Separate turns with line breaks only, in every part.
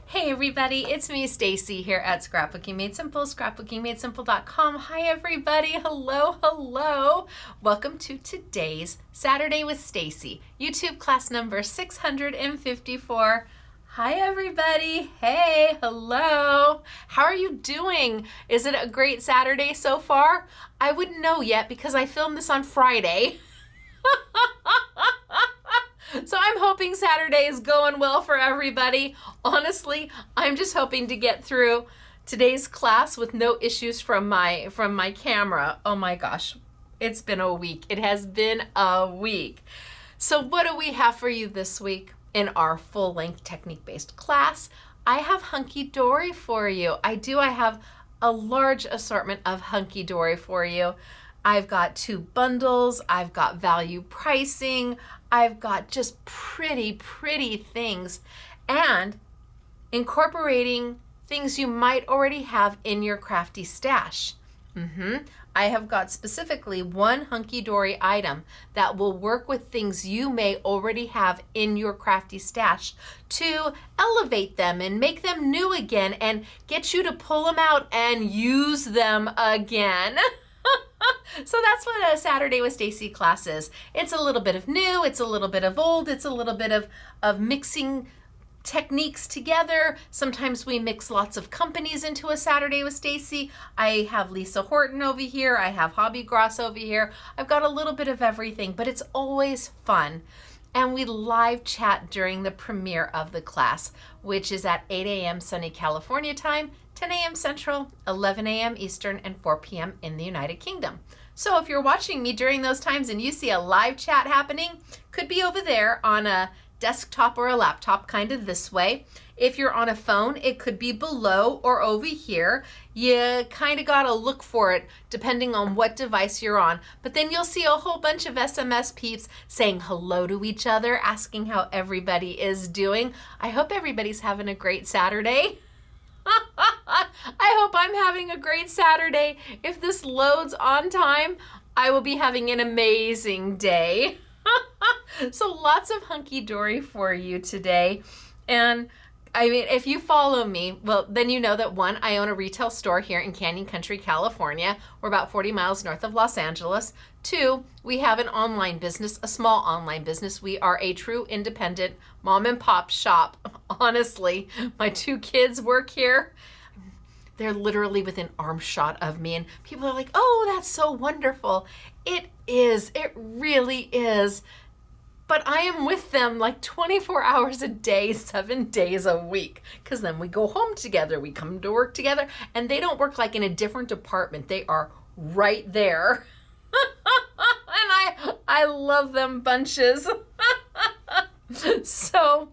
Hey everybody, it's me Stacey here at Scrapbooking Made Simple, scrapbookingmadesimple.com. Hi everybody, hello. Welcome to today's Saturday with Stacey, YouTube class number 654. Hi everybody, hey, hello. How are you doing? Is it a great Saturday so far? I wouldn't know yet because I filmed this on Friday. So I'm hoping Saturday is going well for everybody. Honestly, I'm just hoping to get through today's class with no issues from my camera. Oh my gosh, it's been a week. It has been a week. So what do we have for you this week in our full-length technique-based class? I have Hunkydory for you. I have a large assortment of Hunkydory for you. I've got 2 bundles, I've got value pricing, I've got just pretty things, and incorporating things you might already have in your crafty stash. I have got specifically one Hunkydory item that will work with things you may already have in your crafty stash to elevate them and make them new again and get you to pull them out and use them again. So that's what a Saturday with Stacey class is. It's a little bit of new, it's a little bit of old, it's a little bit of mixing techniques together. Sometimes we mix lots of companies into a Saturday with Stacey. I have Lisa Horton over here, I have Hobby Gross over here. I've got a little bit of everything, but it's always fun. And we live chat during the premiere of the class, which is at 8 a.m. sunny California time, 10 a.m. Central, 11 a.m. Eastern, and 4 p.m. in the United Kingdom. So if you're watching me during those times and you see a live chat happening, could be over there on a desktop or a laptop, kind of this way. If you're on a phone, it could be below or over here. You kind of got to look for it depending on what device you're on. But then you'll see a whole bunch of SMS peeps saying hello to each other, asking how everybody is doing. I hope everybody's having a great Saturday. I hope I'm having a great Saturday. If this loads on time, I will be having an amazing day. So lots of Hunkydory for you today. And I mean, if you follow me, well, then you know that 1, I own a retail store here in Canyon Country, California. We're about 40 miles north of Los Angeles. 2, we have an online business, a small online business. We are a true independent mom and pop shop. Honestly, my 2 kids work here. They're literally within arm shot of me, and people are like, oh, that's so wonderful. It is, it really is. But I am with them like 24 hours a day, 7 days a week, because then we go home together, we come to work together, and they don't work like in a different department. They are right there. And I love them bunches. So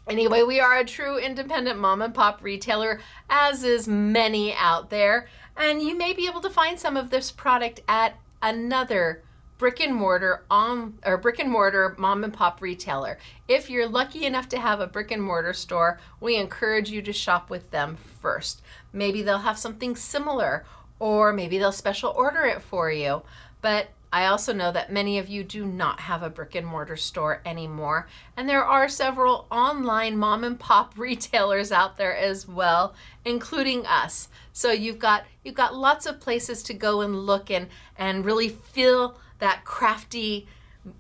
anyway, we are a true independent mom and pop retailer, as is many out there. And you may be able to find some of this product at another brick and mortar mom and pop retailer. If you're lucky enough to have a brick and mortar store, we encourage you to shop with them first. Maybe they'll have something similar, or maybe they'll special order it for you. But I also know that many of you do not have a brick and mortar store anymore, and there are several online mom and pop retailers out there as well, including us. So you've got lots of places to go and look and really feel that crafty,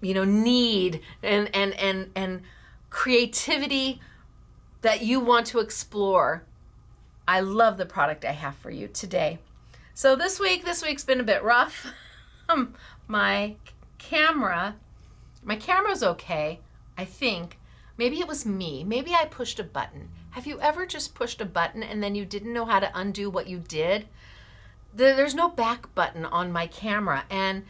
need and creativity that you want to explore. I love the product I have for you today. So this week's been a bit rough. My camera's okay, I think. Maybe it was me. Maybe I pushed a button. Have you ever just pushed a button and then you didn't know how to undo what you did? There's no back button on my camera, and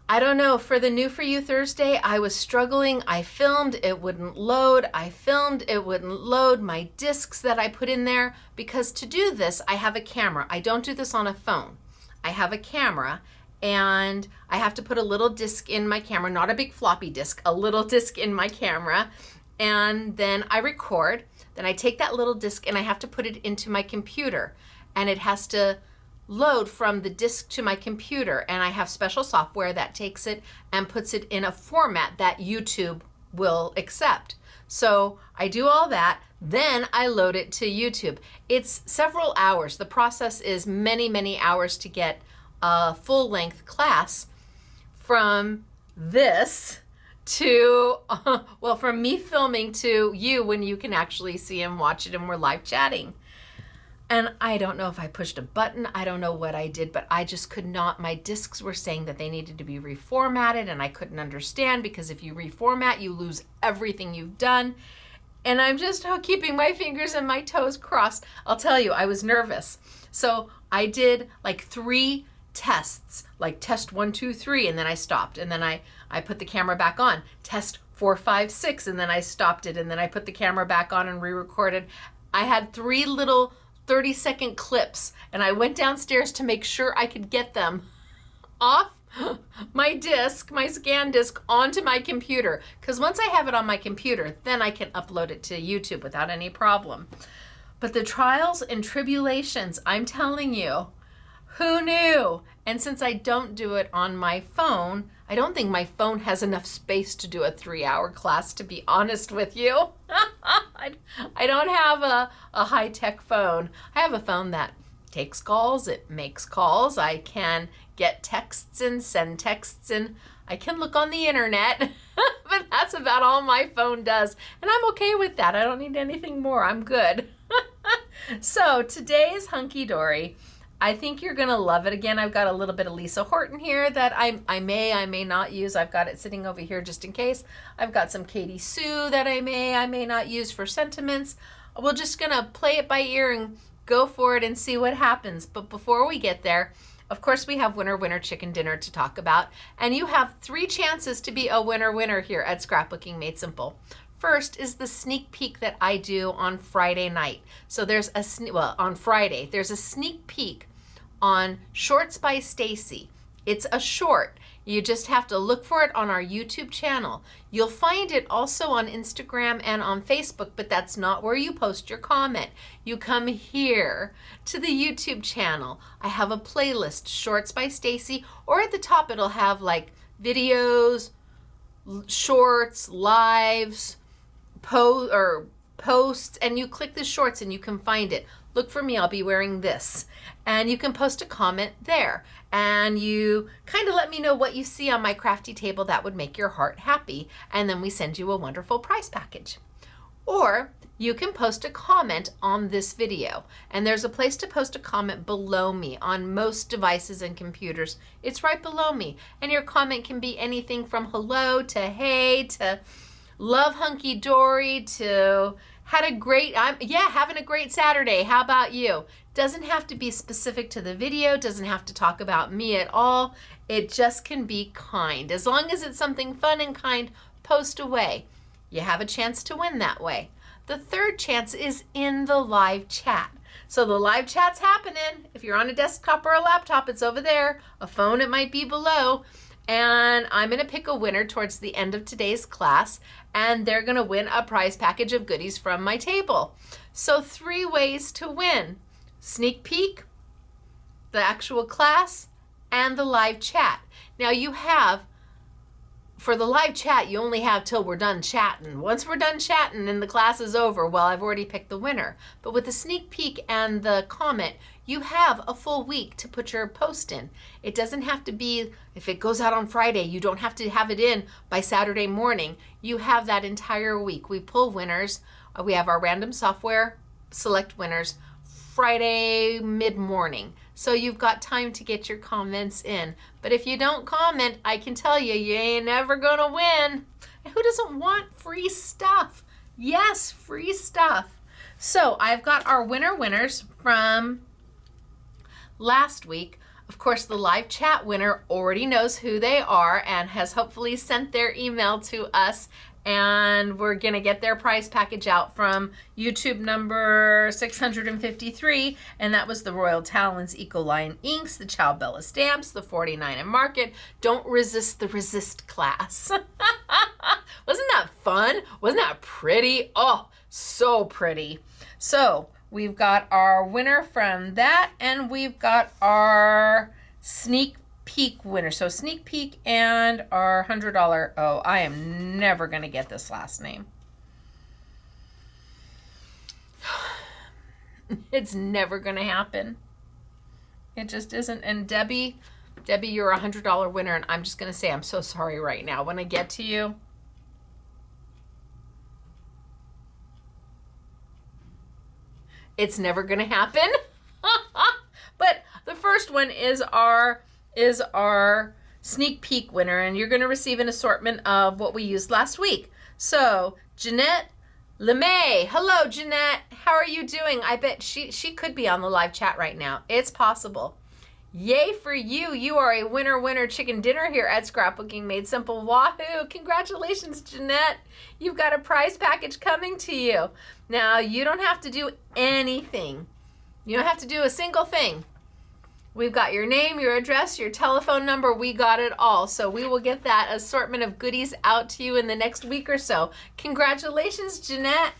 I don't know, for the New For You Thursday, I was struggling. I filmed, it wouldn't load. I filmed, it wouldn't load my discs that I put in there, because to do this, I have a camera. I don't do this on a phone. I have a camera, and I have to put a little disc in my camera, not a big floppy disk, a little disc in my camera, and then I record. Then I take that little disc and I have to put it into my computer, and it has to load from the disk to my computer, and I have special software that takes it and puts it in a format that YouTube will accept. So I do all that, then I load it to YouTube. It's several hours. The process is many, many hours to get a full-length class from this to, well, from me filming to you when you can actually see and watch it and we're live chatting. And I don't know if I pushed a button. I don't know what I did, but I just could not. My discs were saying that they needed to be reformatted, and I couldn't understand, because if you reformat, you lose everything you've done. And I'm just keeping my fingers and my toes crossed. I'll tell you, I was nervous. So I did like 3 tests, like test 1, 2, 3, and then I stopped. And then I put the camera back on. Test 4, 5, 6, and then I stopped it. And then I put the camera back on and re-recorded. I had 3 little 30-second clips, and I went downstairs to make sure I could get them off my disc, my scan disc, onto my computer. Because once I have it on my computer, then I can upload it to YouTube without any problem. But the trials and tribulations, I'm telling you, who knew? And since I don't do it on my phone, I don't think my phone has enough space to do a 3-hour class, to be honest with you. I don't have a high-tech phone. I have a phone that takes calls, it makes calls. I can get texts and send texts, and I can look on the internet, but that's about all my phone does. And I'm okay with that. I don't need anything more. I'm good. So today's Hunkydory, I think you're gonna love it. Again, I've got a little bit of Lisa Horton here that I may not use. I've got it sitting over here just in case. I've got some Katie Sue that I may not use for sentiments. We're just gonna play it by ear and go for it and see what happens. But before we get there, of course, we have Winner Winner Chicken Dinner to talk about. And you have 3 chances to be a winner here at Scrapbooking Made Simple. First is the sneak peek that I do on Friday night. So there's on Friday, there's a sneak peek on Shorts by Stacey. It's a short. You just have to look for it on our YouTube channel. You'll find it also on Instagram and on Facebook, but that's not where you post your comment. You come here to the YouTube channel. I have a playlist, Shorts by Stacey, or at the top it'll have like videos, shorts, lives, posts, and you click the shorts and you can find it. Look for me, I'll be wearing this. And you can post a comment there. And you kind of let me know what you see on my crafty table that would make your heart happy. And then we send you a wonderful prize package. Or you can post a comment on this video. And there's a place to post a comment below me on most devices and computers. It's right below me. And your comment can be anything from hello to hey to love Hunkydory to having a great Saturday. How about you? Doesn't have to be specific to the video, doesn't have to talk about me at all. It just can be kind. As long as it's something fun and kind, post away. You have a chance to win that way. The third chance is in the live chat. So the live chat's happening. If you're on a desktop or a laptop, it's over there. A phone, it might be below. And I'm gonna pick a winner towards the end of today's class, and they're gonna win a prize package of goodies from my table. So 3 ways to win: sneak peek, the actual class, and the live chat. Now for the live chat, you only have till we're done chatting. Once we're done chatting and the class is over, well, I've already picked the winner. But with the sneak peek and the comment, you have a full week to put your post in. It doesn't have to be, if it goes out on Friday, you don't have to have it in by Saturday morning. You have that entire week. We pull winners. We have our random software select winners Friday mid-morning. So you've got time to get your comments in. But if you don't comment, I can tell you, you ain't never gonna win. Who doesn't want free stuff? Yes, free stuff. So I've got our winners from last week. Of course, the live chat winner already knows who they are and has hopefully sent their email to us, and we're gonna get their prize package out from YouTube number 653, and that was the Royal Talons Ecoline inks, the Ciao Bella stamps, the 49 and Market. Don't resist the resist class. Wasn't that fun? Wasn't that pretty? Oh, so pretty. So we've got our winner from that, and we've got our sneak peek winner. So sneak peek and our $100. Oh, I am never going to get this last name. It's never going to happen. It just isn't. And Debbie, you're a $100 winner, and I'm just going to say I'm so sorry right now. When I get to you, it's never going to happen. But the first one is our sneak peek winner, and you're going to receive an assortment of what we used last week. So, Jeanette LeMay. Hello, Jeanette. How are you doing? I bet she could be on the live chat right now. It's possible. Yay for you. You are a winner chicken dinner here at Scrapbooking Made Simple. Wahoo. Congratulations, Jeanette. You've got a prize package coming to you. Now, you don't have to do anything. You don't have to do a single thing. We've got your name, your address, your telephone number. We got it all. So we will get that assortment of goodies out to you in the next week or so. Congratulations, Jeanette.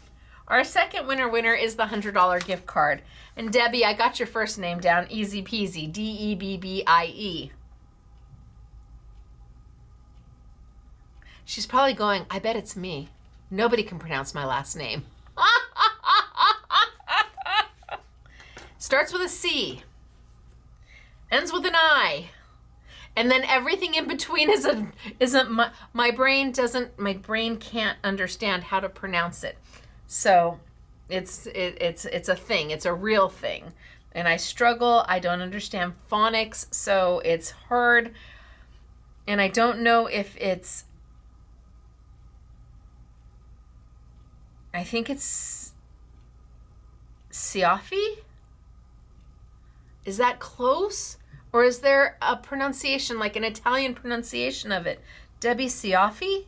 Our second winner is the $100 gift card. And Debbie, I got your first name down. Easy peasy. Debbie. She's probably going, I bet it's me. Nobody can pronounce my last name. Starts with a C. Ends with an I, and then everything in between isn't my brain can't understand how to pronounce it. So it's a thing. It's a real thing, and I struggle. I don't understand phonics, so it's hard, and I don't know if it's. I think it's Siafi. Is that close? Or is there a pronunciation, like an Italian pronunciation of it? Debbie Siafi?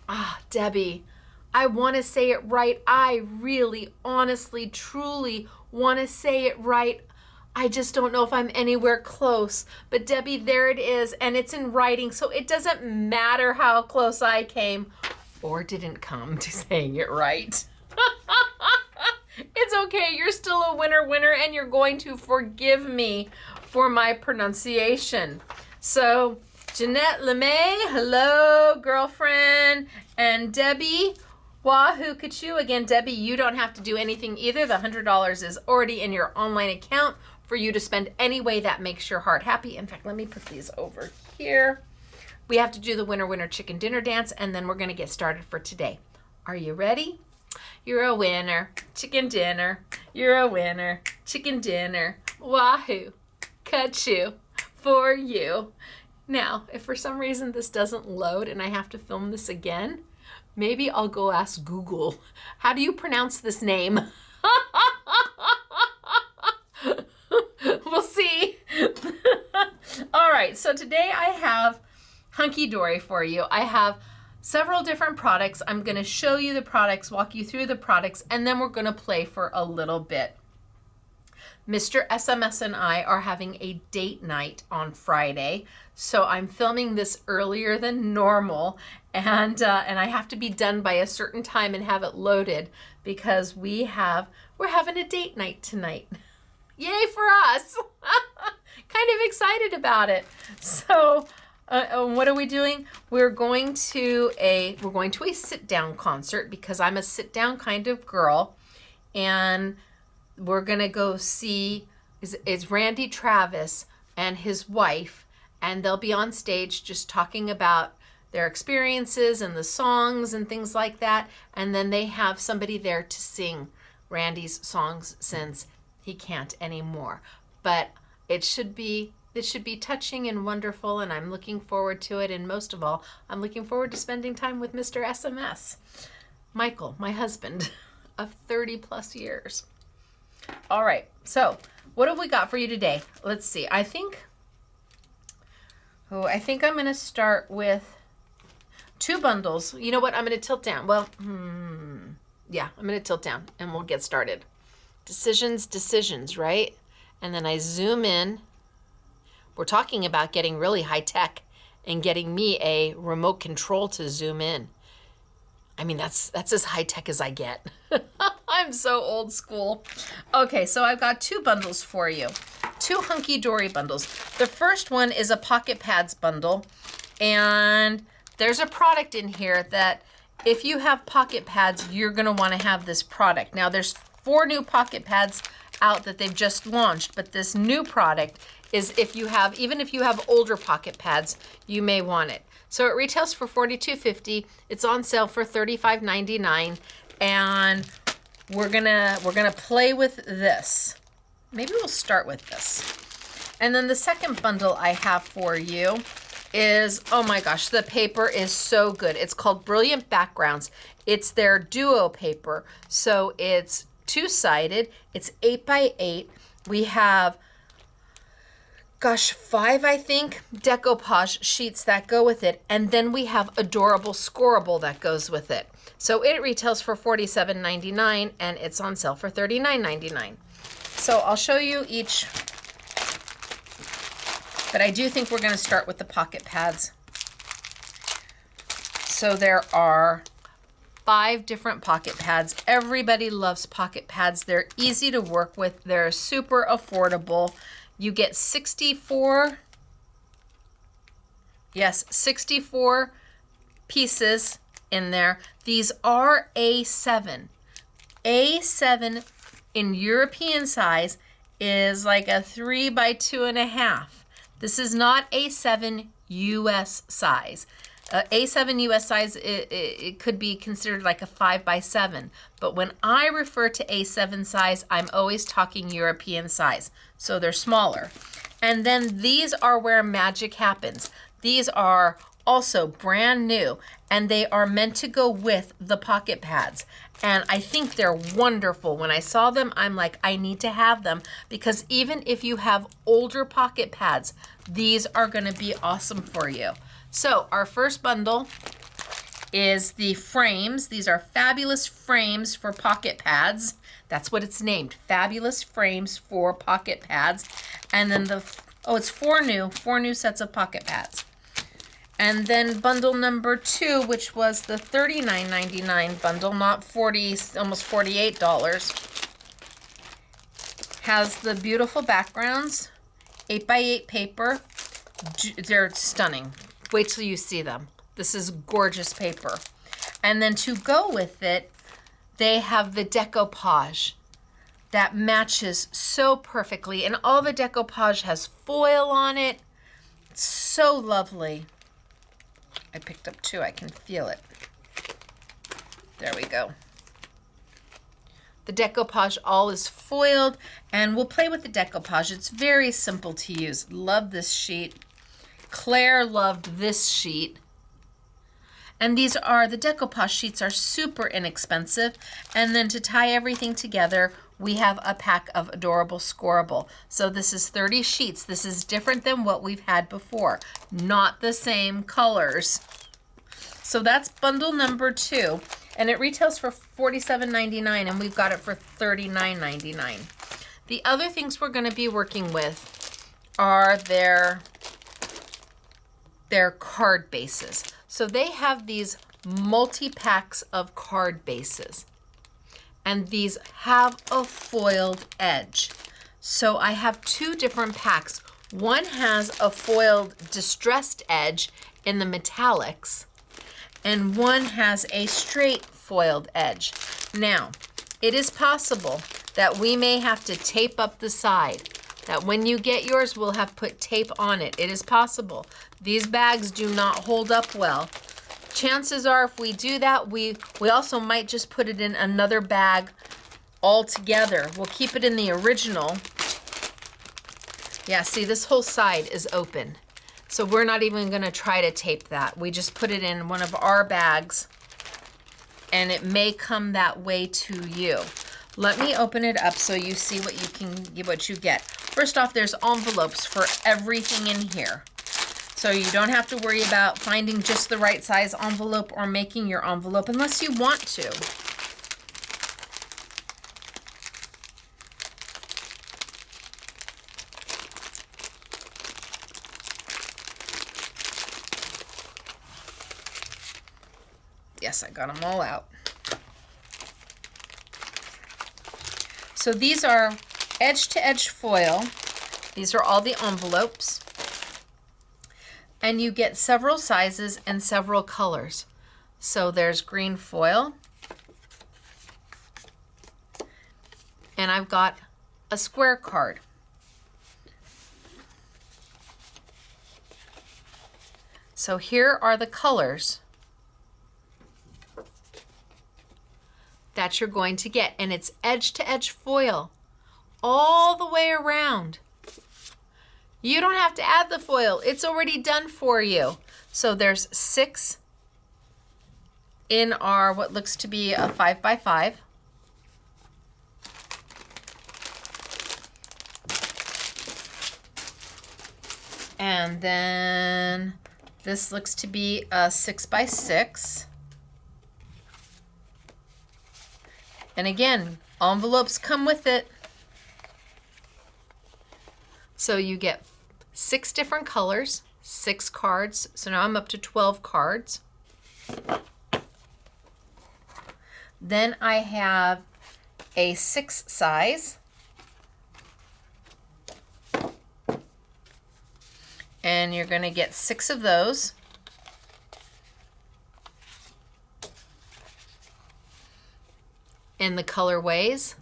Ah, Debbie, I want to say it right. I really, honestly, truly want to say it right. I just don't know if I'm anywhere close. But Debbie, there it is, and it's in writing, so it doesn't matter how close I came or didn't come to saying it right. It's okay. You're still a winner, and you're going to forgive me for my pronunciation. So, Jeanette LeMay, hello, girlfriend. And Debbie, wahoo kachoo. Again, Debbie, you don't have to do anything either. The $100 is already in your online account for you to spend any way that makes your heart happy. In fact, let me put these over here. We have to do the winner chicken dinner dance, and then we're going to get started for today. Are you ready? You're a winner, chicken dinner. You're a winner, chicken dinner. Wahoo, kachoo for you. Now, if for some reason this doesn't load and I have to film this again, maybe I'll go ask Google, how do you pronounce this name? We'll see. All right, so today I have Hunkydory for you. I have several different products. I'm going to show you the products, walk you through the products, and then we're going to play for a little bit. Mr. SMS and I are having a date night on Friday, so I'm filming this earlier than normal, and I have to be done by a certain time and have it loaded because we're having a date night tonight. Yay for us! Kind of excited about it. So. What are we doing? We're going to a sit-down concert because I'm a sit-down kind of girl, and we're gonna go see is Randy Travis and his wife, and they'll be on stage just talking about their experiences and the songs and things like that, and then they have somebody there to sing Randy's songs since he can't anymore. But it should be touching and wonderful, and I'm looking forward to it. And most of all, I'm looking forward to spending time with Mr. SMS, Michael, my husband of 30 plus years. All right, so what have we got for you today? Let's see. I think I'm going to start with 2 bundles. You know what? I'm going to tilt down. Well, yeah, I'm going to tilt down, and we'll get started. Decisions, right? And then I zoom in. We're talking about getting really high tech and getting me a remote control to zoom in. I mean, that's as high tech as I get. I'm so old school. Okay, so I've got 2 bundles for you. 2 Hunkydory bundles. The first one is a Pocket Pads bundle, and there's a product in here that if you have Pocket Pads, you're gonna wanna have this product. Now there's 4 new pocket pads out that they've just launched, but this new product is even if you have older pocket pads, you may want it. So it retails for $42.50. It's on sale for $35.99, and we're gonna play with this. Maybe we'll start with this. And then the second bundle I have for you is, oh my gosh, the paper is so good. It's called Brilliant Backgrounds. It's their duo paper. So it's 2-sided. It's 8 by 8. We have, gosh, 5, I think, decoupage sheets that go with it. And then we have adorable scoreable that goes with it. So it retails for $47.99 and it's on sale for $39.99. So I'll show you each, but I do think we're going to start with the pocket pads. So there are 5 different pocket pads. Everybody loves pocket pads. They're easy to work with. They're super affordable. You get 64 pieces in there. These are A7. A7 in European size is like a 3 by 2.5. This is not A7 US size. A7 US size, it could be considered like a 5 by 7. But when I refer to A7 size, I'm always talking European size. So they're smaller. And then these are where magic happens. These are also brand new, and they are meant to go with the pocket pads. And I think they're wonderful. When I saw them, I'm like, I need to have them, because even if you have older pocket pads, these are gonna be awesome for you. So our first bundle is the frames. These are fabulous frames for pocket pads. That's what it's named, fabulous frames for pocket pads. And then it's 4 new sets of pocket pads. And then bundle number 2, which was the $39.99 bundle, not $40, almost $48, has the beautiful backgrounds, 8 by 8 paper. They're stunning. Wait till you see them. This is gorgeous paper. And then to go with it, they have the decoupage that matches so perfectly. And all the decoupage has foil on it. It's so lovely. I picked up 2, I can feel it. There we go. The decoupage all is foiled, and we'll play with the decoupage. It's very simple to use. Love this sheet. Claire loved this sheet. And the decoupage sheets are super inexpensive. And then to tie everything together, we have a pack of adorable scoreable. So this is 30 sheets. This is different than what we've had before. Not the same colors. So that's bundle number 2. And it retails for $47.99, and we've got it for $39.99. The other things we're gonna be working with are their card bases. So they have these multi-packs of card bases, and these have a foiled edge. So I have 2 different packs. One has a foiled distressed edge in the metallics, and one has a straight foiled edge. Now, it is possible that we may have to tape up the side. That when you get yours, we'll have put tape on it. It is possible. These bags do not hold up well. Chances are if we do that, we also might just put it in another bag altogether. We'll keep it in the original. Yeah, see, this whole side is open. So we're not even gonna try to tape that. We just put it in one of our bags, and it may come that way to you. Let me open it up so you see what you get. First off, there's envelopes for everything in here. So you don't have to worry about finding just the right size envelope or making your envelope unless you want to. Yes, I got them all out. So these are edge-to-edge foil. These are all the envelopes. And you get several sizes and several colors. So there's green foil. And I've got a square card. So here are the colors that you're going to get, and it's edge-to-edge foil all the way around. You don't have to add the foil, it's already done for you. So there's 6 in our what looks to be a 5x5. And then this looks to be a 6x6. And again, envelopes come with it. So you get 6 different colors, 6 cards. So now I'm up to 12 cards. Then I have a 6 size. And you're going to get 6 of those. In the colorways.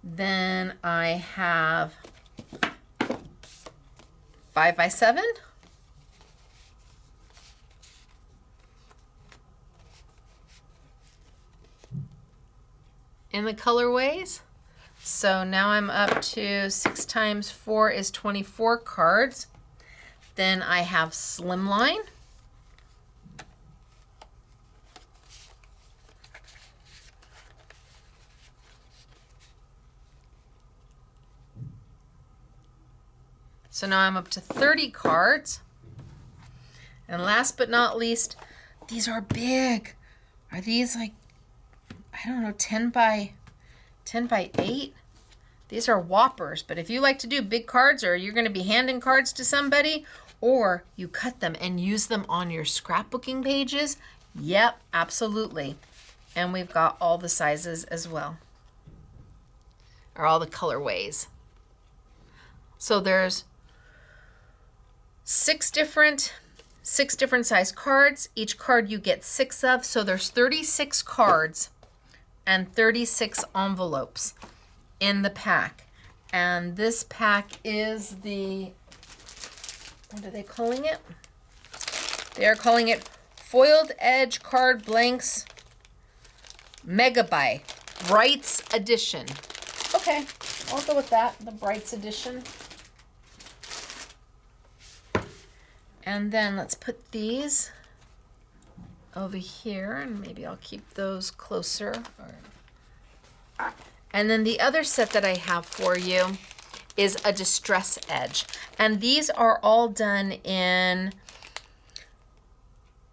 Then I have 5x7. In the colorways. So now I'm up to 6 times 4 is 24 cards. Then I have slimline. So now I'm up to 30 cards. And last but not least, these are big. Are these like, I don't know, 10 by 8? These are whoppers, but if you like to do big cards, or you're going to be handing cards to somebody, or you cut them and use them on your scrapbooking pages, yep, absolutely. And we've got all the sizes as well, or all the colorways. So there's 6 different size cards. Each card you get 6 of, so there's 36 cards and 36 envelopes in the pack. And this pack is the, what are they calling it? They are calling it Foiled Edge Card Blanks Megabyte Brights Edition. Okay, I'll go with that, the Brights Edition. And then let's put these over here, and maybe I'll keep those closer. And then the other set that I have for you is a distress edge. And these are all done in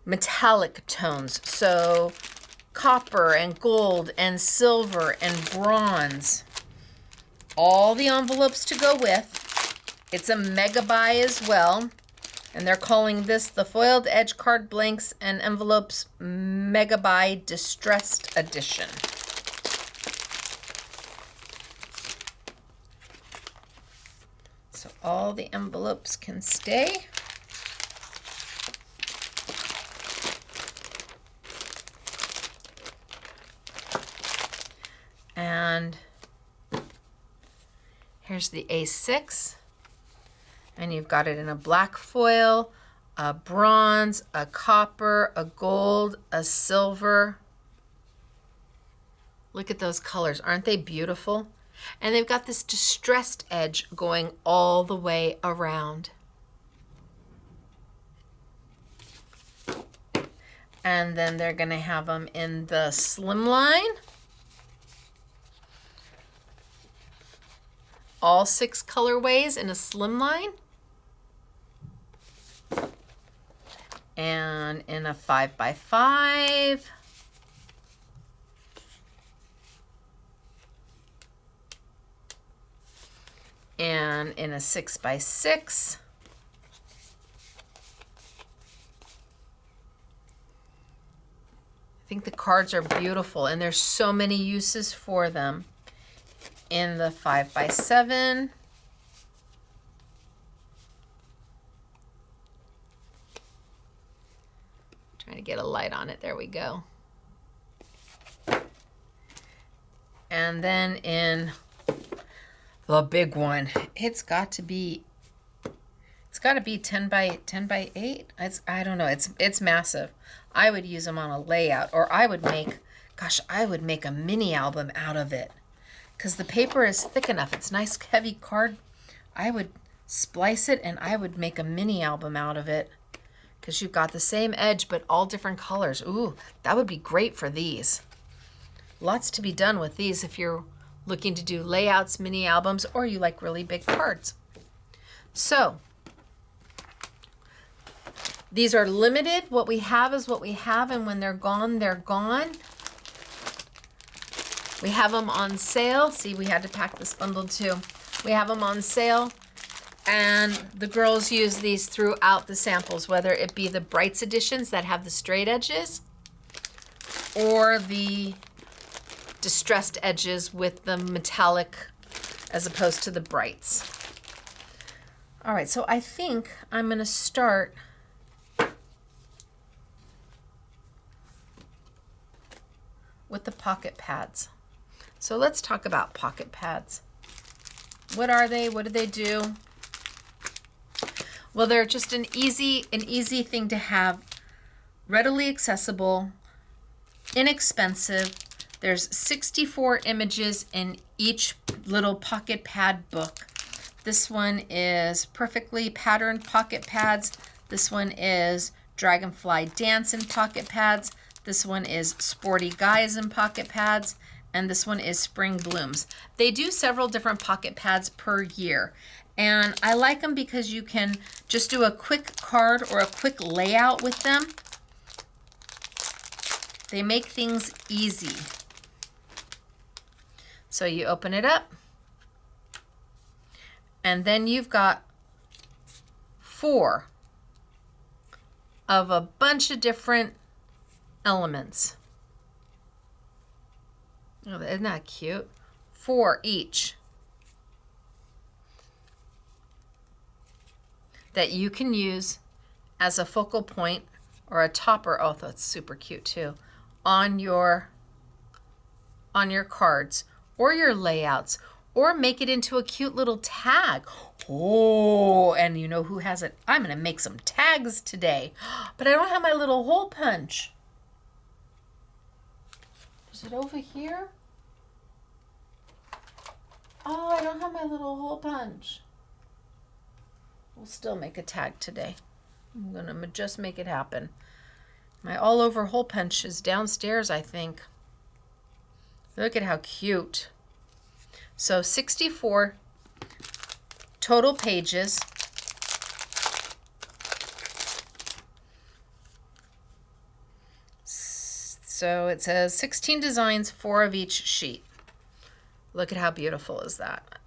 metallic tones. So copper and gold and silver and bronze. All the envelopes to go with. It's a mega buy as well. And they're calling this the Foiled Edge Card Blanks and Envelopes Mega Buy Distressed Edition. So all the envelopes can stay. And here's the A6. And you've got it in a black foil, a bronze, a copper, a gold, a silver. Look at those colors. Aren't they beautiful? And they've got this distressed edge going all the way around. And then they're going to have them in the slimline. All 6 colorways in a slimline. And in a 5x5. And in a 6x6. I think the cards are beautiful, and there's so many uses for them. In the 5x7. Trying to get a light on it. There we go. And then in the big one, it's got to be 10 by 8. I don't know. It's massive. I would use them on a layout, or I would make a mini album out of it, because the paper is thick enough. It's nice heavy card. I would splice it and I would make a mini album out of it, because you've got the same edge but all different colors. Ooh, that would be great for these. Lots to be done with these if you're looking to do layouts, mini albums, or you like really big cards. So these are limited. What we have is what we have, and when they're gone, they're gone. We have them on sale. See, we had to pack this bundle too. We have them on sale, and the girls use these throughout the samples, whether it be the Brights editions that have the straight edges or the distressed edges with the metallic as opposed to the Brights. All right, so I think I'm going to start with the pocket pads. So let's talk about pocket pads. What are they? What do they do? Well, they're just an easy thing to have, readily accessible, inexpensive. There's 64 images in each little pocket pad book. This one is perfectly patterned pocket pads. This one is Dragonfly Dance in pocket pads. This one is Sporty Guys in pocket pads. And this one is Spring Blooms. They do several different pocket pads per year. And I like them because you can just do a quick card or a quick layout with them. They make things easy. So you open it up, and then you've got 4 of a bunch of different elements. Oh, isn't that cute? 4 each that you can use as a focal point or a topper. Oh, that's super cute too. On your cards or your layouts, or make it into a cute little tag. Oh, and you know who has it? I'm going to make some tags today, but I don't have my little hole punch. Is it over here? Oh, I don't have my little hole punch. We'll still make a tag today. I'm going to just make it happen. My all over hole punch is downstairs, I think. Look at how cute. So 64 total pages. So it says 16 designs, 4 of each sheet. Look at how beautiful is that.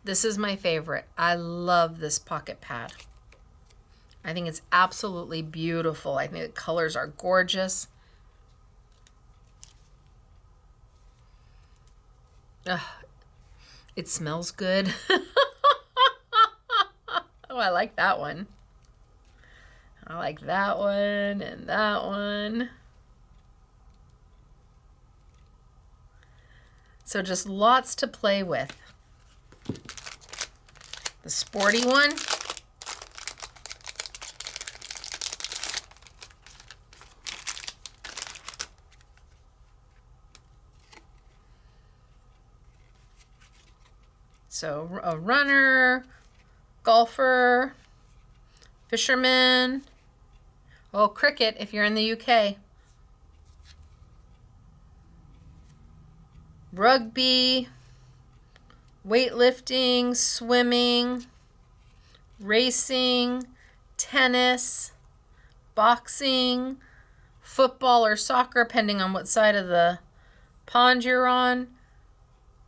This is my favorite. I love this pocket pad. I think it's absolutely beautiful. I think the colors are gorgeous. Ugh, it smells good. Oh, I like that one. I like that one and that one. So just lots to play with. The sporty one. So a runner, golfer, fisherman, oh, cricket if you're in the UK, rugby, weightlifting, swimming, racing, tennis, boxing, football or soccer, depending on what side of the pond you're on,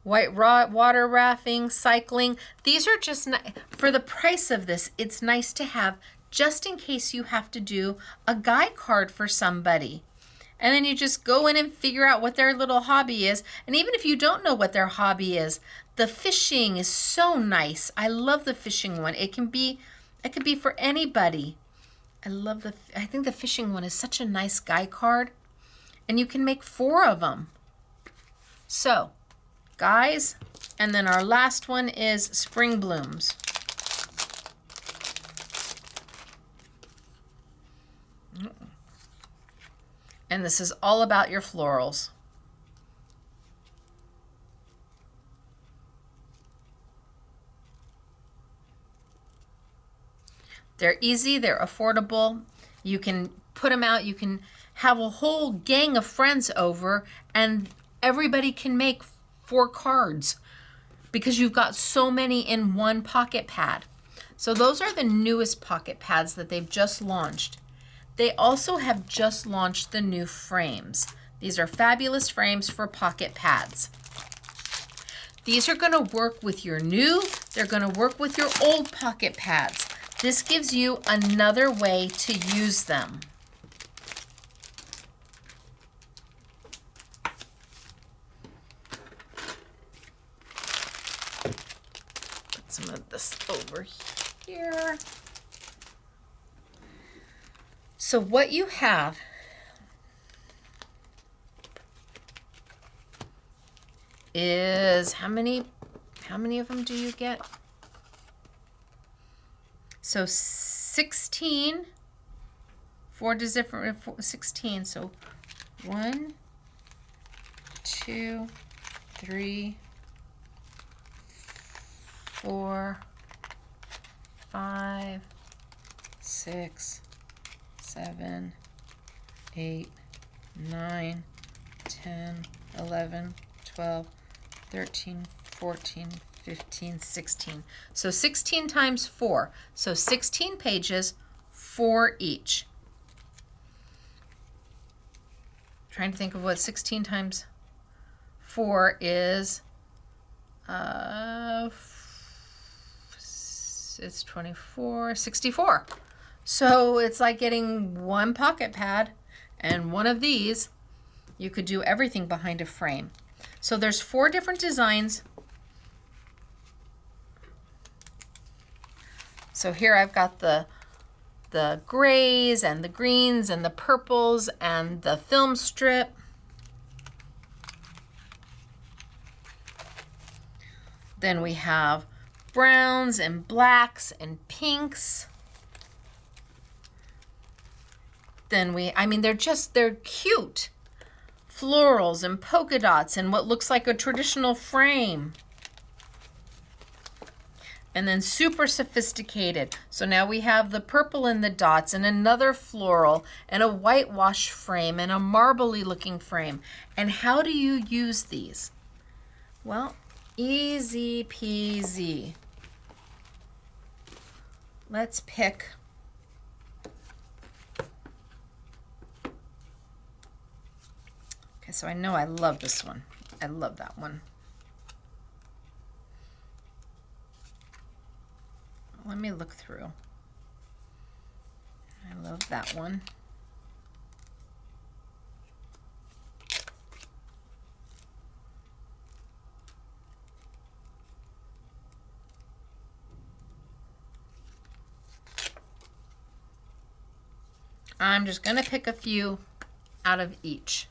white water rafting, cycling. These are just, for the price of this, it's nice to have just in case you have to do a guide card for somebody. And then you just go in and figure out what their little hobby is. And even if you don't know what their hobby is, the fishing is so nice. I love the fishing one. It can be for anybody. I think the fishing one is such a nice guy card. And you can make 4 of them. So, guys, and then our last one is spring blooms. And this is all about your florals. They're easy, they're affordable. You can put them out, you can have a whole gang of friends over and everybody can make 4 cards because you've got so many in one pocket pad. So those are the newest pocket pads that they've just launched. They also have just launched the new frames. These are fabulous frames for pocket pads. These are going to work with your new, they're going to work with your old pocket pads. This gives you another way to use them. Put some of this over here. So what you have is, how many of them do you get? So 16, 4 different, 16. So 1, 2, 3, 4, 5, 6, 7, 8, 9, 10, 11, 12, 13, 14, 15, 16. So 16 times 4. So 16 pages, 4 each. Trying to think of what 16 times 4 is. It's 24, 64. So it's like getting 1 pocket pad and 1 of these. You could do everything behind a frame. So there's 4 different designs. So here I've got the grays and the greens and the purples and the film strip. Then we have browns and blacks and pinks. Then they're cute. Florals and polka dots and what looks like a traditional frame. And then super sophisticated. So now we have the purple and the dots and another floral and a whitewash frame and a marbly looking frame. And how do you use these? Well, easy peasy. Let's pick so I know I love this one. I love that one. Let me look through. I love that one. I'm just going to pick a few out of each.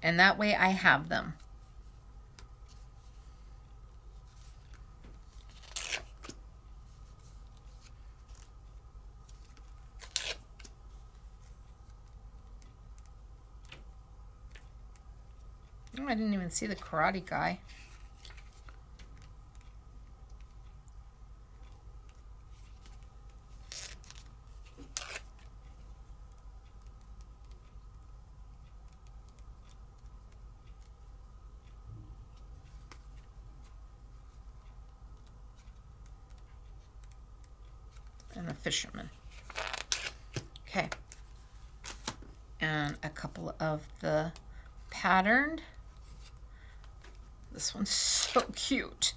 And that way I have them. Oh, I didn't even see the karate guy. And a fisherman. Okay. And a couple of the patterned. This one's so cute.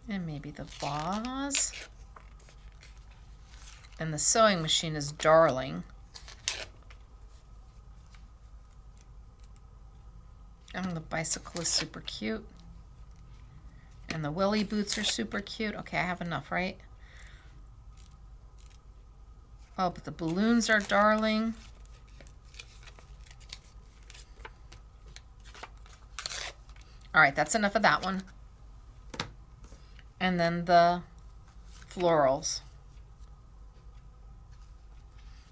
And maybe the vase. And the sewing machine is darling. And the bicycle is super cute. And the willy boots are super cute. Okay, I have enough, right? Oh, but the balloons are darling. All right, that's enough of that one. And then the florals.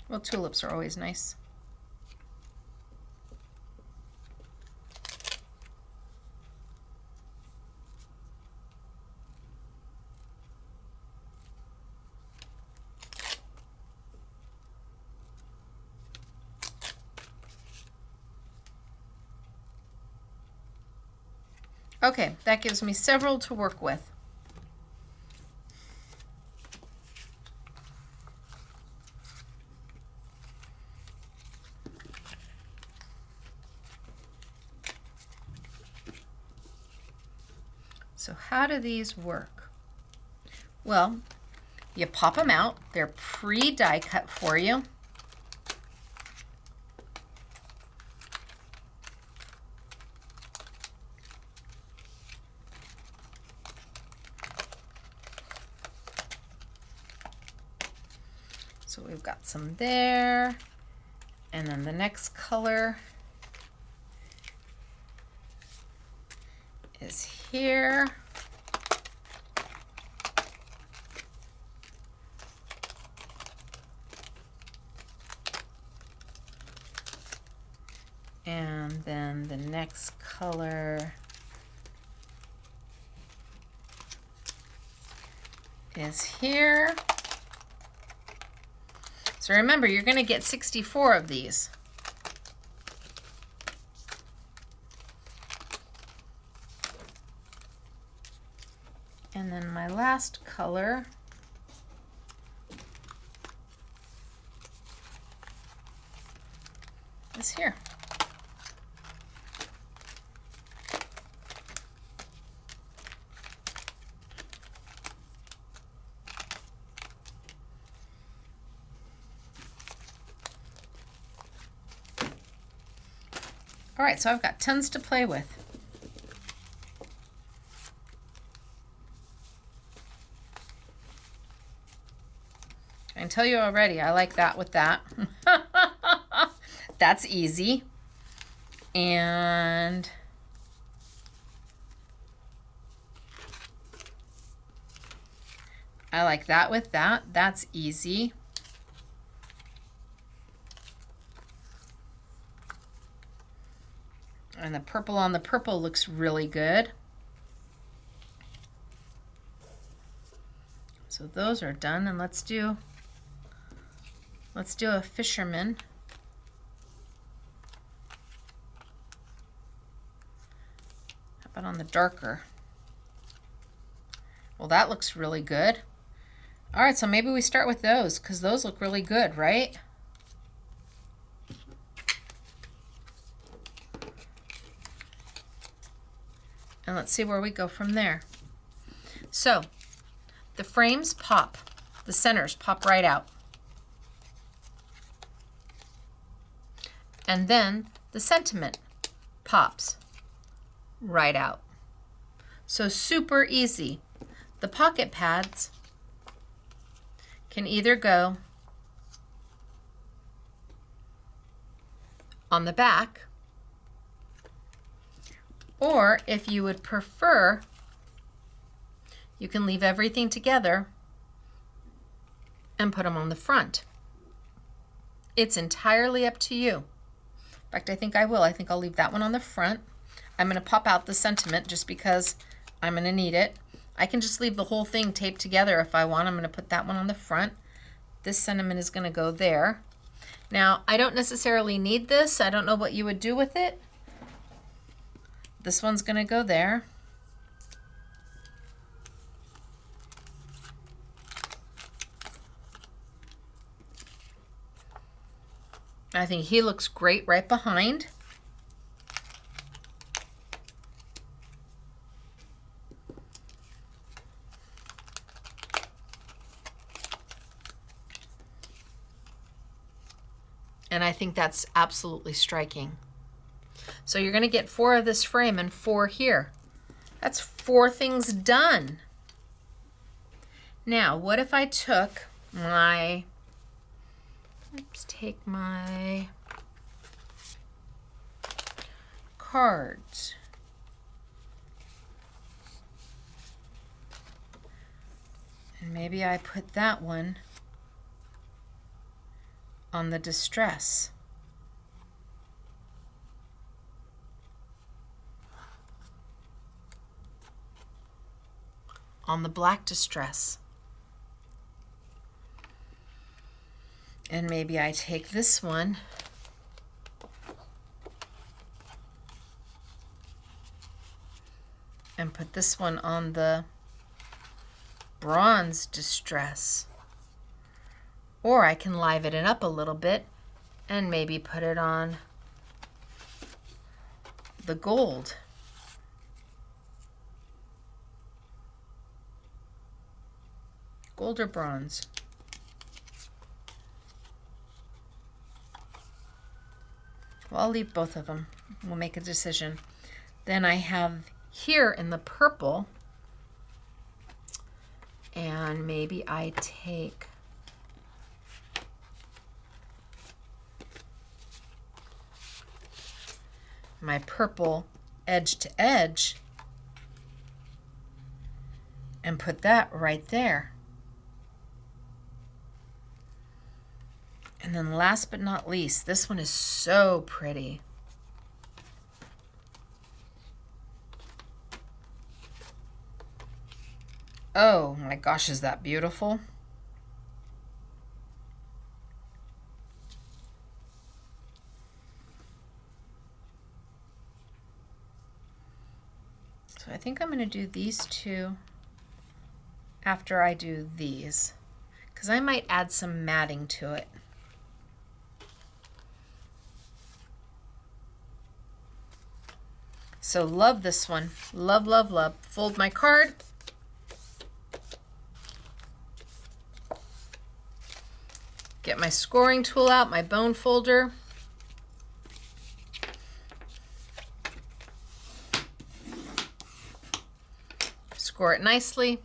Well, tulips are always nice. Okay, that gives me several to work with. So how do these work? Well, you pop them out. They're pre-die cut for you. So we've got some there, and then the next color is here. And then the next color is here. So remember, you're going to get 64 of these. And then my last color is here. All right, so I've got tons to play with. I can tell you already, I like that with that. That's easy. And I like that with that. That's easy. And the purple on the purple looks really good. So those are done, and let's do a fisherman. How about on the darker? Well, that looks really good. All right, so maybe we start with those because those look really good, right? And let's see where we go from there. So the frames pop, the centers pop right out. And then the sentiment pops right out. So super easy. The pocket pads can either go on the back, or if you would prefer, you can leave everything together and put them on the front. It's entirely up to you. In fact, I think I will. I think I'll leave that one on the front. I'm going to pop out the sentiment just because I'm going to need it. I can just leave the whole thing taped together if I want. I'm going to put that one on the front. This sentiment is going to go there. Now, I don't necessarily need this. I don't know what you would do with it. This one's going to go there. I think he looks great right behind. And I think that's absolutely striking. So you're going to get 4 of this frame and 4 here. That's 4 things done. Now, what if I took my Let's take my cards. And maybe I put that one on the distress. On the black distress. And maybe I take this one and put this one on the bronze distress. Or I can liven it up a little bit and maybe put it on the gold. Gold or bronze? Well, I'll leave both of them. We'll make a decision. Then I have here in the purple, and maybe I take my purple edge to edge and put that right there. And then last but not least, this one is so pretty. Oh my gosh, is that beautiful? So I think I'm going to do these two after I do these, because I might add some matting to it. So love this one. Love, love, love. Fold my card. Get my scoring tool out, my bone folder. Score it nicely.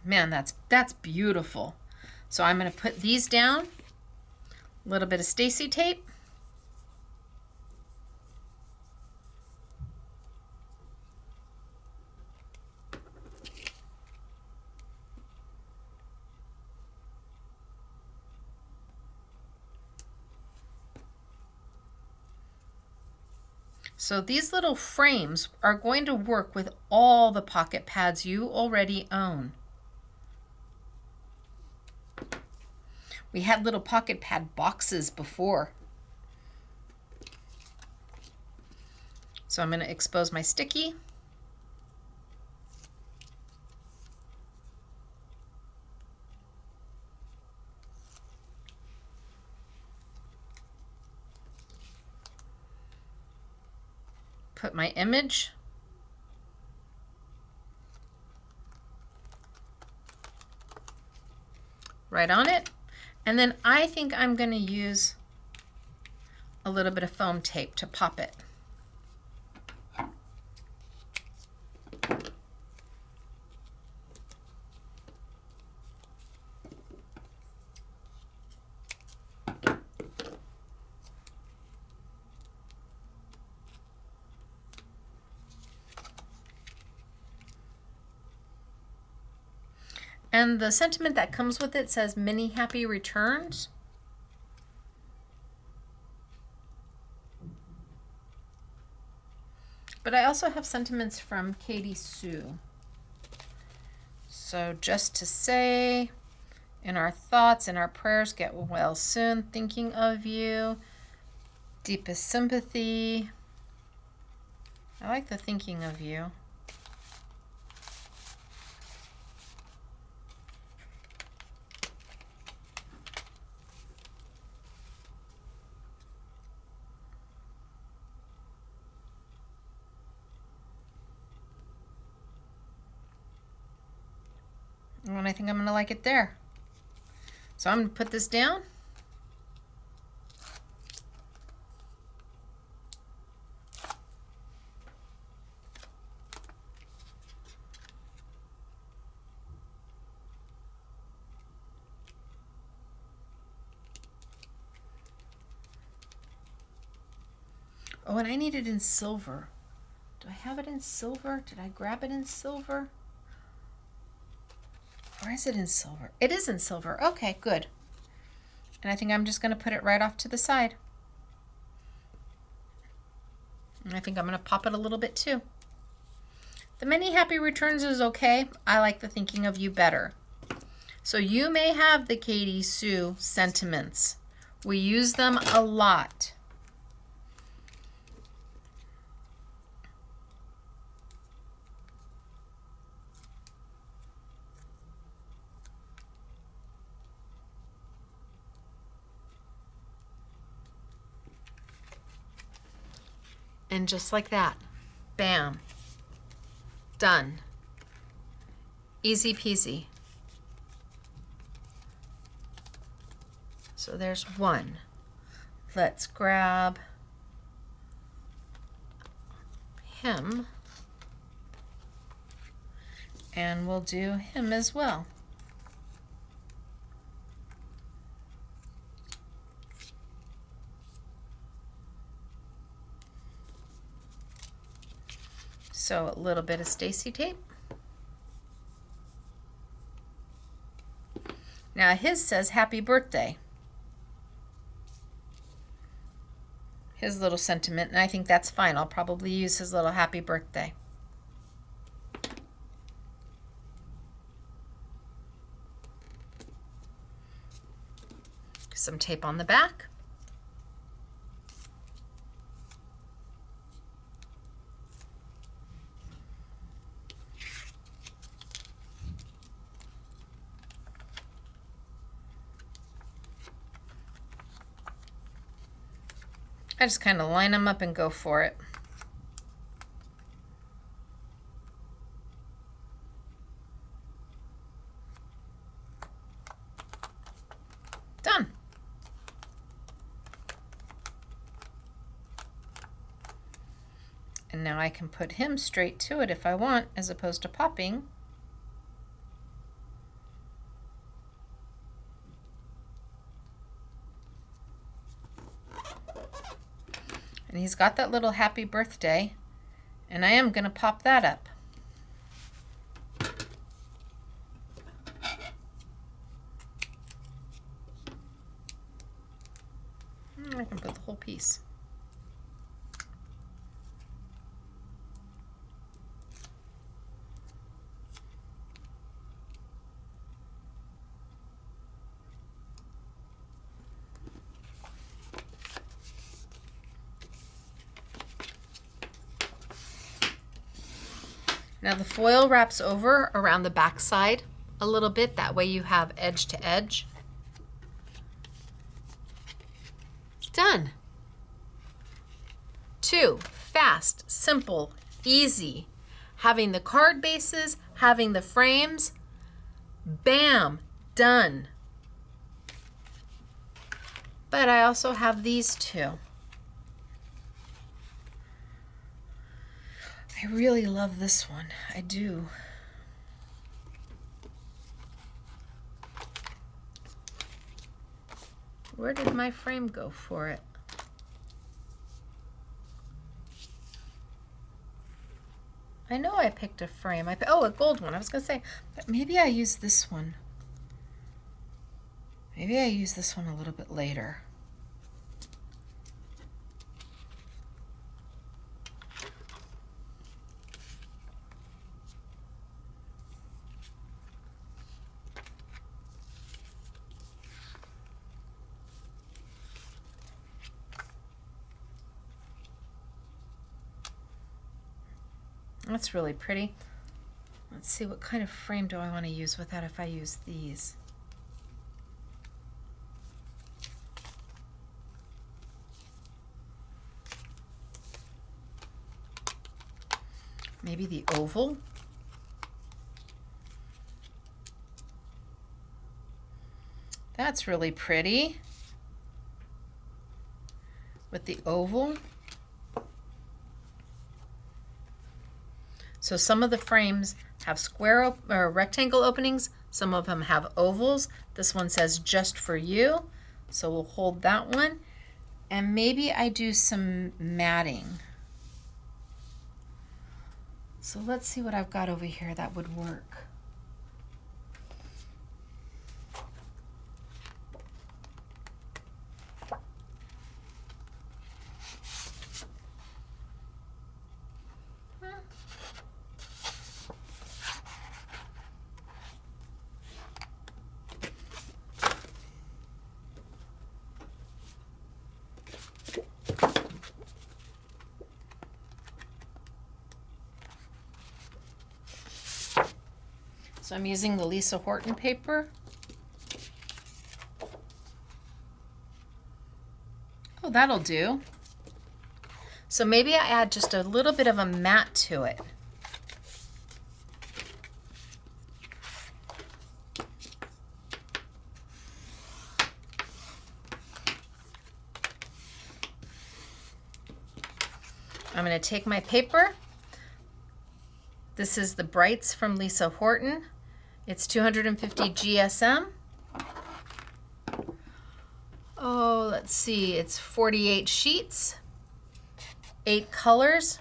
Man, that's beautiful. So I'm going to put these down. A little bit of Stacey tape. So these little frames are going to work with all the pocket pads you already own. We had little pocket pad boxes before. So I'm going to expose my sticky. Put my image. Right on it. And then I think I'm going to use a little bit of foam tape to pop it. And the sentiment that comes with it says, "Many happy returns." But I also have sentiments from Katie Sue. So just to say, in our thoughts and our prayers, get well soon, thinking of you, deepest sympathy. I like the thinking of you. And I think I'm going to like it there. So I'm going to put this down. Oh, and I need it in silver. Do I have it in silver? Did I grab it in silver? Or is it in silver? It is in silver. Okay, good. And I think I'm just going to put it right off to the side. And I think I'm going to pop it a little bit too. The many happy returns is okay. I like the thinking of you better. So you may have the Katie Sue sentiments. We use them a lot. And just like that, bam, done. Easy peasy. So there's one. Let's grab him, and we'll do him as well. So a little bit of Stacey tape. Now his says happy birthday. His little sentiment, and I think that's fine. I'll probably use his little happy birthday. Some tape on the back. I just kind of line them up and go for it. Done. And now I can put him straight to it if I want, as opposed to popping. And he's got that little happy birthday, and I am going to pop that up. I can put the whole piece. Now the foil wraps over around the back side a little bit. That way you have edge to edge. Done. 2, fast, simple, easy. Having the card bases, having the frames, bam, done. But I also have these two. I really love this one. I do. Where did my frame go for it? I know I picked a frame. Oh, a gold one. I was going to say, but maybe I use this one. Maybe I use this one a little bit later. That's really pretty. Let's see, what kind of frame do I want to use with that if I use these? Maybe the oval? That's really pretty. With the oval. So some of the frames have square or rectangle openings, some of them have ovals. This one says just for you, so we'll hold that one. And maybe I do some matting. So let's see what I've got over here that would work. So I'm using the Lisa Horton paper. Oh, that'll do. So maybe I add just a little bit of a mat to it. I'm going to take my paper. This is the Brights from Lisa Horton. It's 250 GSM. Oh, let's see, it's 48 sheets, 8 colors.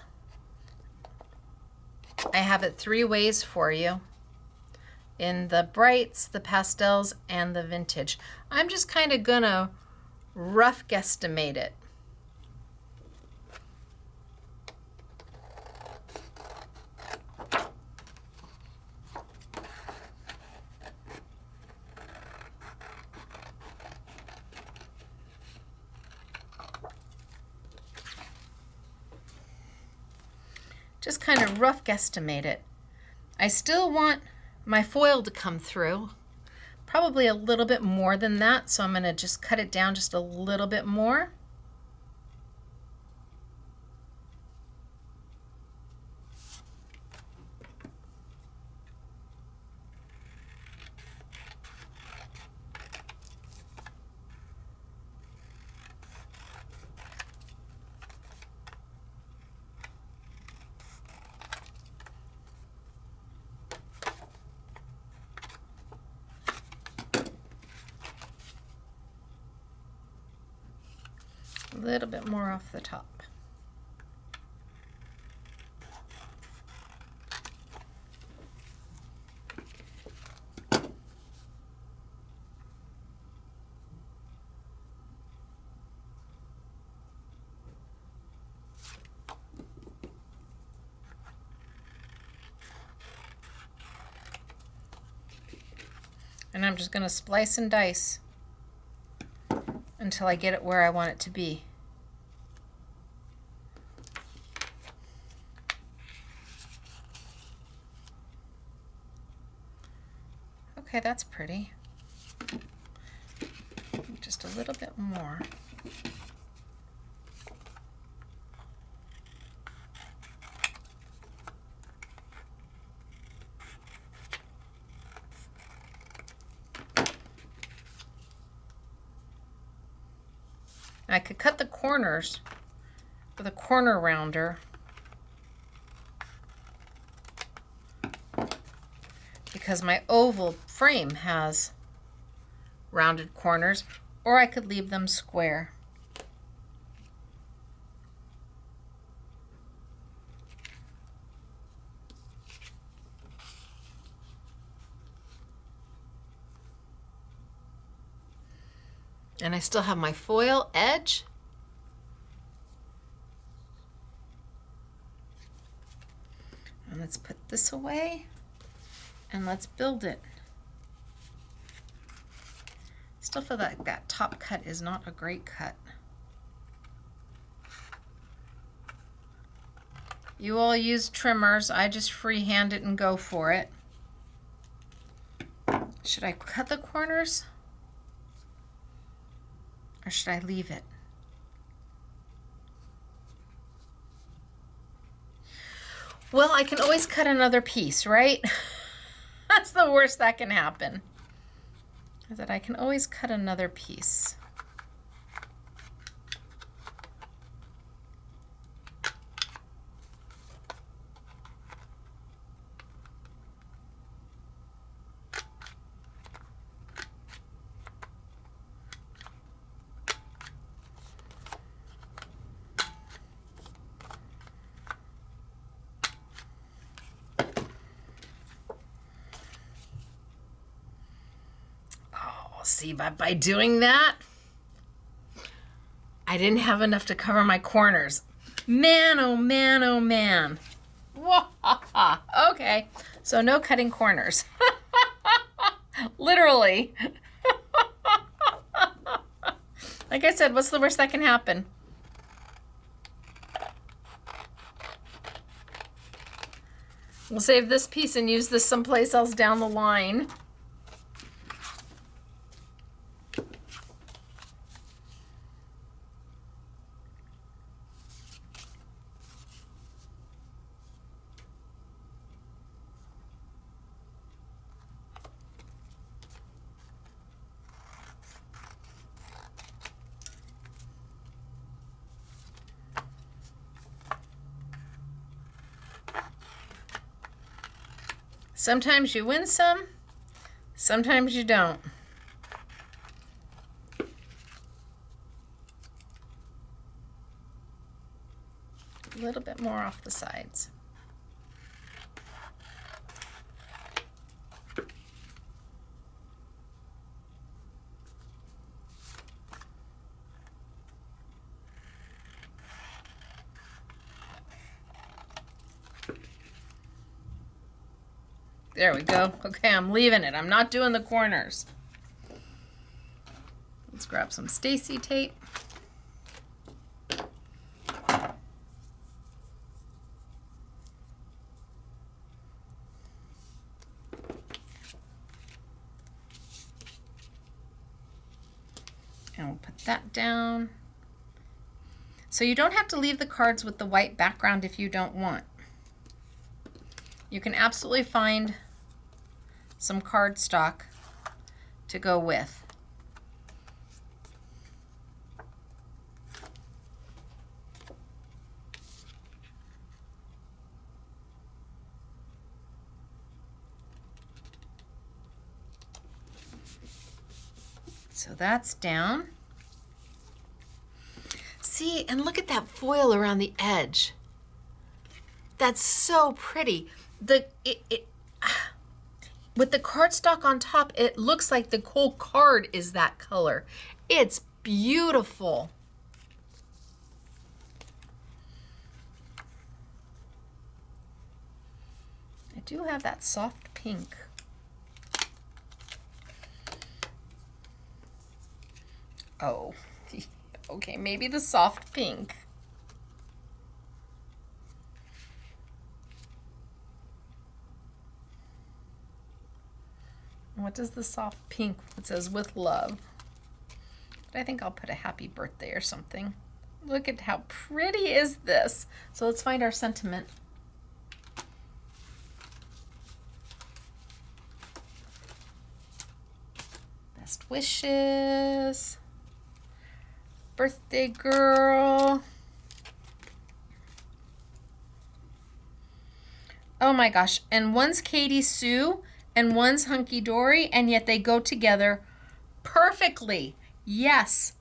I have it 3 ways for you, in the Brights, the pastels, and the vintage. I'm just kind of gonna rough guesstimate it. Just kind of rough guesstimate it. I still want my foil to come through, probably a little bit more than that, so I'm going to just cut it down just a little bit more. A little bit more off the top. And I'm just going to splice and dice until I get it where I want it to be. Okay, that's pretty. Just a little bit more. I could cut the corners with a corner rounder because my oval frame has rounded corners, or I could leave them square. And I still have my foil edge. And let's put this away and let's build it. Still feel like that top cut is not a great cut. You all use trimmers. I just freehand it and go for it. Should I cut the corners? Or should I leave it? Well, I can always cut another piece, right? That's the worst that can happen. Is that I can always cut another piece. see, but by doing that, I didn't have enough to cover my corners. Man, oh man, oh man. Okay, so no cutting corners. Literally. Like I said, what's the worst that can happen? We'll save this piece and use this someplace else down the line. Sometimes you win some, sometimes you don't. A little bit more off the sides. There we go. Okay, I'm leaving it. I'm not doing the corners. Let's grab some Stacey tape. And we'll put that down. So you don't have to leave the cards with the white background if you don't want. You can absolutely find some cardstock to go with. So that's down. See, and look at that foil around the edge. That's so pretty. With the cardstock on top, it looks like the whole card is that color. It's beautiful. I do have that soft pink. Oh, okay, maybe the soft pink. What does the soft pink? It says with love. But I think I'll put a happy birthday or something. Look at how pretty is this. So let's find our sentiment. Best wishes. Birthday girl. Oh my gosh. And one's Katie Sue and one's Hunkydory, and yet they go together perfectly. Yes.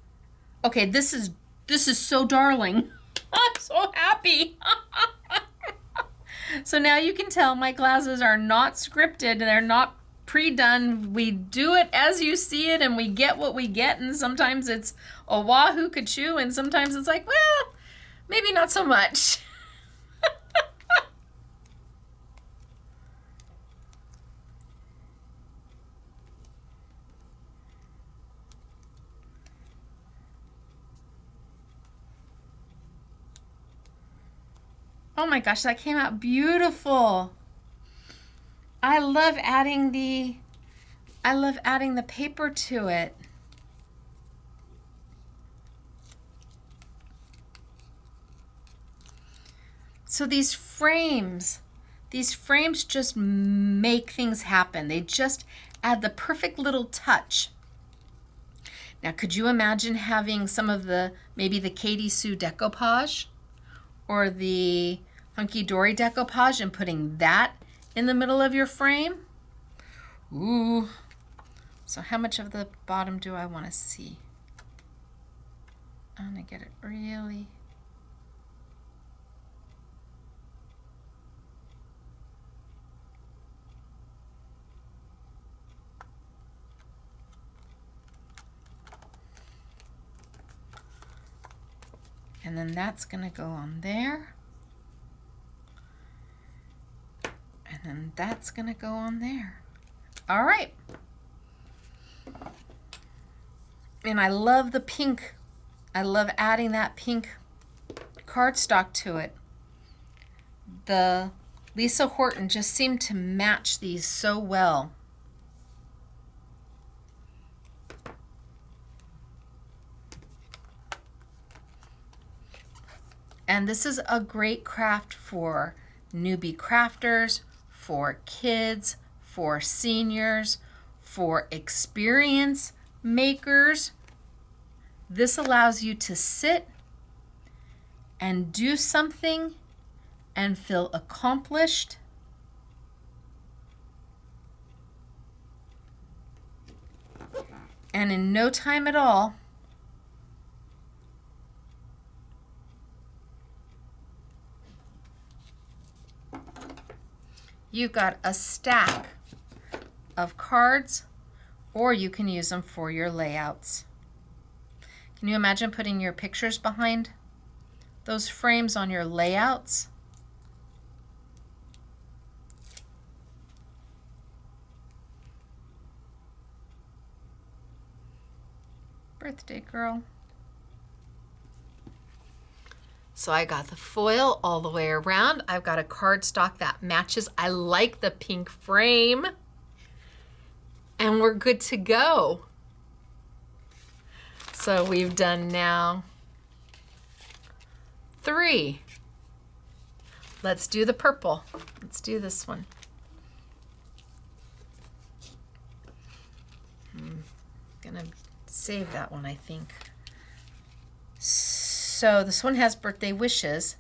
Okay, this is so darling. I'm so happy. So now you can tell my classes are not scripted. They're not pre-done. We do it as you see it, and we get what we get, and sometimes it's a wahoo ka-choo, and sometimes it's like, well, maybe not so much. Oh my gosh, that came out beautiful. I love adding the paper to it. So these frames just make things happen. They just add the perfect little touch. Now, could you imagine having some of maybe the Katie Sue decoupage or the Hunkydory decoupage and putting that in the middle of your frame? Ooh. So how much of the bottom do I want to see? I'm gonna get it really. And then that's going to go on there. And then that's going to go on there. All right. And I love the pink. I love adding that pink cardstock to it. The Lisa Horton just seemed to match these so well. And this is a great craft for newbie crafters, for kids, for seniors, for experience makers. This allows you to sit and do something and feel accomplished. And in no time at all, you've got a stack of cards, or you can use them for your layouts. Can you imagine putting your pictures behind those frames on your layouts? Birthday girl. So I got the foil all the way around. I've got a cardstock that matches. I like the pink frame. And we're good to go. So we've done now 3. Let's do the purple. Let's do this one. I'm gonna save that one, I think. So this one has birthday wishes.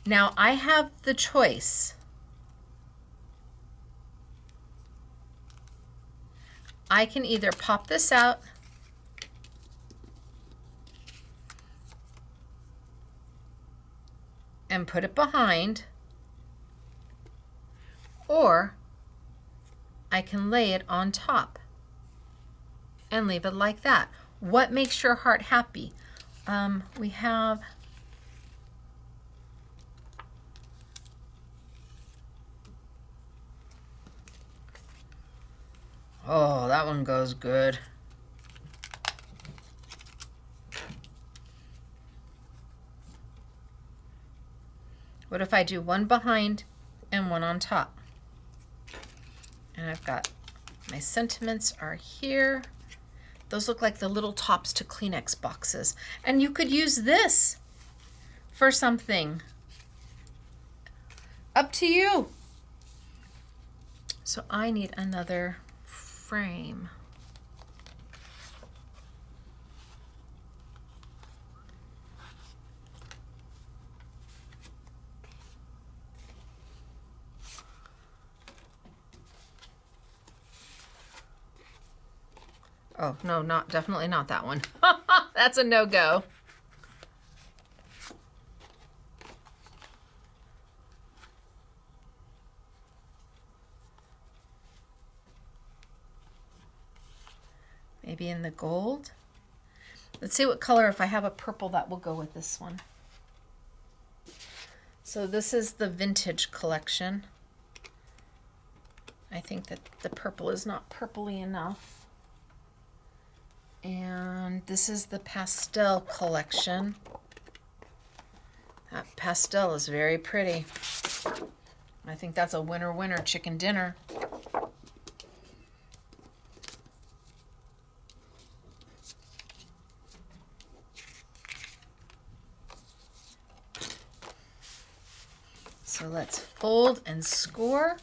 Now I have the choice. I can either pop this out and put it behind, or I can lay it on top and leave it like that. What makes your heart happy? We have oh, that one goes good. What if I do one behind and one on top? And I've got my sentiments are here. Those look like the little tops to Kleenex boxes. And you could use this for something. Up to you. So I need another frame. Oh, no, definitely not that one. That's a no-go. Maybe in the gold. Let's see what color, if I have a purple that will go with this one. So this is the vintage collection. I think that the purple is not purpley enough. And this is the pastel collection. That pastel is very pretty. I think that's a winner chicken dinner. So let's fold and score.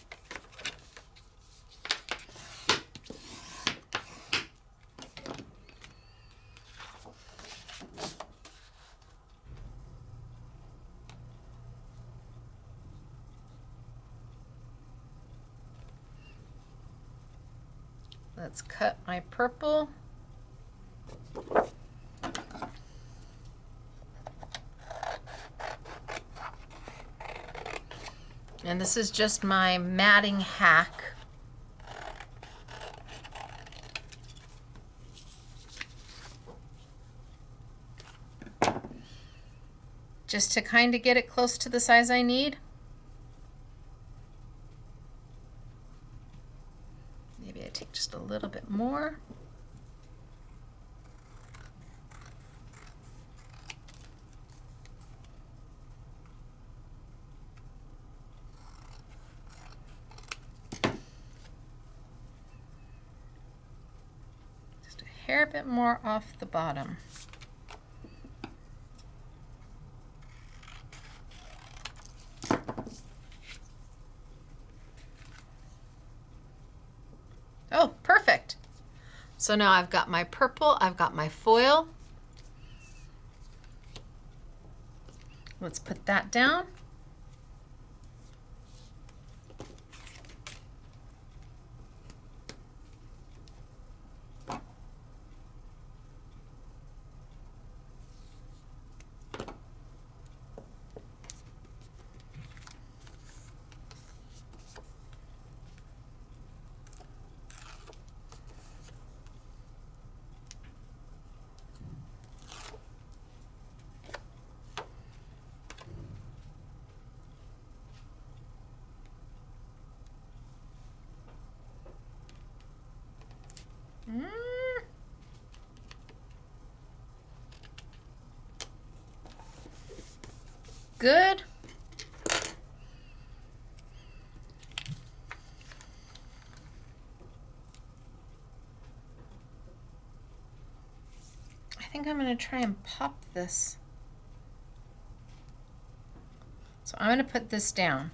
Let's cut my purple. And this is just my matting hack. just to kind of get it close to the size I need. Maybe I take just a little bit more. Just a hair bit more off the bottom. Oh, perfect. So now I've got my purple, I've got my foil. Let's put that down. Good. I think I'm going to try and pop this. So I'm going to put this down.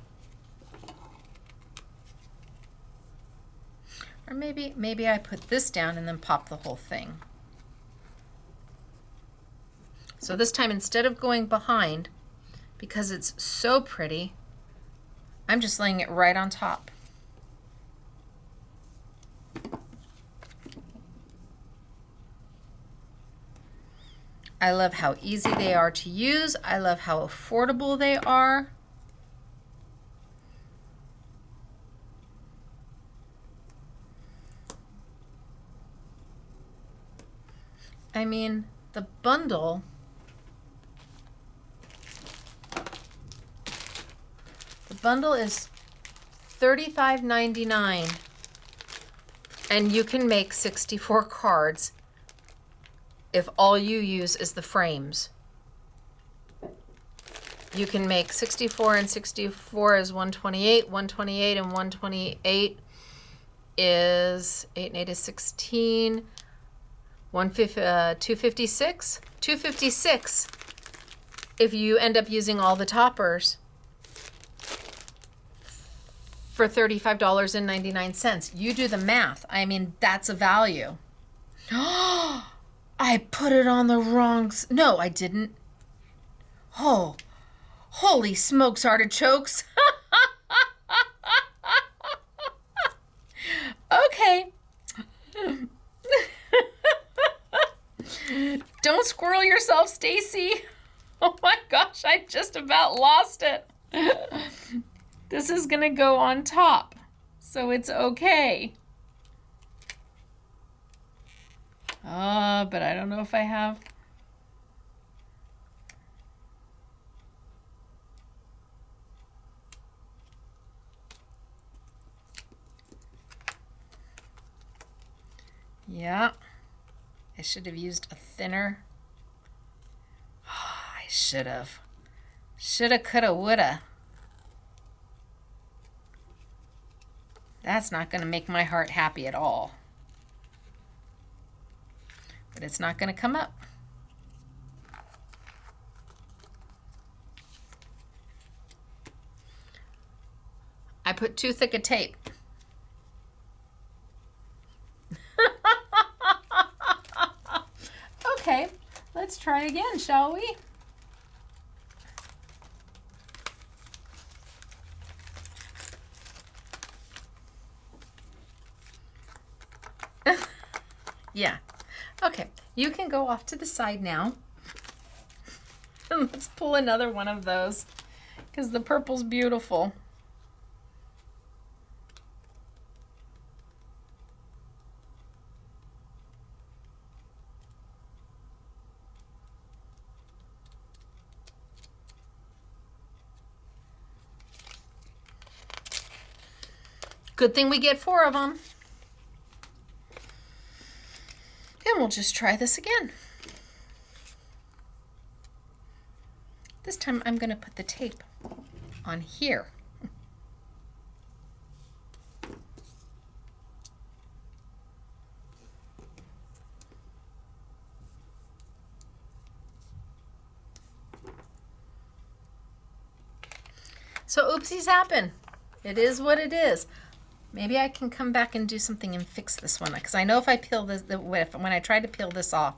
Or maybe I put this down and then pop the whole thing. So this time, instead of going behind, because it's so pretty, I'm just laying it right on top. I love how easy they are to use. I love how affordable they are. I mean, the bundle is $35.99, and you can make 64 cards if all you use is the frames. You can make 64, and 64 is 128, 128 and 128 is 8 and 8 is 16, 256. 256 if you end up using all the toppers for $35.99. You do the math. I mean, that's a value. I put it on the wrong... No, I didn't. Oh, holy smokes, artichokes. Okay. Don't squirrel yourself, Stacey. Oh my gosh, I just about lost it. This is gonna go on top, so it's okay. But I don't know if I have. Yeah, I should have used a thinner. Oh, I should have. Shoulda, coulda, woulda. That's not going to make my heart happy at all. But it's not going to come up. I put too thick a tape. Okay, let's try again, shall we? Yeah. Okay, you can go off to the side now. And let's pull another one of those because the purple's beautiful. Good thing we get 4 of them. And we'll just try this again. This time I'm going to put the tape on here. So oopsies happen. It is what it is. Maybe I can come back and do something and fix this one, because I know if I peel this, when I try to peel this off,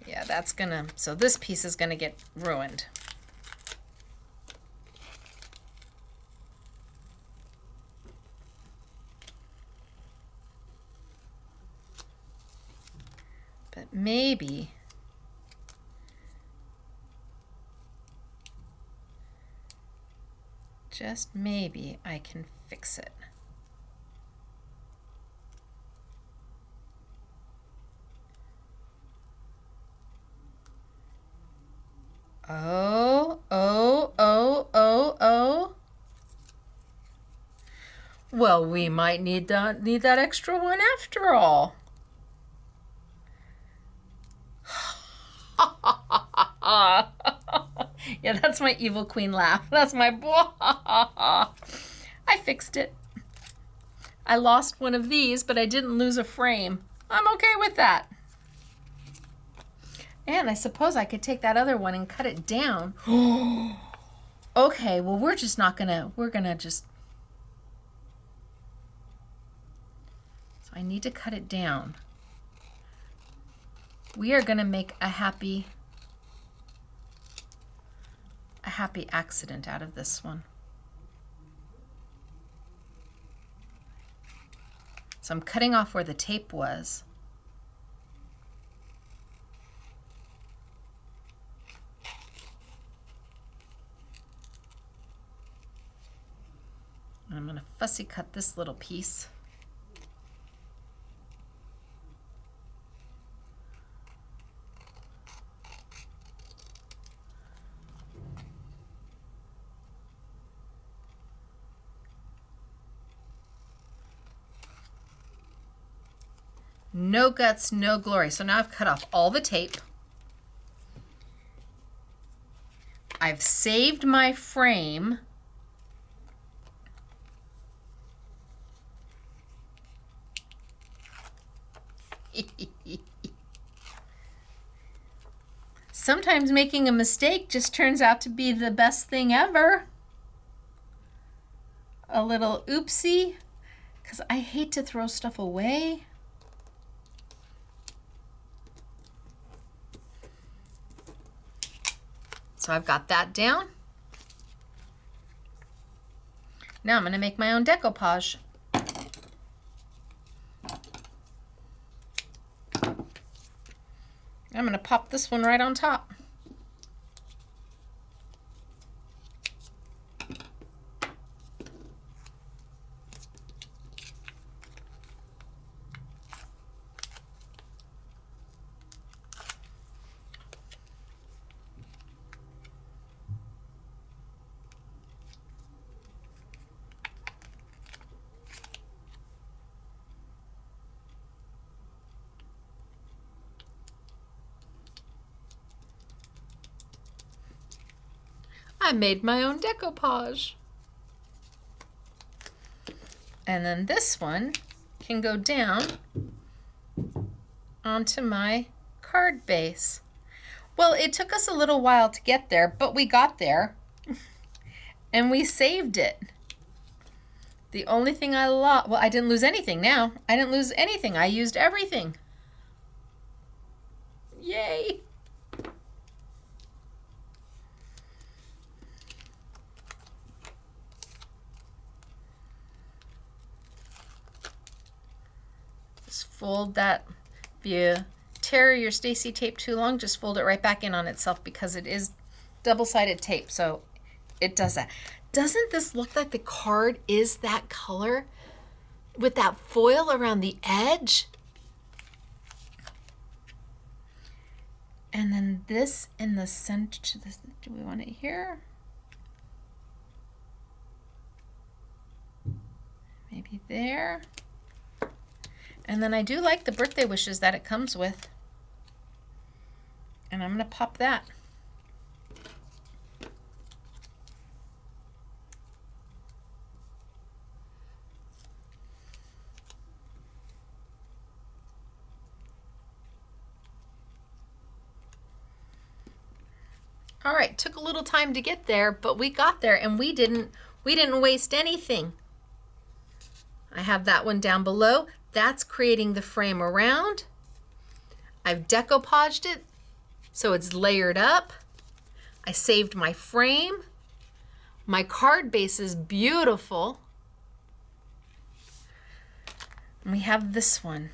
yeah, that's gonna, so this piece is gonna get ruined. But maybe just maybe I can fix it. Oh, oh, oh, oh, oh. Well, we might need that extra one after all. Yeah, that's my evil queen laugh. That's my I fixed it. I lost one of these, but I didn't lose a frame. I'm okay with that. And I suppose I could take that other one and cut it down. Okay, well, we're gonna just. So I need to cut it down. We are gonna make a happy accident out of this one. So I'm cutting off where the tape was. And I'm going to fussy cut this little piece. No guts, no glory. So now I've cut off all the tape. I've saved my frame. Sometimes making a mistake just turns out to be the best thing ever. A little oopsie, because I hate to throw stuff away. So I've got that down. Now I'm going to make my own decoupage. I'm going to pop this one right on top. I made my own decoupage. And then this one can go down onto my card base. Well, it took us a little while to get there, but we got there and we saved it. The only thing I lost, well, I didn't lose anything now. I didn't lose anything. I used everything. Yay. Just fold that. If you tear your Stacey tape too long, just fold it right back in on itself because it is double-sided tape, so it does that. Doesn't this look like the card is that color with that foil around the edge? And then this in the center, do we want it here? Maybe there. And then I do like the birthday wishes that it comes with. And I'm going to pop that. All right, took a little time to get there, but we got there and we didn't waste anything. I have that one down below. That's creating the frame around. I've decoupaged it so it's layered up. I saved my frame. My card base is beautiful. And we have this one.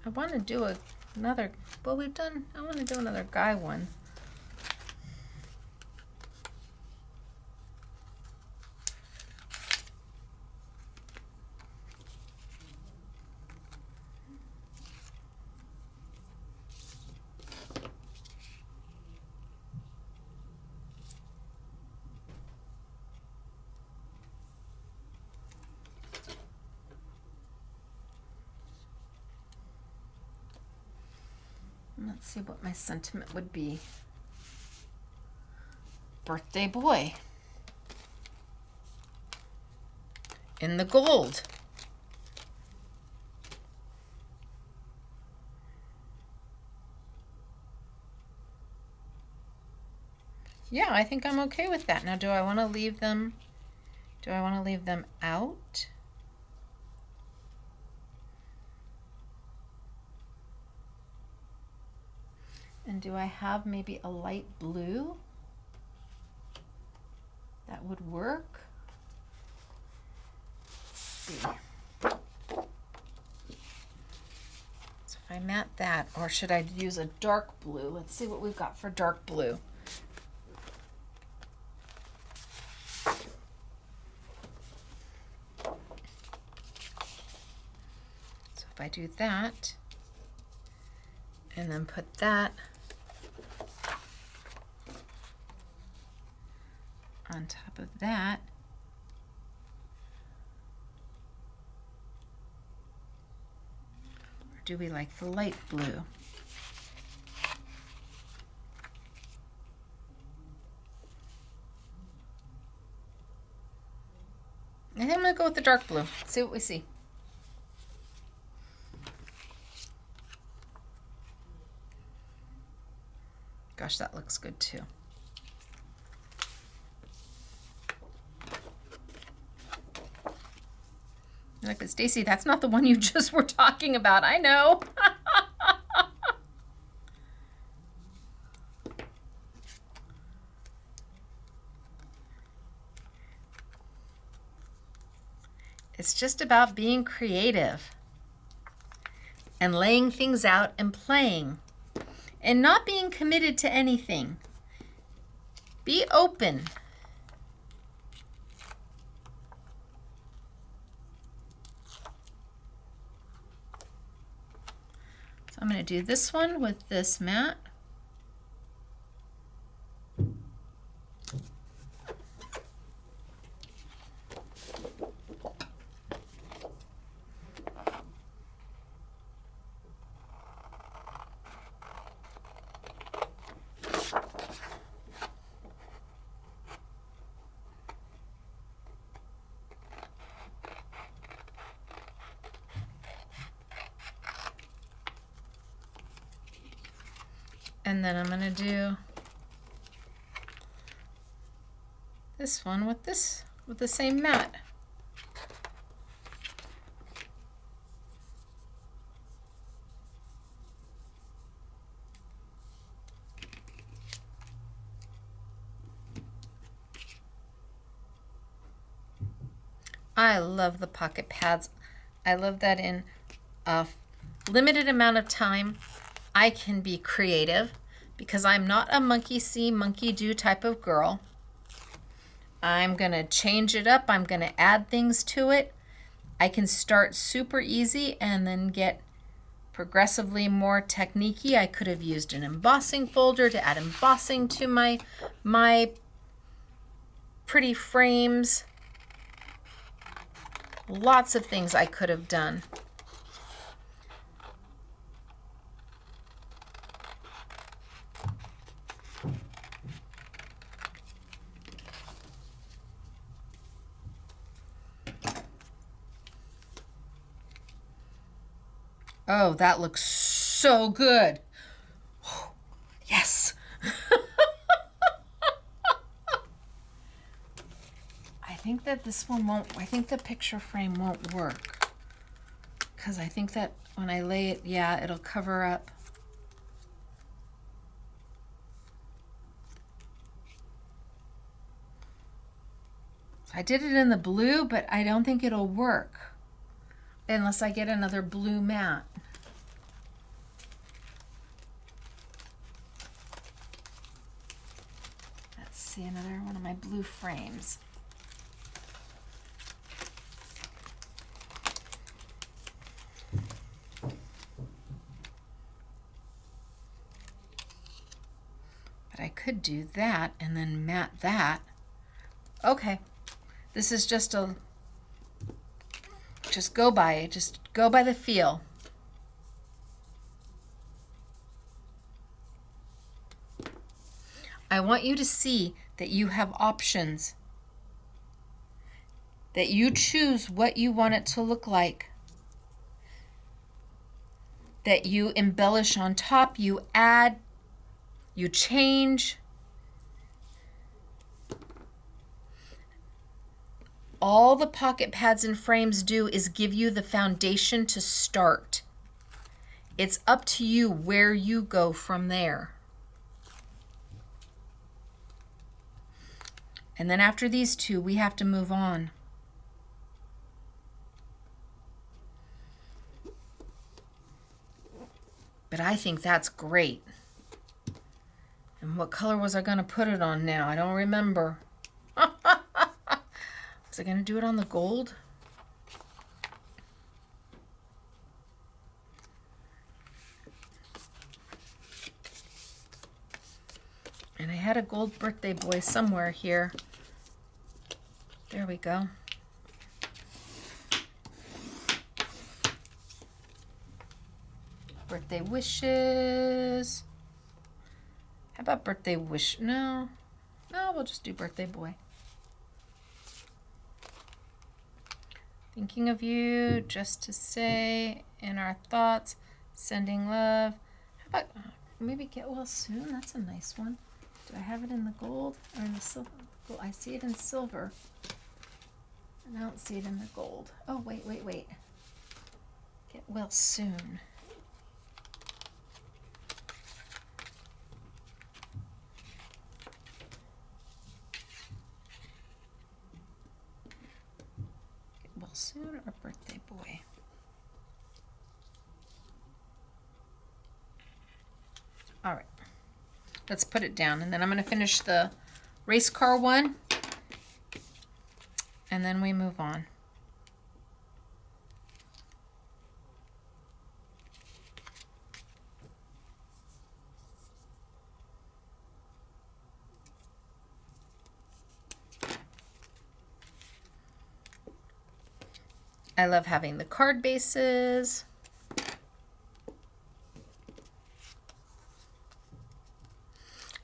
I want to do another, well, I want to do another guy one. Let's see what my sentiment would be. Birthday boy. In the gold. Yeah, I think I'm okay with that. Now, do I want to leave them out? And do I have maybe a light blue that would work? Let's see. So if I mat that, or should I use a dark blue? Let's see what we've got for dark blue. So if I do that, and then put that on top of that, or do we like the light blue? I think I'm gonna go with the dark blue. See what we see. Gosh, that looks good too. You're like, but Stacey, that's not the one you just were talking about. I know. It's just about being creative and laying things out and playing and not being committed to anything. Be open. So I'm going to do this one with this mat. And then I'm going to do this one with the same mat. I love the pocket pads. I love that in a limited amount of time, I can be creative because I'm not a monkey see, monkey do type of girl. I'm going to change it up. I'm going to add things to it. I can start super easy and then get progressively more technique-y. I could have used an embossing folder to add embossing to my pretty frames. Lots of things I could have done. Oh, that looks so good. Yes. I think that this one won't, I think the picture frame won't work. Because I think that when I lay it, yeah, it'll cover up. I did it in the blue, but I don't think it'll work unless I get another blue mat. Let's see, another one of my blue frames. But I could do that and then mat that. Okay, this is just go by it. Just go by the feel. I want you to see that you have options, that you choose what you want it to look like, that you embellish on top, you add, you change. All the pocket pads and frames do is give you the foundation to start. It's up to you where you go from there. And then after these two, we have to move on. But I think that's great. And what color was I going to put it on now? I don't remember. Was I going to do it on the gold? And I had a gold birthday boy somewhere here. There we go. Birthday wishes. How about birthday wish? No, we'll just do birthday boy. Thinking of you, just to say, in our thoughts, sending love. How about maybe get well soon? That's a nice one. Do I have it in the gold or in the silver? Well, I see it in silver. And I don't see it in the gold. Oh, wait. Get well soon. Get well soon or birthday boy? All right. Let's put it down, and then I'm going to finish the race car one, and then we move on. I love having the card bases.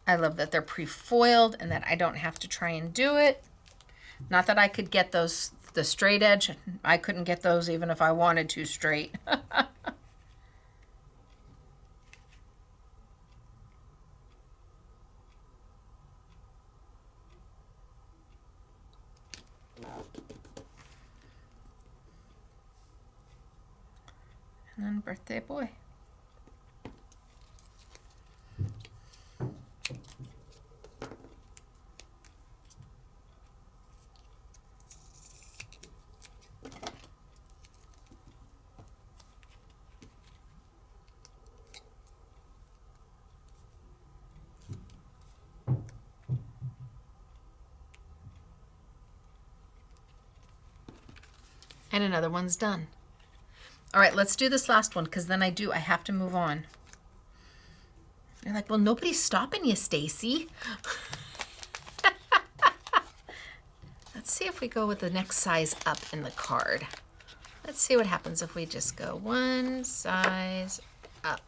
I love that they're pre-foiled and that I don't have to try and do it. Not that I could get those, the straight edge. I couldn't get those even if I wanted to straight. And then birthday boy. And another one's done. All right, let's do this last one because then I have to move on. You're like, well, nobody's stopping you, Stacey. Let's see if we go with the next size up in the card. Let's see what happens if we just go one size up.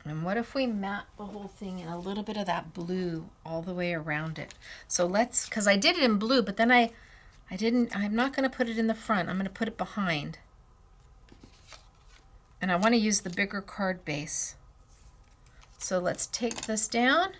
And what if we mat the whole thing in a little bit of that blue all the way around it? So let's, because I did it in blue, but then I'm not going to put it in the front. I'm going to put it behind. And I want to use the bigger card base. So let's take this down.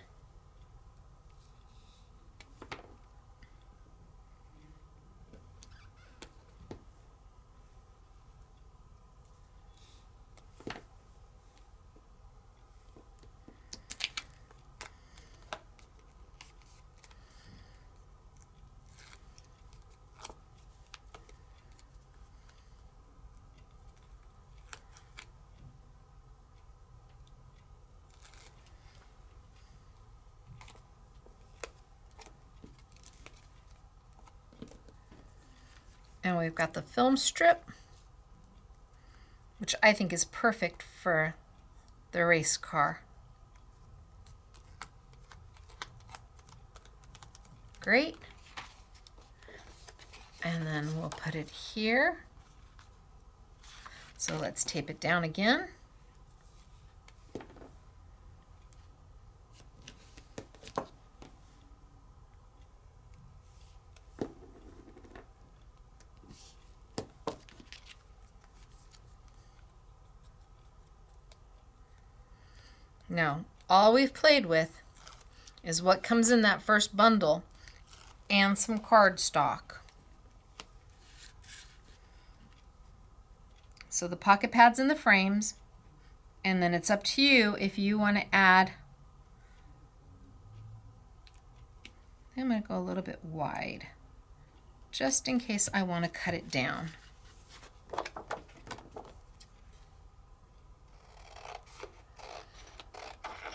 And we've got the film strip, which I think is perfect for the race car. Great. And then we'll put it here. So let's tape it down again. Now, all we've played with is what comes in that first bundle and some cardstock. So the pocket pads and the frames, and then it's up to you if you want to add. I'm going to go a little bit wide, just in case I want to cut it down.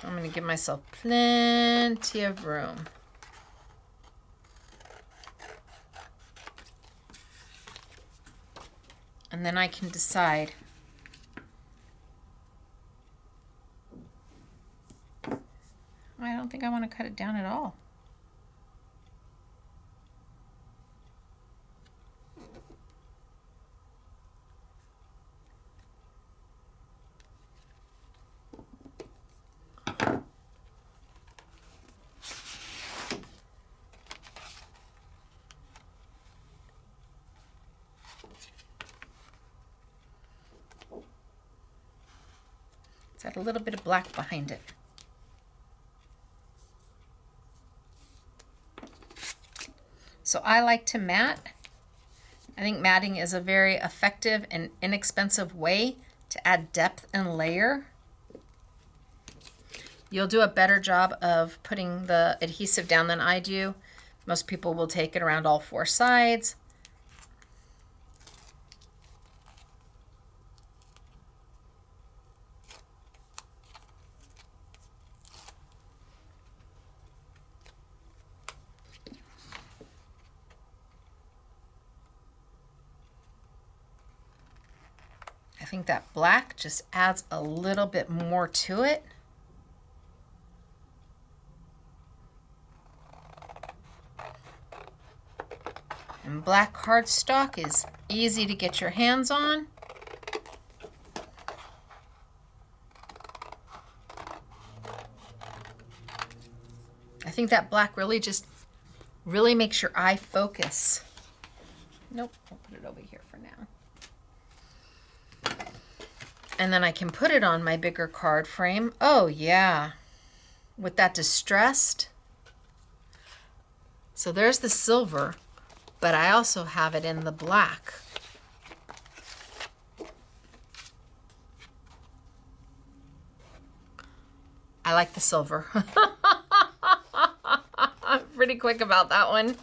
I'm going to give myself plenty of room. And then I can decide. I don't think I want to cut it down at all. It's got a little bit of black behind it. So I like to mat. I think matting is a very effective and inexpensive way to add depth and layer. You'll do a better job of putting the adhesive down than I do. Most people will take it around all four sides. I think that black just adds a little bit more to it. And black cardstock is easy to get your hands on. I think that black really makes your eye focus. Nope, I'll put it over here for now. And then I can put it on my bigger card frame. Oh yeah, with that distressed. So there's the silver, but I also have it in the black. I like the silver pretty quick about that one.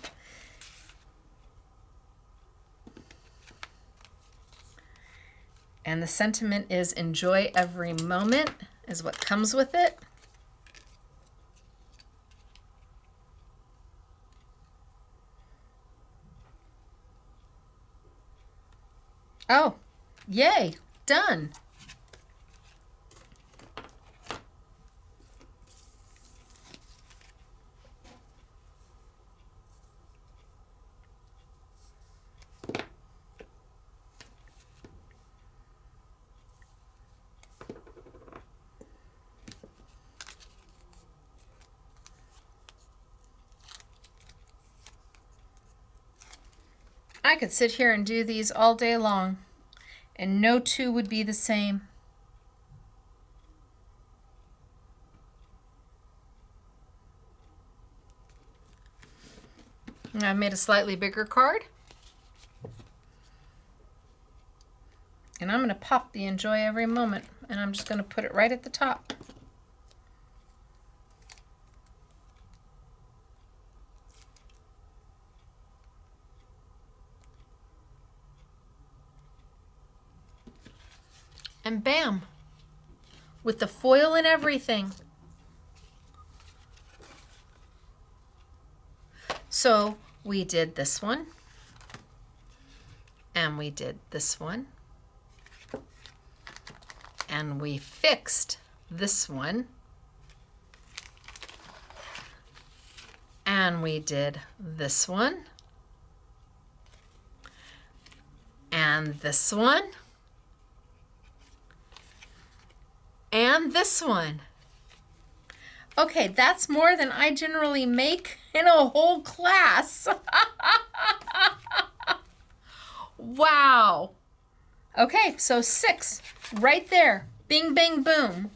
And the sentiment is enjoy every moment is what comes with it. Oh, yay, done. I could sit here and do these all day long, and no two would be the same. And I've made a slightly bigger card. And I'm going to pop the enjoy every moment, and I'm just going to put it right at the top. And bam, with the foil and everything. So we did this one, and we did this one, and we fixed this one, and we did this one, and this one, and this one. Okay, that's more than I generally make in a whole class. Wow. Okay, so 6 right there. Bing, bang, boom.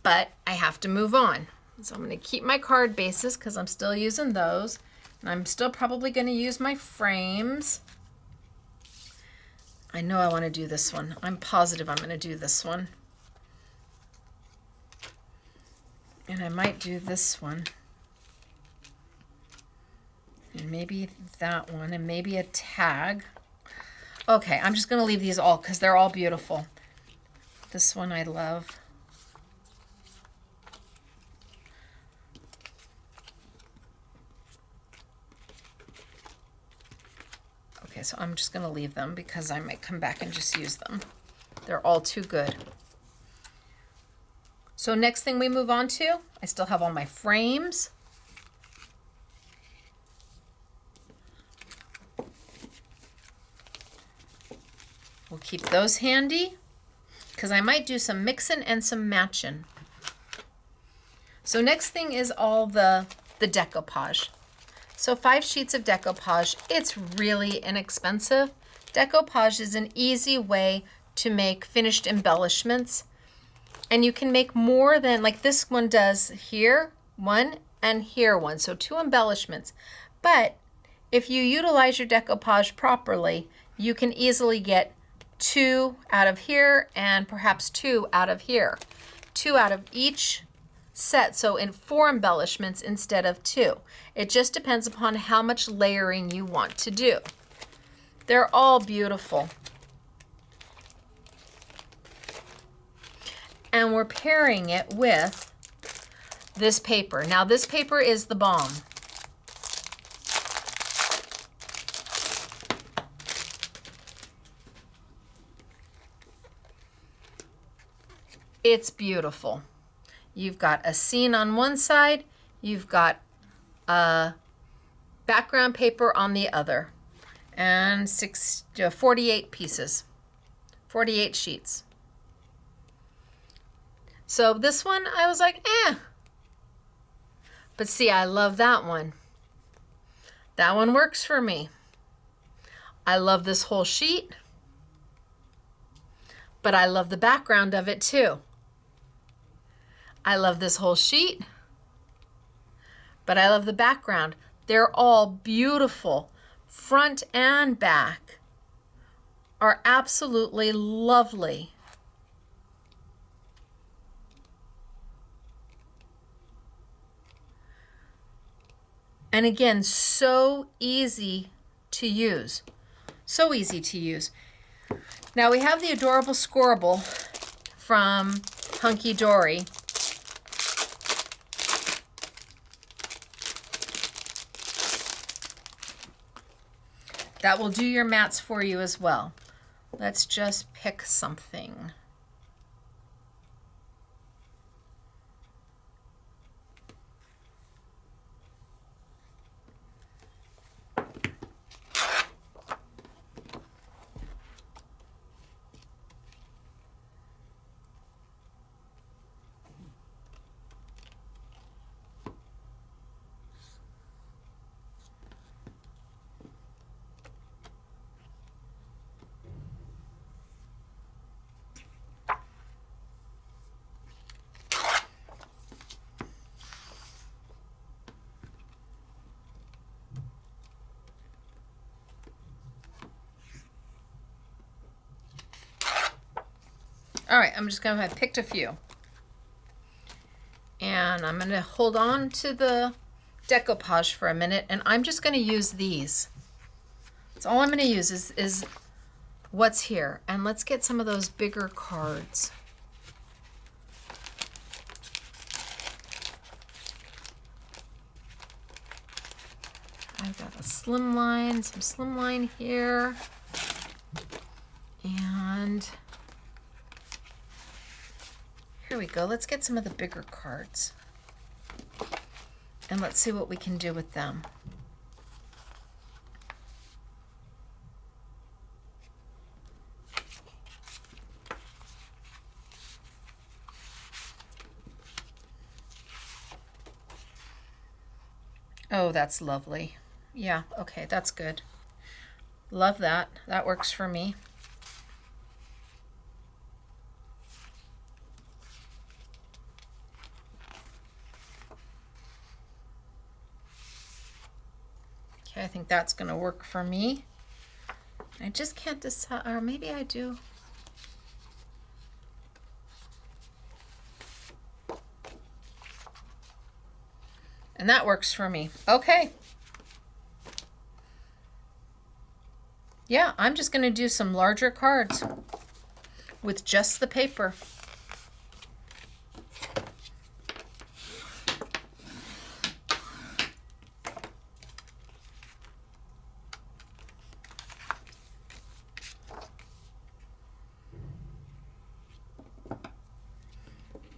But I have to move on. So I'm going to keep my card bases because I'm still using those. And I'm still probably going to use my frames. I know I want to do this one. I'm positive I'm going to do this one. And I might do this one. And maybe that one. And maybe a tag. Okay, I'm just going to leave these all because they're all beautiful. This one I love. Okay, so I'm just going to leave them because I might come back and just use them. They're all too good. So next thing we move on to, I still have all my frames. We'll keep those handy because I might do some mixing and some matching. So next thing is all the decoupage. So 5 sheets of decoupage. It's really inexpensive. Decoupage is an easy way to make finished embellishments. And you can make more than, like this one does here, 1, and here 1. So 2 embellishments. But if you utilize your decoupage properly, you can easily get 2 out of here and perhaps 2 out of here. 2 out of each set, so in 4 embellishments instead of 2. It just depends upon how much layering you want to do. They're all beautiful. And we're pairing it with this paper. Now this paper is the bomb. It's beautiful. You've got a scene on one side, you've got a background paper on the other, and 48 pieces, 48 sheets. So this one, I was like, eh. But see, I love that one. That one works for me. I love this whole sheet, but I love the background of it too. I love this whole sheet, but I love the background. They're all beautiful. Front and back are absolutely lovely. And again, so easy to use. So easy to use. Now we have the adorable Scorable from Hunkydory. That will do your mats for you as well. Let's just pick something. All right, I picked a few. And I'm gonna hold on to the decoupage for a minute, and I'm just gonna use these. That's all I'm gonna use is what's here. And let's get some of those bigger cards. I've got a slimline, some slimline here. And here we go. Let's get some of the bigger cards. And let's see what we can do with them. Oh, that's lovely. Yeah, okay, that's good. Love that. That works for me. Okay, I think that's going to work for me. I just can't decide, or maybe I do. And that works for me. Okay. Yeah, I'm just going to do some larger cards with just the paper.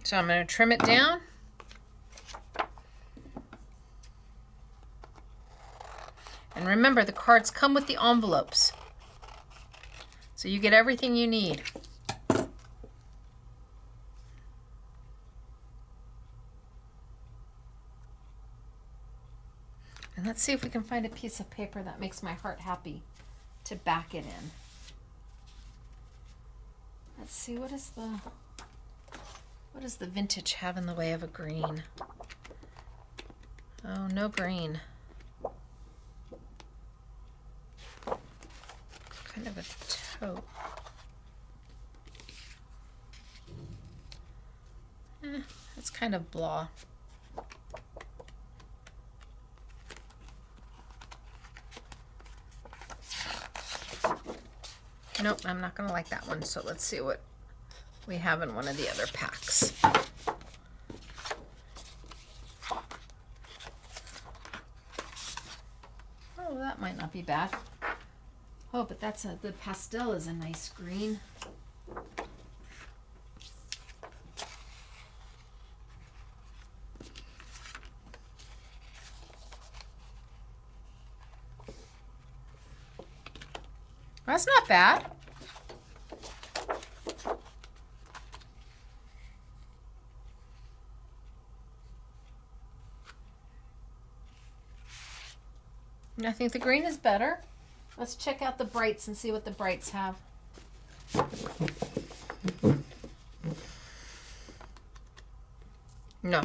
So I'm going to trim it down. And remember, the cards come with the envelopes. So you get everything you need. And let's see if we can find a piece of paper that makes my heart happy to back it in. Let's see, what does the vintage have in the way of a green? Oh, no green. Kind of a taupe. It's kind of blah. Nope, I'm not going to like that one. So let's see what we have in one of the other packs. Oh, that might not be bad. Oh, but the pastel is a nice green. That's not bad. I think the green is better. Let's check out the brights and see what the brights have. No.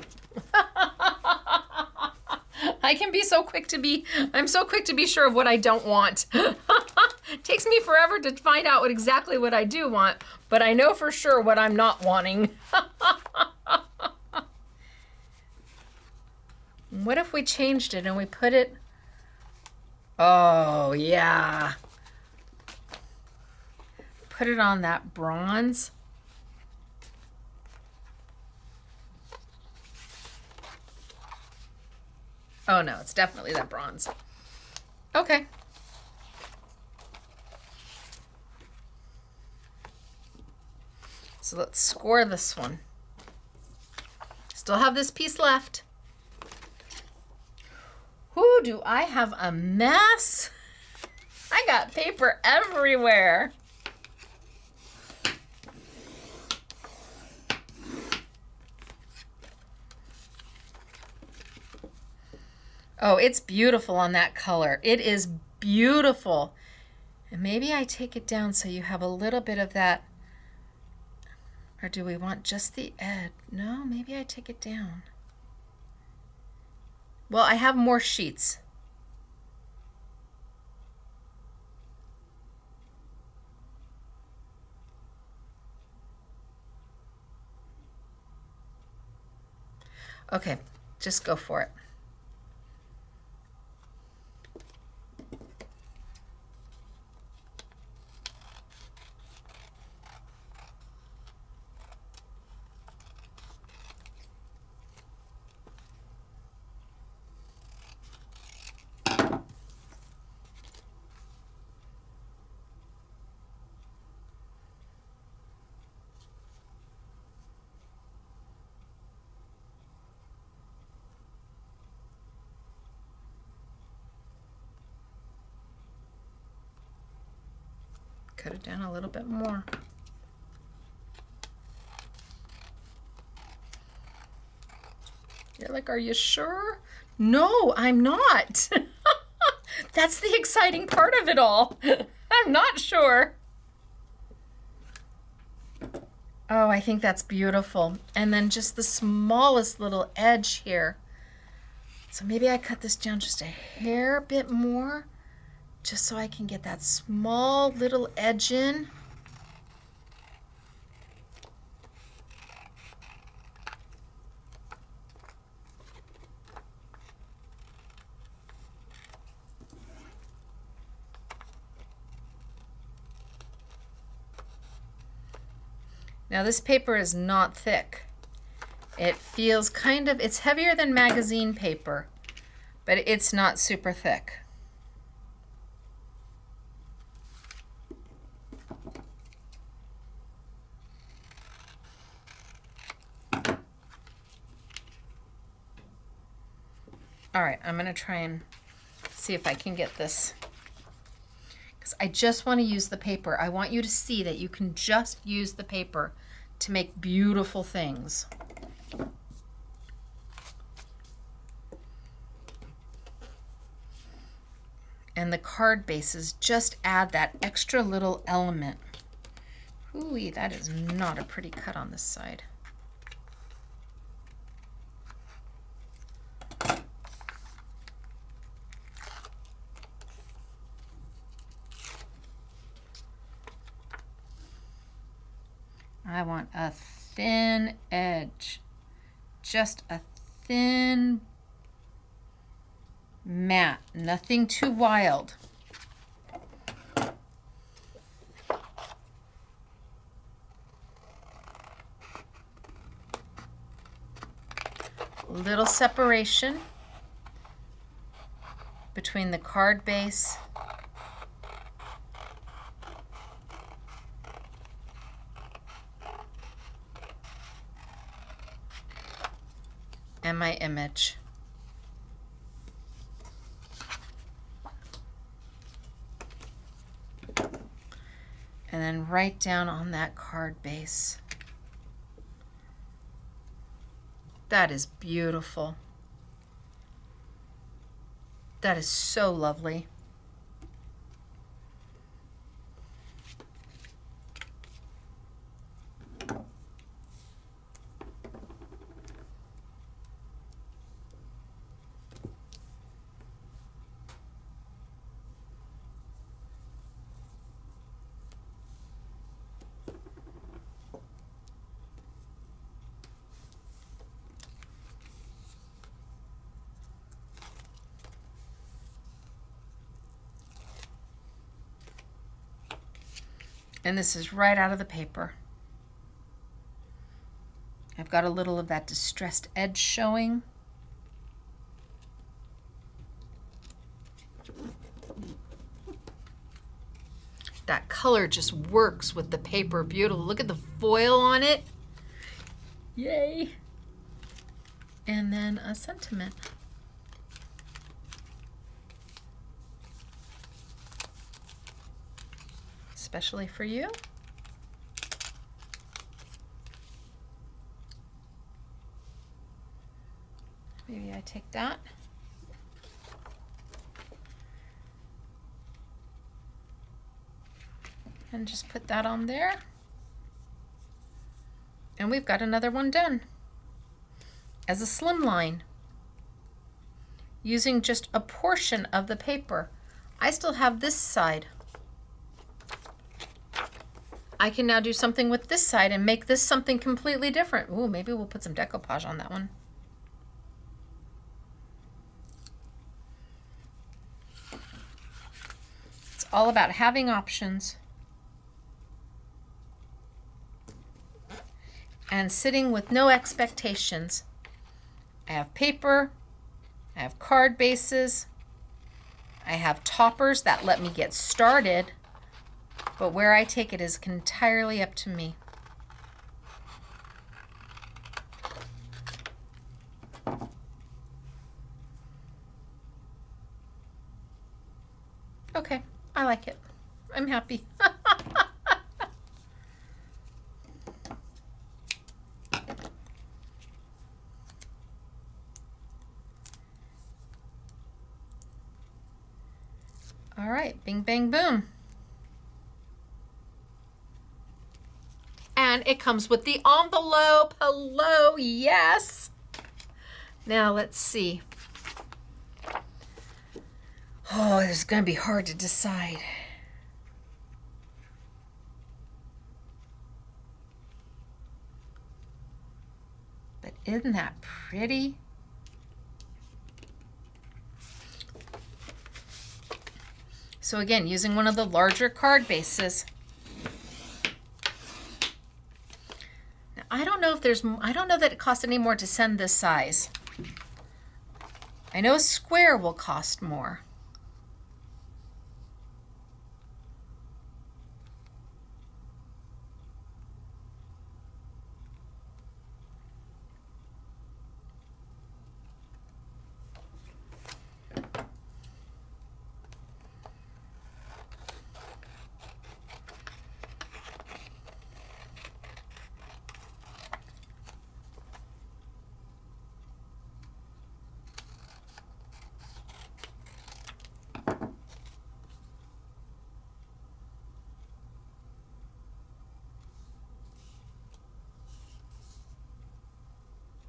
I can be so quick to be, I'm so quick to be sure of what I don't want. It takes me forever to find out exactly what I do want, but I know for sure what I'm not wanting. What if we changed it and we put it, oh yeah, put it on that bronze. Oh no, it's definitely that bronze. Okay. So let's score this one. Still have this piece left. Whoo, do I have a mess? I got paper everywhere. Oh, it's beautiful on that color. It is beautiful. And maybe I take it down so you have a little bit of that. Or do we want just the edge? No, maybe I take it down. Well, I have more sheets. Okay, just go for it. Cut it down a little bit more. You're like, are you sure? No, I'm not. That's the exciting part of it all. I'm not sure. Oh, I think that's beautiful. And then just the smallest little edge here. So maybe I cut this down just a hair bit more, just so I can get that small little edge in. Now this paper is not thick. It feels kind of, it's heavier than magazine paper, but it's not super thick. All right, I'm gonna try and see if I can get this, because I just want to use the paper. I want you to see that you can just use the paper to make beautiful things. And the card bases just add that extra little element. Ooh, that is not a pretty cut on this side. I want a thin edge, just a thin matte, nothing too wild. Little separation between the card base and my image. And then right down on that card base. That is beautiful. That is so lovely. And this is right out of the paper. I've got a little of that distressed edge showing. That color just works with the paper beautiful. Look at the foil on it. Yay. And then a sentiment. Especially for you. Maybe I take that. And just put that on there. And we've got another one done. As a slim line. Using just a portion of the paper. I still have this side. I can now do something with this side and make this something completely different. Ooh, maybe we'll put some decoupage on that one. It's all about having options. And sitting with no expectations. I have paper, I have card bases, I have toppers that let me get started, but where I take it is entirely up to me. Okay, I like it. I'm happy. All right, bing, bang, boom. And it comes with the envelope. Hello, yes. Now let's see. Oh, this is going to be hard to decide. But isn't that pretty? So again, using one of the larger card bases. Now, I don't know that it costs any more to send this size. I know a square will cost more.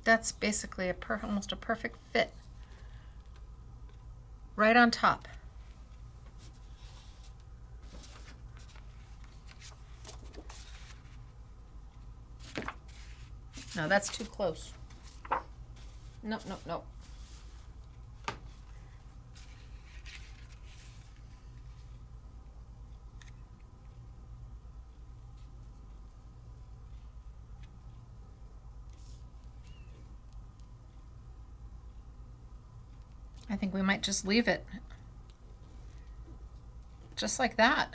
That's basically almost a perfect fit. Right on top. No, that's too close. Nope, nope, nope. I think we might just leave it just like that.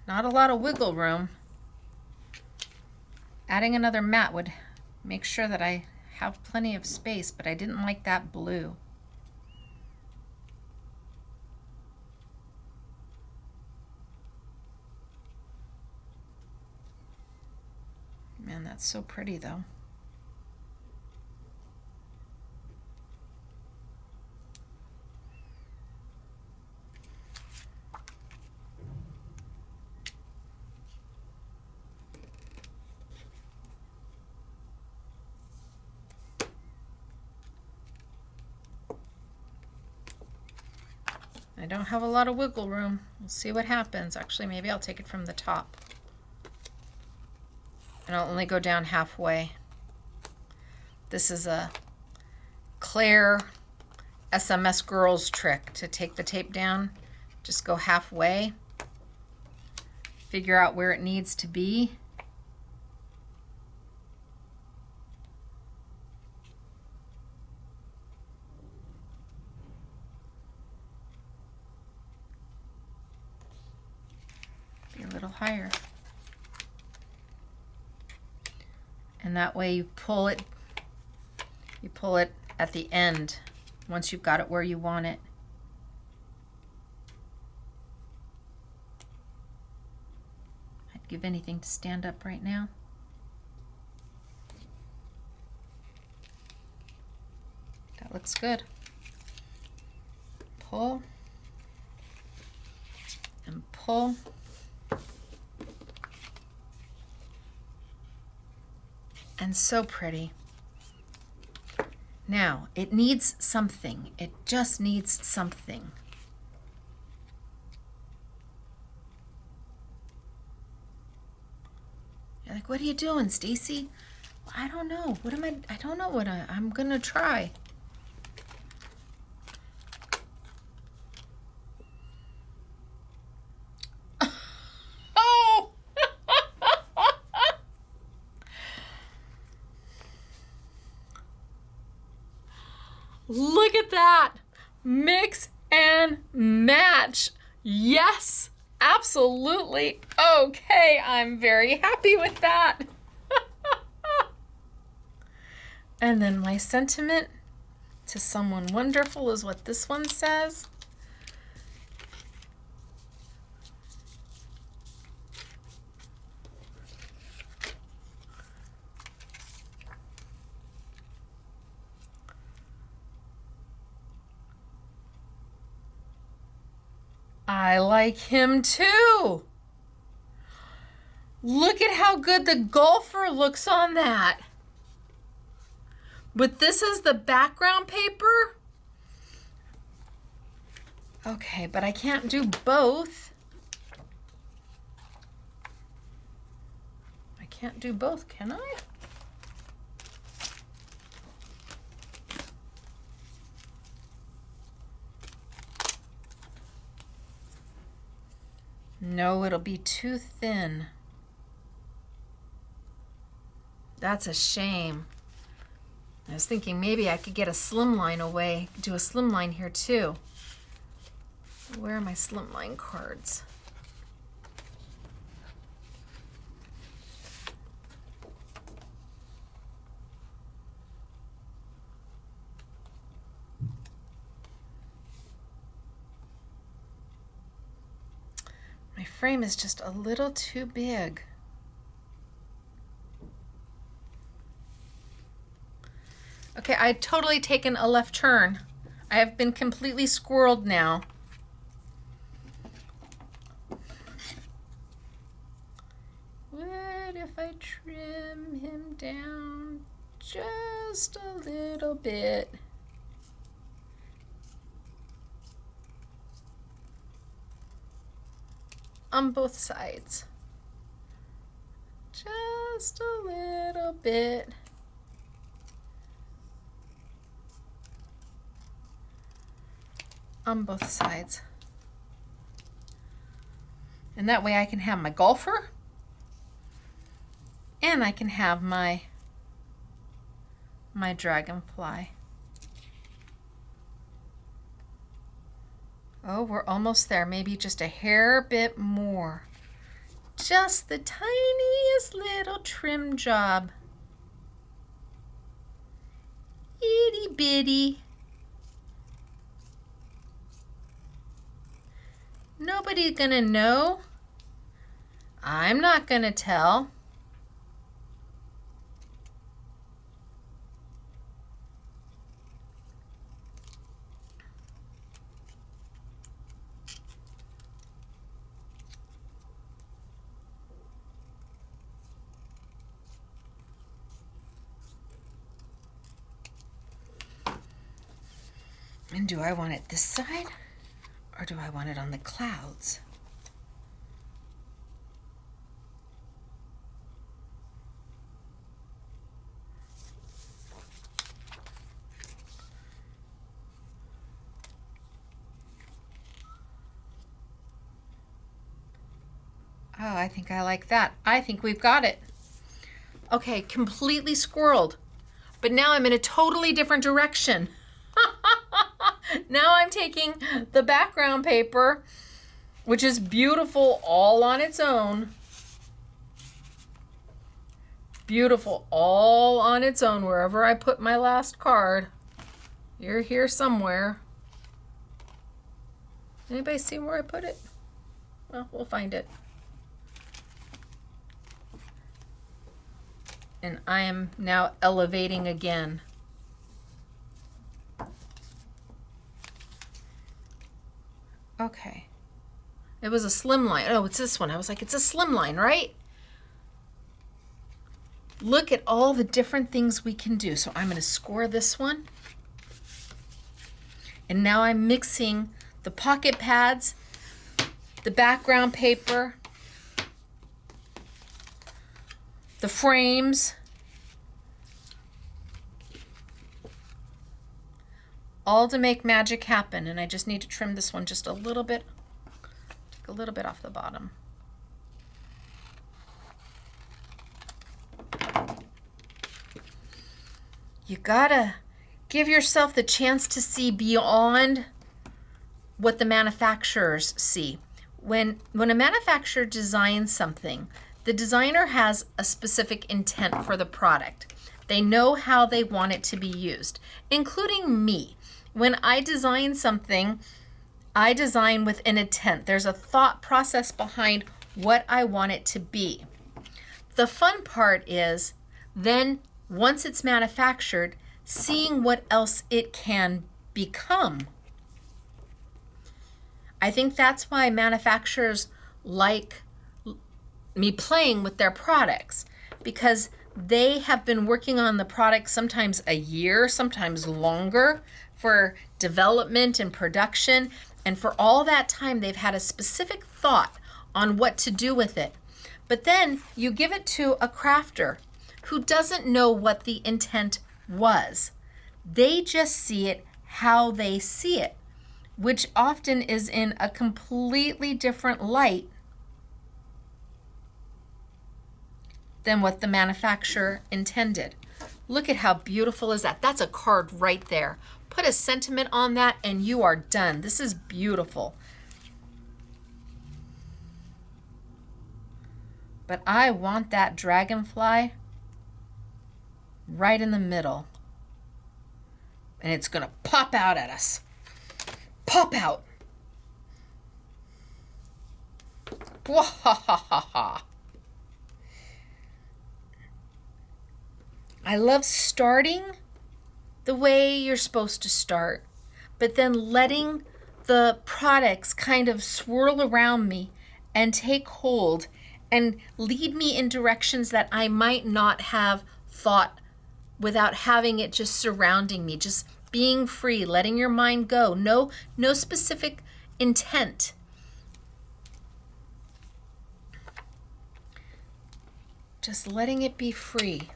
Not a lot of wiggle room. Adding another mat would make sure that I have plenty of space, but I didn't like that blue. Man, that's so pretty though. I don't have a lot of wiggle room. We'll see what happens. Actually, maybe I'll take it from the top. And I'll only go down halfway. This is a Claire SMS Girls trick to take the tape down. Just go halfway. Figure out where it needs to be. Be a little higher. And that way you pull it at the end once you've got it where you want it. I'd give anything to stand up right now. That looks good. Pull and pull. And so pretty. Now, it needs something. It just needs something. You're like, what are you doing, Stacey? I don't know. I don't know what I'm gonna try. Look at that. Mix and match. Yes, absolutely. Okay, I'm very happy with that. And then my sentiment to someone wonderful is what this one says. I like him too. Look at how good the golfer looks on that. But this is the background paper. Okay, but I can't do both. I can't do both, can I? No, it'll be too thin. That's a shame. I was thinking maybe I could get a slimline away, do a slimline here too. Where are my slimline cards? My frame is just a little too big. Okay, I've totally taken a left turn. I have been completely squirreled now. What if I trim him down just a little bit? On both sides. Just a little bit. On both sides. And that way I can have my golfer and I can have my dragonfly. Oh, we're almost there. Maybe just a hair bit more. Just the tiniest little trim job. Itty bitty. Nobody's gonna know. I'm not gonna tell. And do I want it this side or do I want it on the clouds? Oh, I think I like that. I think we've got it. Okay, completely squirreled. But now I'm in a totally different direction. Now I'm taking the background paper, which is beautiful all on its own. Beautiful all on its own, wherever I put my last card. You're here somewhere. Anybody see where I put it? Well, we'll find it. And I am now elevating again. Okay. It was a slim line. Oh, it's this one. I was like, it's a slim line, right? Look at all the different things we can do. So I'm going to score this one. And now I'm mixing the pocket pads, the background paper, the frames, all to make magic happen. And I just need to trim this one just a little bit, take a little bit off the bottom. You gotta give yourself the chance to see beyond what the manufacturers see. When a manufacturer designs something, the designer has a specific intent for the product. They know how they want it to be used, including me. When I design something, I design with an intent. There's a thought process behind what I want it to be. The fun part is then once it's manufactured, seeing what else it can become. I think that's why manufacturers like me playing with their products, because they have been working on the product sometimes a year, sometimes longer, for development and production. And for all that time, they've had a specific thought on what to do with it. But then you give it to a crafter who doesn't know what the intent was. They just see it how they see it, which often is in a completely different light than what the manufacturer intended. Look at how beautiful is that. That's a card right there. Put a sentiment on that and you are done. This is beautiful. But I want that dragonfly right in the middle. And it's gonna pop out at us. Pop out. Wahahaha. I love starting the way you're supposed to start, but then letting the products kind of swirl around me and take hold and lead me in directions that I might not have thought without having it just surrounding me, just being free, letting your mind go. No specific intent. Just letting it be free.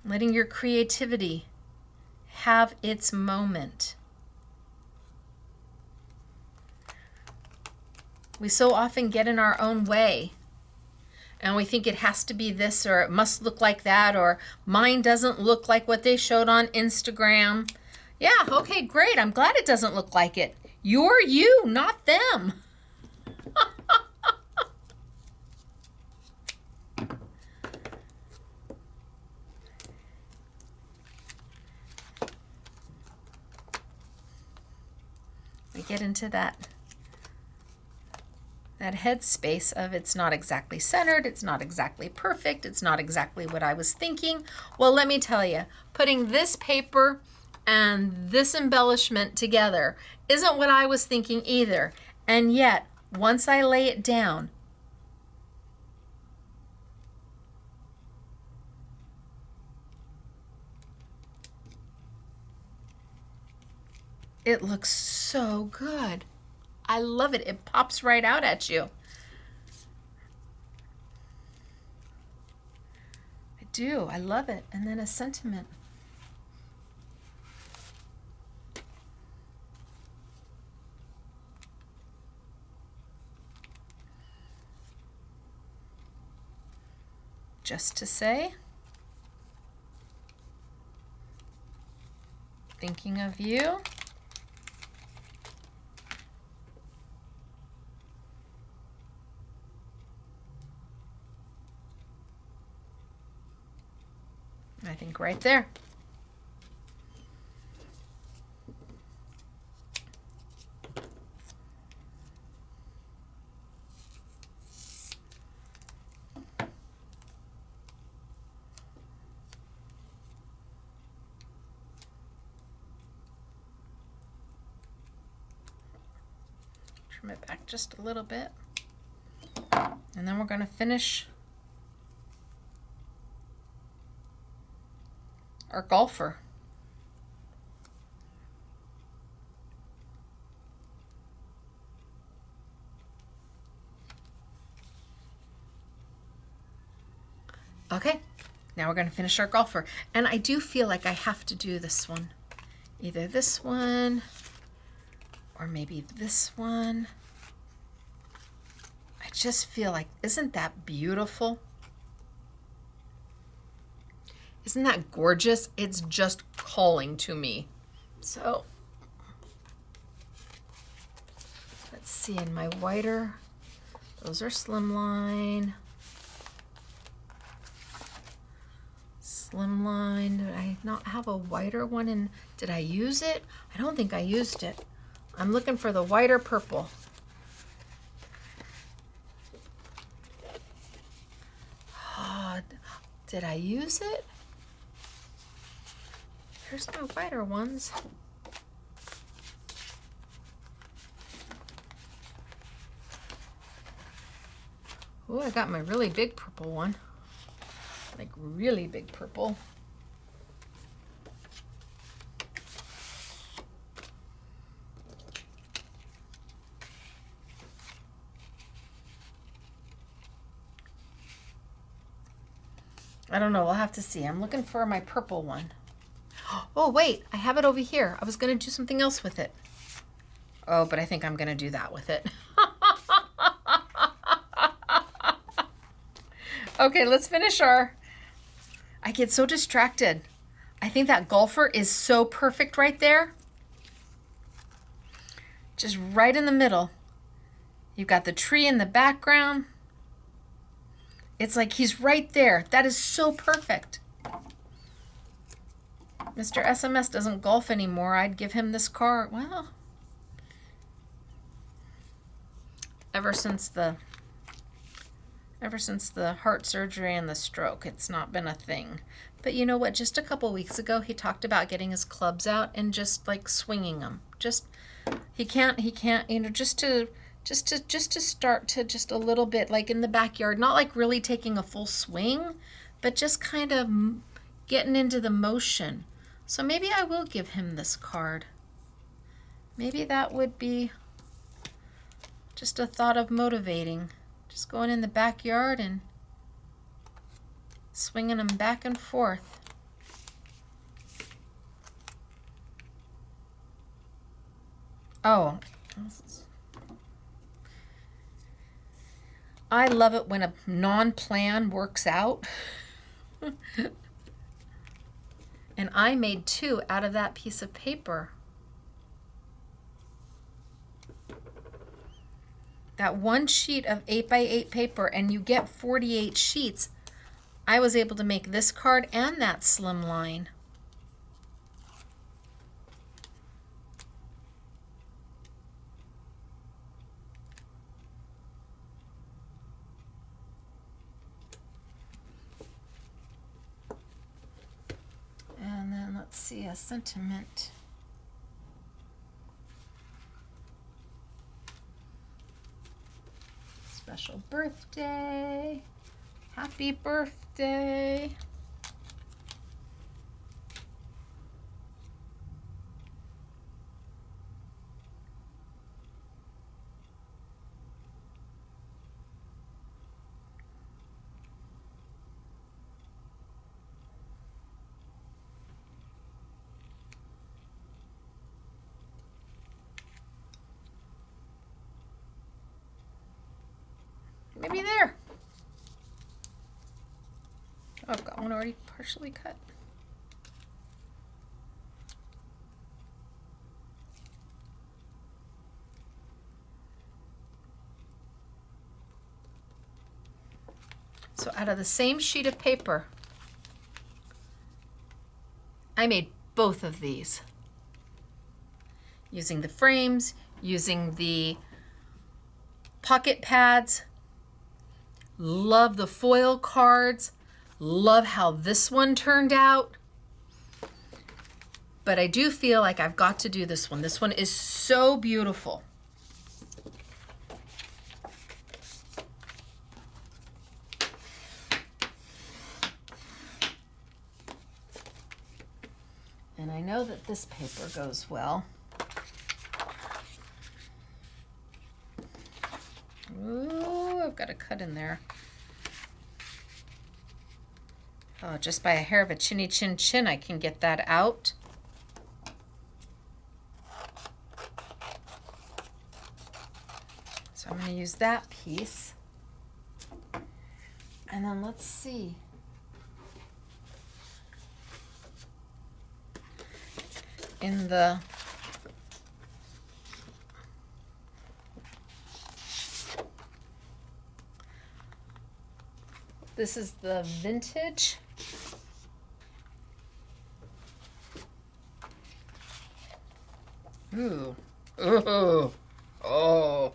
Letting your creativity have its moment. We so often get in our own way and we think it has to be this or it must look like that or mine doesn't look like what they showed on Instagram. Yeah, okay, great. I'm glad it doesn't look like it. You're you, not them. We get into that headspace of it's not exactly centered, it's not exactly perfect, it's not exactly what I was thinking. Well, let me tell you, putting this paper and this embellishment together isn't what I was thinking either. And yet, once I lay it down, it looks so good. I love it. It pops right out at you. I do. I love it. And then a sentiment. just to say, thinking of you. I think right there. Trim it back just a little bit. And then we're going to finish our golfer. Okay, now we're going to finish our golfer. And I do feel like I have to do this one. Either this one or maybe this one. I just feel like, isn't that beautiful? Isn't that gorgeous? It's just calling to me. So let's see, in my whiter, those are slimline. Slimline, did I not have a whiter one? And did I use it? I don't think I used it. I'm looking for the whiter purple. Oh, did I use it? There's no whiter ones. Oh, I got my really big purple one. Like really big purple. I don't know, we'll have to see. I'm looking for my purple one. Oh, wait, I have it over here. I was going to do something else with it. Oh, but I think I'm going to do that with it. Okay, let's finish our... I get so distracted. I think that golfer is so perfect right there. Just right in the middle. You've got the tree in the background. It's like he's right there. That is so perfect. Mr. SMS doesn't golf anymore. I'd give him this card. Well, ever since the heart surgery and the stroke, it's not been a thing. But you know what? Just a couple weeks ago, he talked about getting his clubs out and just like swinging them. Just he can't. You know, just to start to just a little bit, like in the backyard, not like really taking a full swing, but just kind of getting into the motion. So maybe I will give him this card. Maybe that would be just a thought of motivating. Just going in the backyard and swinging them back and forth. Oh, I love it when a non-plan works out. And I made 2 out of that piece of paper. That one sheet of 8x8 paper, and you get 48 sheets. I was able to make this card and that slim line. And then let's see, a sentiment. Special birthday. Happy birthday. Maybe there. that one already partially cut? So out of the same sheet of paper, I made both of these. Using the frames, using the pocket pads. Love the foil cards. Love how this one turned out. But I do feel like I've got to do this one. This one is so beautiful. And I know that this paper goes well. Ooh, I've got a cut in there. Oh, just by a hair of a chinny chin chin, I can get that out. So I'm going to use that piece. And then let's see. In the this is the vintage. Ooh. Ooh. Oh.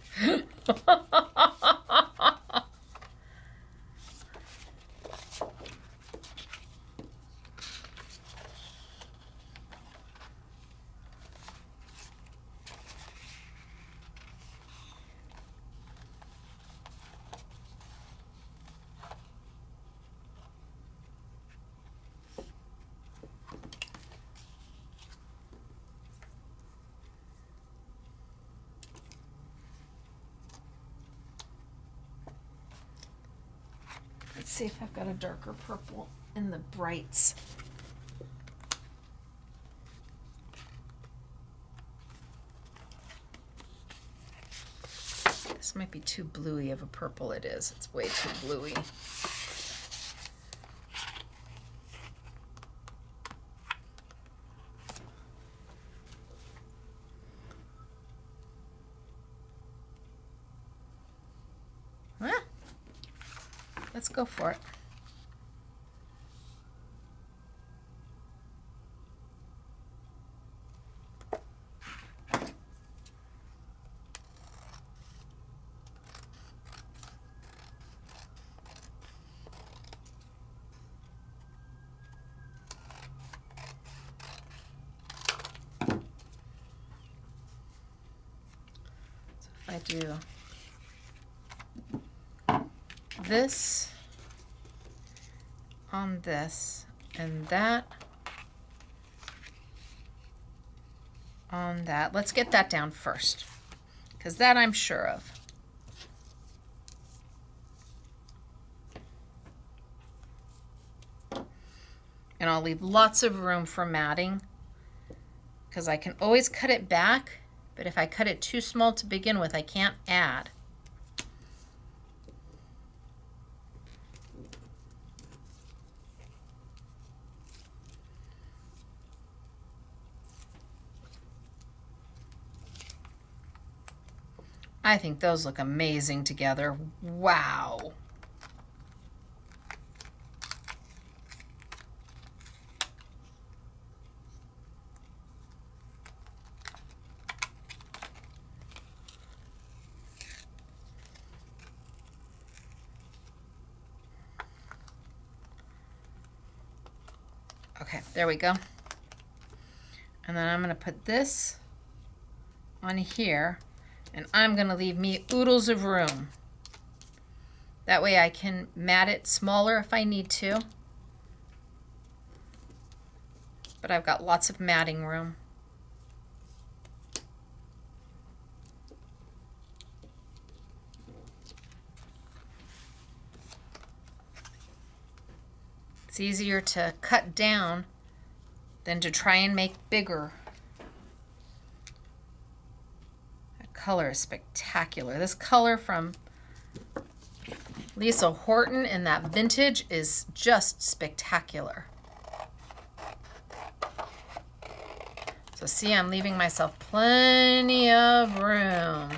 Let's see if I've got a darker purple in the brights. This might be too bluey of a purple. It is. It's way too bluey. Let's go for it. So if I do this on this and that on that. Let's get that down first, because that I'm sure of. And I'll leave lots of room for matting, because I can always cut it back, but if I cut it too small to begin with, I can't add. I think those look amazing together. Wow. Okay, there we go. And then I'm going to put this on here. And I'm going to leave me oodles of room. That way I can mat it smaller if I need to. But I've got lots of matting room. It's easier to cut down than to try and make bigger. Color is spectacular. This color from Lisa Horton in that vintage is just spectacular. So see, I'm leaving myself plenty of room.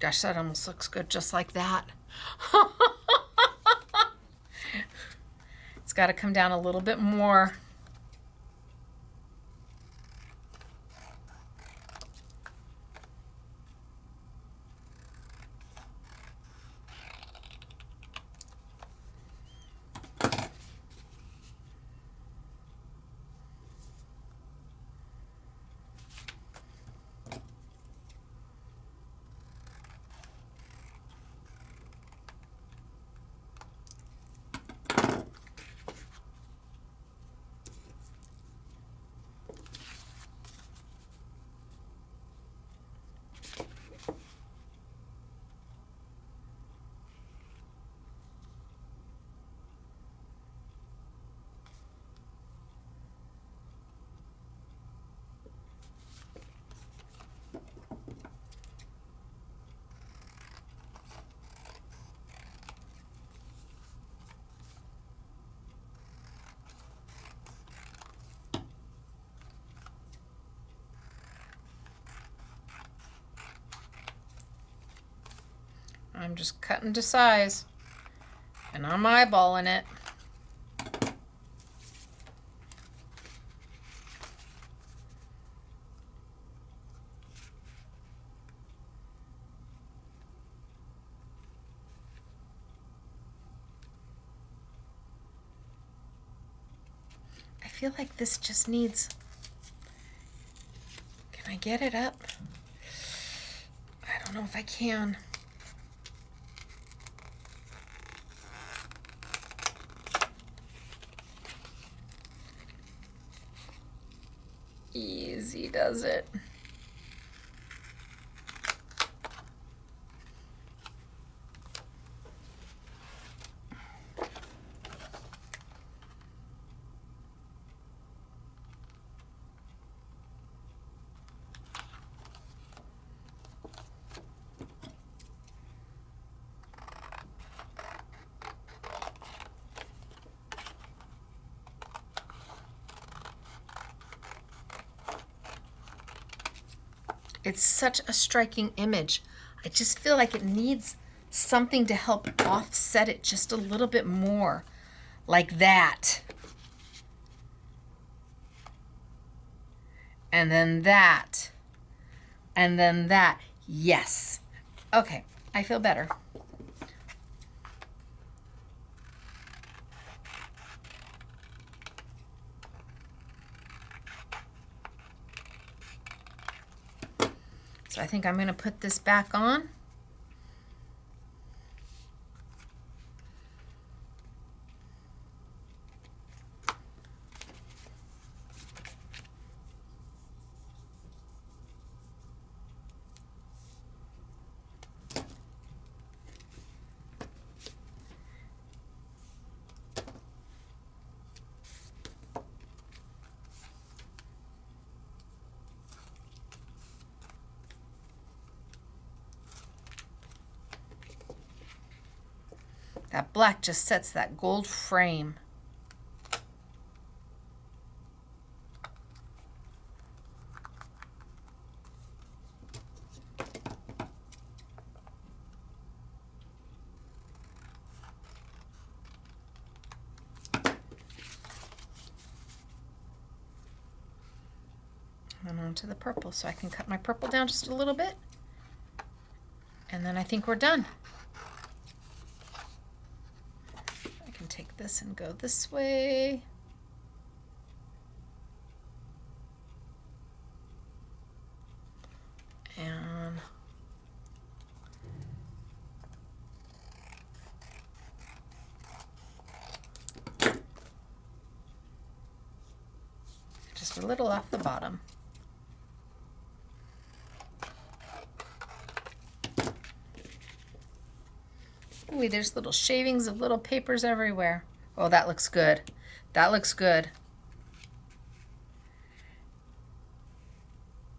Gosh, that almost looks good just like that. It's got to come down a little bit more. I'm just cutting to size, and I'm eyeballing it. I feel like this just needs, can I get it up? I don't know if I can. Easy does it. It's such a striking image. I just feel like it needs something to help offset it just a little bit more, like that. And then that. And then that. Yes. Okay, I feel better. So I think I'm going to put this back on. That black just sets that gold frame. And onto the purple, so I can cut my purple down just a little bit. And then I think we're done. I can take this and go this way. And just a little off the bottom. Ooh, there's little shavings of little papers everywhere. Oh, that looks good. That looks good.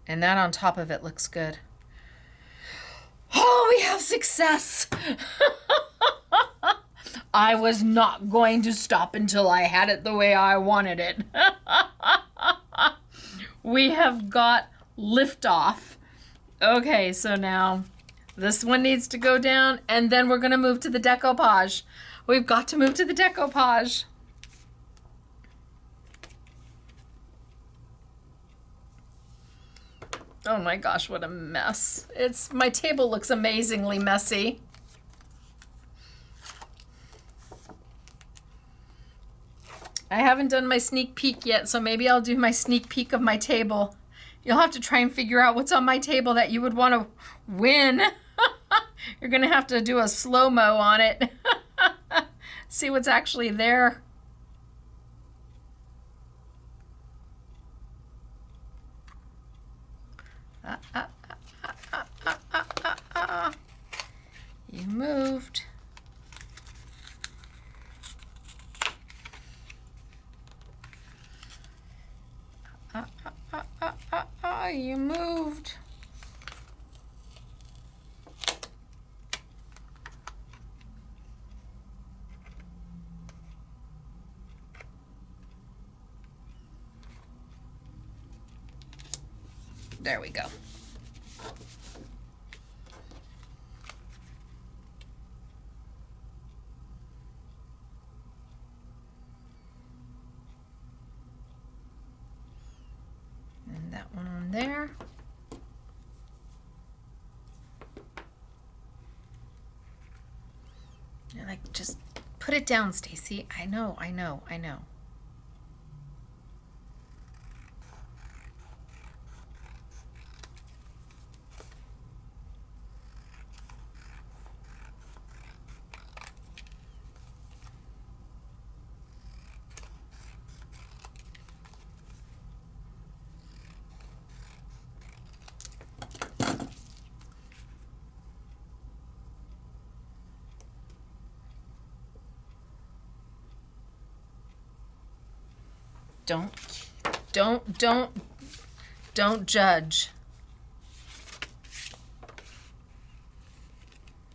And that on top of it looks good. Oh, we have success. I was not going to stop until I had it the way I wanted it. We have got liftoff. Okay, so now this one needs to go down, and then we're going to move to the decoupage. We've got to move to the decoupage. Oh my gosh, what a mess. My table looks amazingly messy. I haven't done my sneak peek yet, so maybe I'll do my sneak peek of my table. You'll have to try and figure out what's on my table that you would want to win. You're going to have to do a slow-mo on it. See what's actually there. You moved. You moved. There we go. And that one on there. And like, just put it down, Stacey. I know. Don't judge.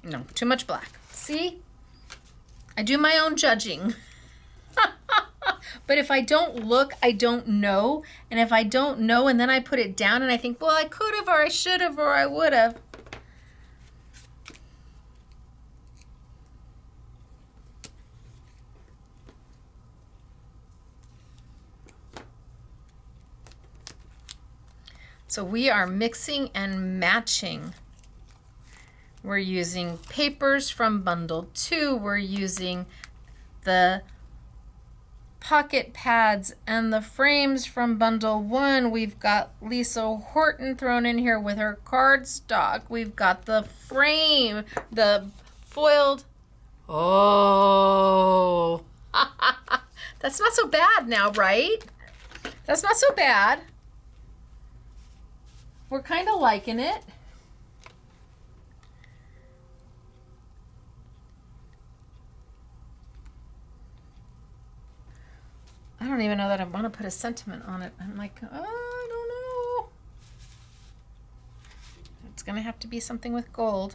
No, too much black. See? I do my own judging. But if I don't look, I don't know. And if I don't know and then I put it down and I think, well, I could have, or I should have, or I would have. So we are mixing and matching. We're using papers from bundle 2. We're using the pocket pads and the frames from bundle 1. We've got Lisa Horton thrown in here with her cardstock. We've got the frame, the foiled. Oh, that's not so bad now, right? That's not so bad. We're kind of liking it. I don't even know that I want to put a sentiment on it. I'm like, oh, I don't know. It's going to have to be something with gold.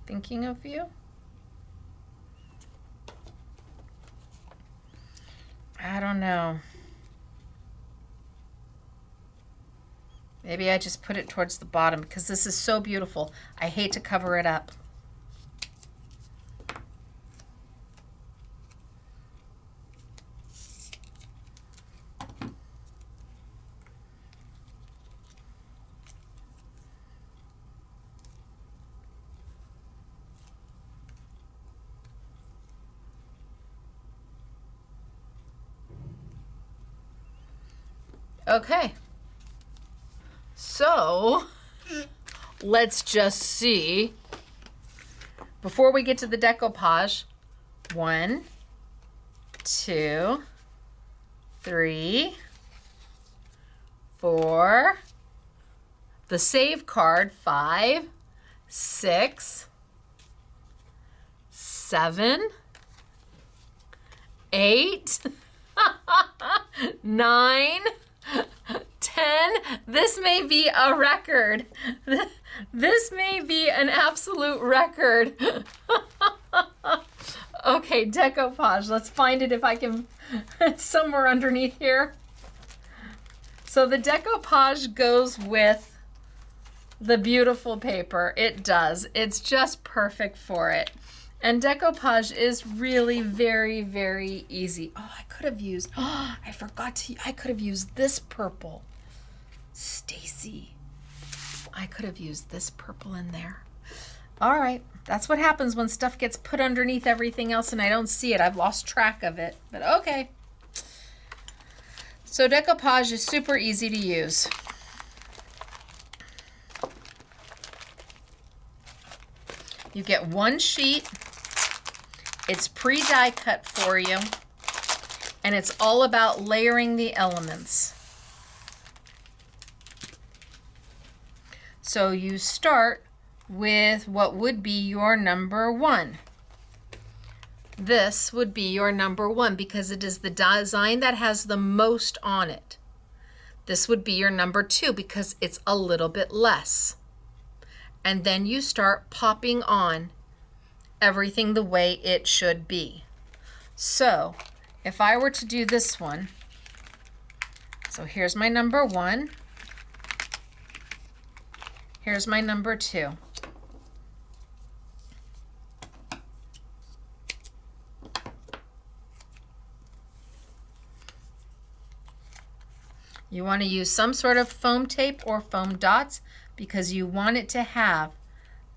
Thinking of you. I don't know. Maybe I just put it towards the bottom because this is so beautiful. I hate to cover it up. Okay. So let's just see, before we get to the decoupage, 1, 2, 3, 4, the save card, 5, 6, 7, 8, 9, 10. This may be a record. This may be an absolute record. Okay, decoupage. Let's find it if I can. It's somewhere underneath here. So the decoupage goes with the beautiful paper. It does. It's just perfect for it. And decoupage is really very, very easy. Oh, I could have used, I could have used this purple. Stacey, I could have used this purple in there. All right, that's what happens when stuff gets put underneath everything else and I don't see it. I've lost track of it, but okay. So decoupage is super easy to use. You get one sheet. It's pre-die cut for you, and it's all about layering the elements. So you start with what would be your number 1. This would be your number 1 because it is the design that has the most on it. This would be your number 2 because it's a little bit less. And then you start popping on everything the way it should be. So if I were to do this one, so here's my number 1, here's my number 2. You want to use some sort of foam tape or foam dots because you want it to have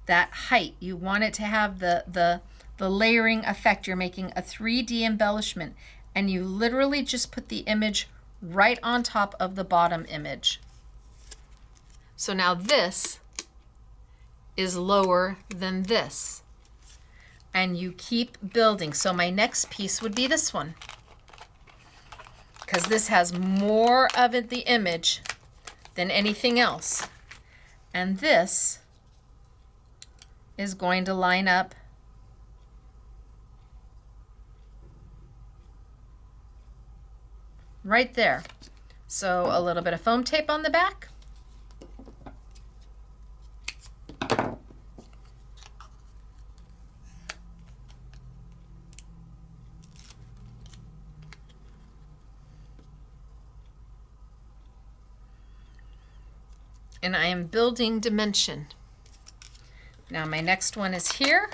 that height. You want it to have the layering effect. You're making a 3D embellishment, and you literally just put the image right on top of the bottom image. So now this is lower than this, and you keep building. So my next piece would be this one, because this has more of it, the image, than anything else. And this is going to line up right there. So a little bit of foam tape on the back. And I am building dimension. Now my next one is here.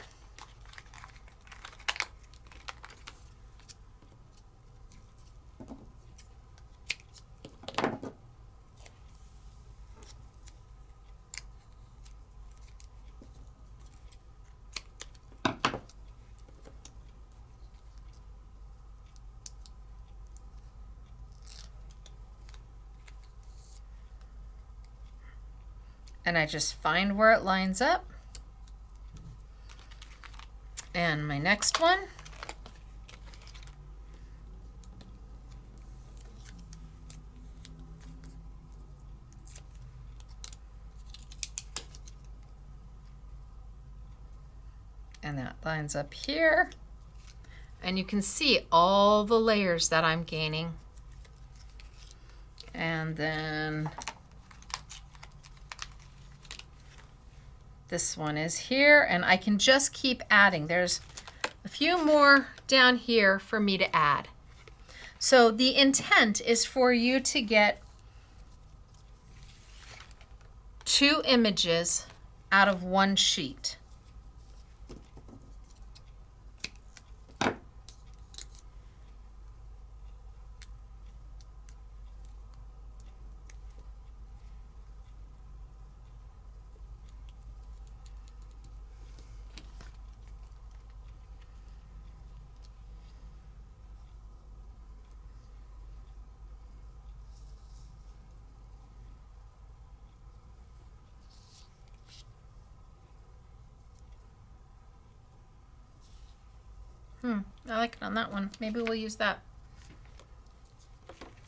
And I just find where it lines up. And my next one. And that lines up here. And you can see all the layers that I'm gaining. And then this one is here, and I can just keep adding. There's a few more down here for me to add. So the intent is for you to get 2 images out of 1 sheet. I like it on that one. Maybe we'll use that.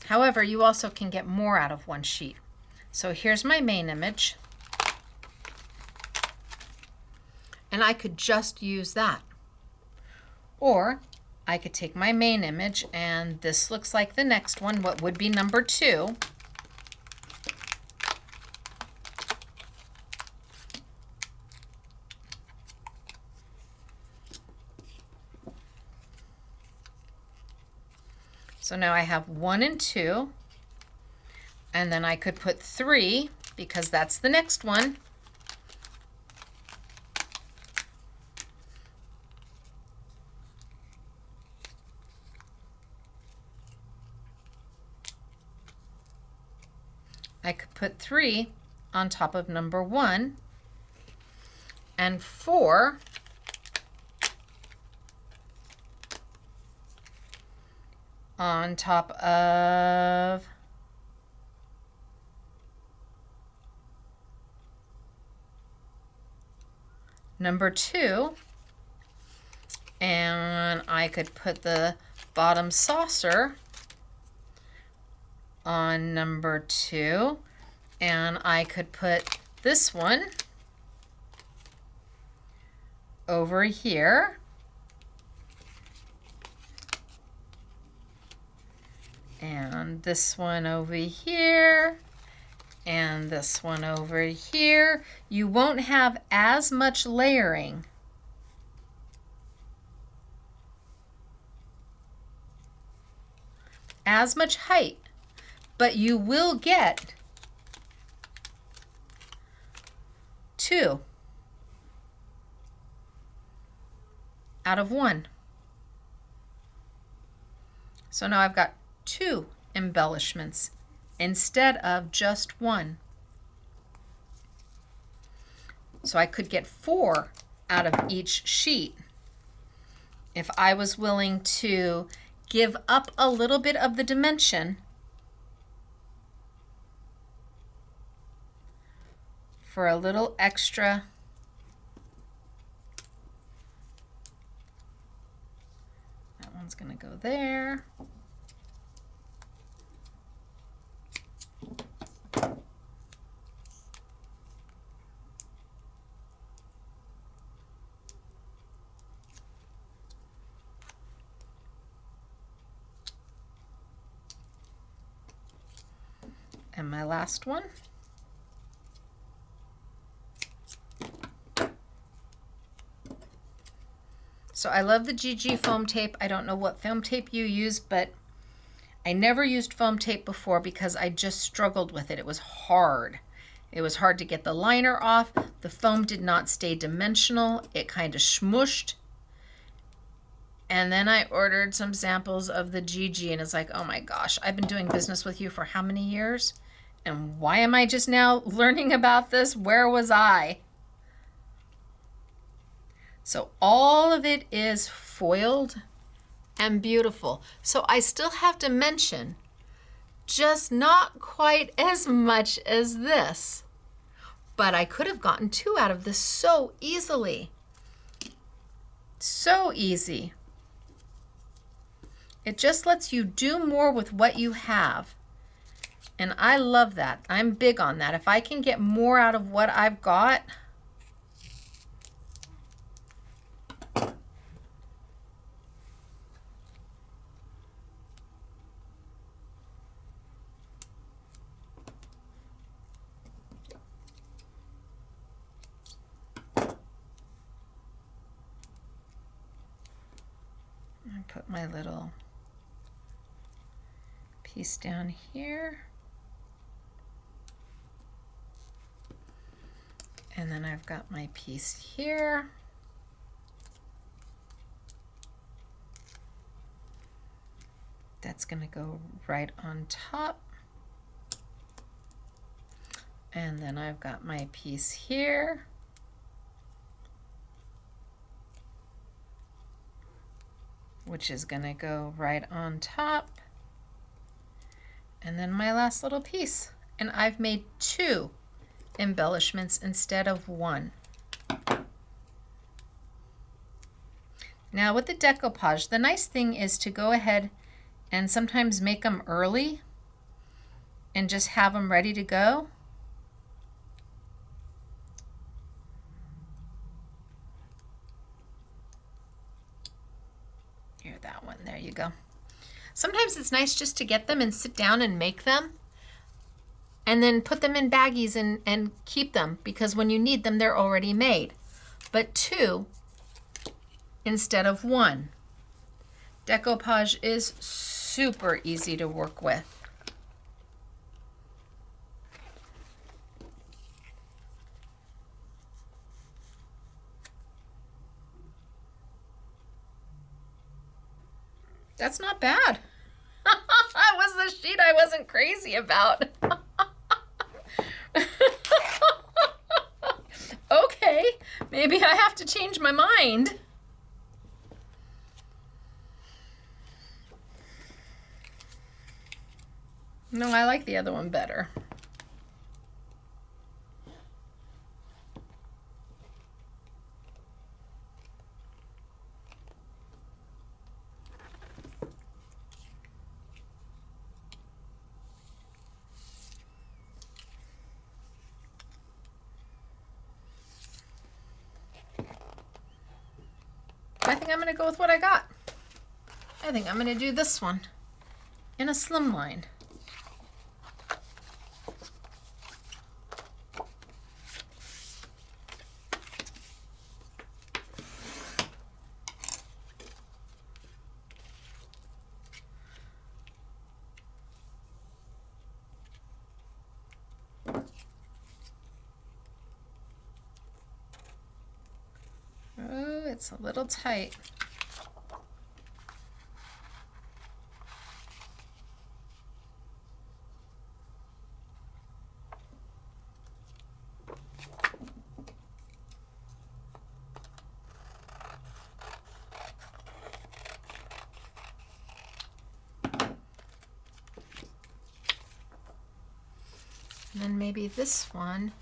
However, you also can get more out of 1 sheet. So here's my main image. And I could just use that. Or I could take my main image, and this looks like the next one, what would be number 2. So now I have 1 and 2, and then I could put 3 because that's the next one. I could put 3 on top of number 1 and 4 on top of number 2, and I could put the bottom saucer on number 2, and I could put this one over here. And this one over here, and this one over here. You won't have as much layering. As much height, but you will get 2 out of 1. So now I've got 2 embellishments instead of just 1. So I could get 4 out of each sheet if I was willing to give up a little bit of the dimension for a little extra. That one's going to go there. And my last one. So I love the GG foam tape. I don't know what foam tape you use, but I never used foam tape before because I just struggled with it. It was hard. It was hard to get the liner off. The foam did not stay dimensional. It kind of smooshed. And then I ordered some samples of the GG, and it's like, oh my gosh, I've been doing business with you for how many years? And why am I just now learning about this? Where was I? So all of it is foiled and beautiful. So I still have dimension, just not quite as much as this. But I could have gotten 2 out of this so easily. So easy. It just lets you do more with what you have. And I love that. I'm big on that. If I can get more out of what I've got, I put my little piece down here. And then I've got my piece here. That's going to go right on top. And then I've got my piece here. Which is going to go right on top. And then my last little piece. And I've made 2 embellishments instead of 1. Now with the decoupage, the nice thing is to go ahead and sometimes make them early and just have them ready to go. Here, that one, there you go. Sometimes it's nice just to get them and sit down and make them and then put them in baggies and keep them, because when you need them, they're already made. But 2 instead of 1. Decoupage is super easy to work with. That's not bad. That was the sheet I wasn't crazy about. Okay, maybe I have to change my mind. No, I like the other one better. I think I'm going to go with what I got. I think I'm going to do this one in a slim line. Oh, it's a little tight. And then maybe this one.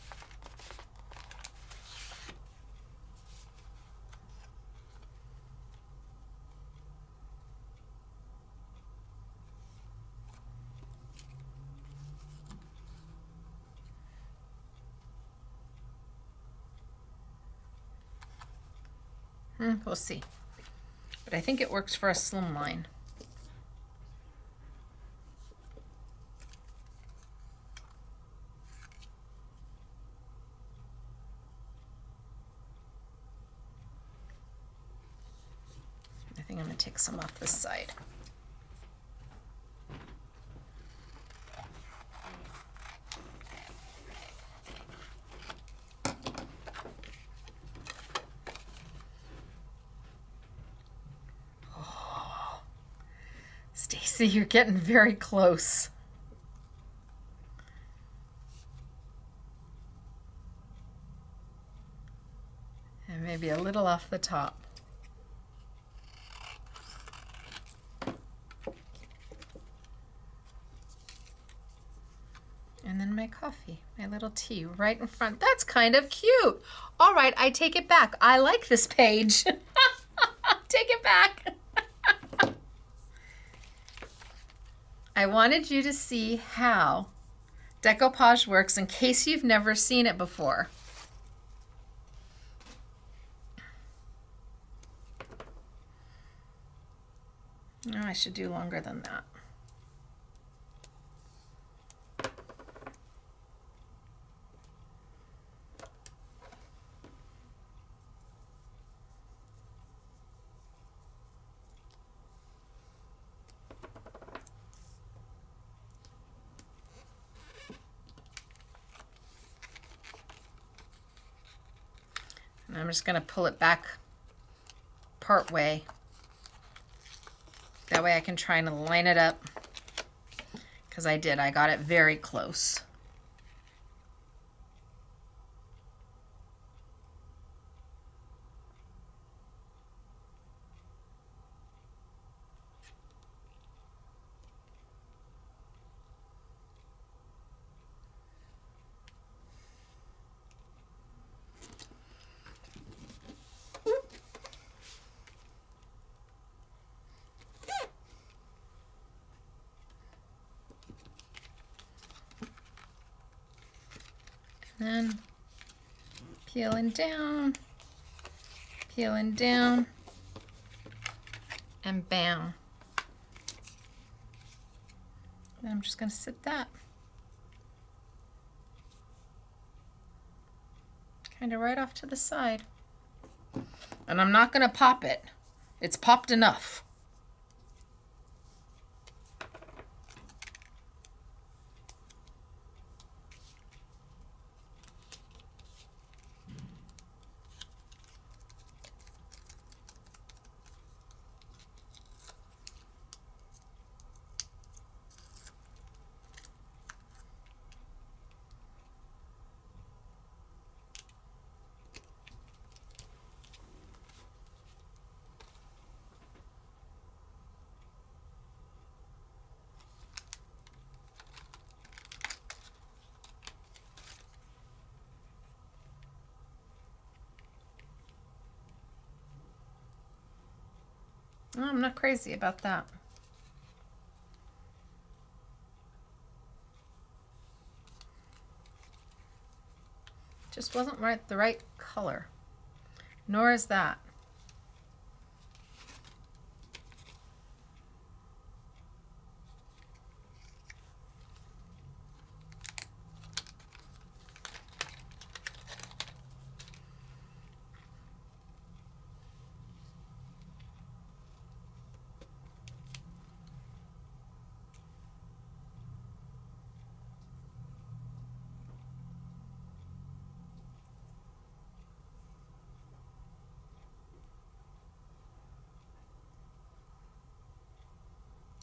We'll see. But I think it works for a slim line. I think I'm going to take some off this side. Stacey, you're getting very close. And maybe a little off the top. And then my coffee, my little tea right in front. That's kind of cute. All right, I take it back. I like this page. Take it back. I wanted you to see how decoupage works in case you've never seen it before. Oh, I should do longer than that. I'm just going to pull it back part way. That way I can try and line it up. Because I got it very close. Then peeling down, and bam. And I'm just going to sit that kind of right off to the side. And I'm not going to pop it. It's popped enough. No, I'm not crazy about that. Just wasn't the right color. Nor is that.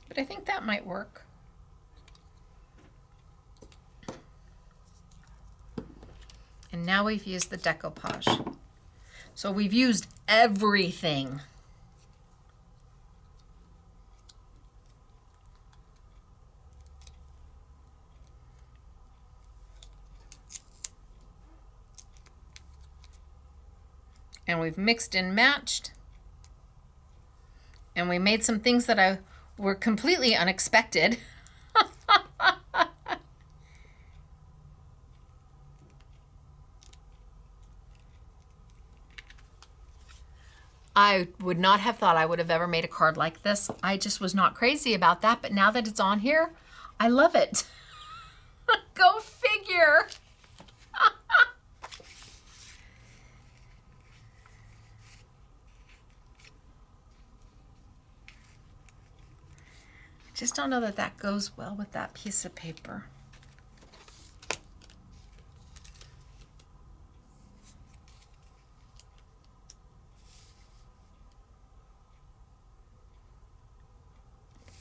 But I think that might work. And now we've used the decoupage. So we've used everything. And we've mixed and matched. And we made some things that were completely unexpected. I would not have thought I would have ever made a card like this. I just was not crazy about that, but now that it's on here, I love it. Go figure. I just don't know that that goes well with that piece of paper.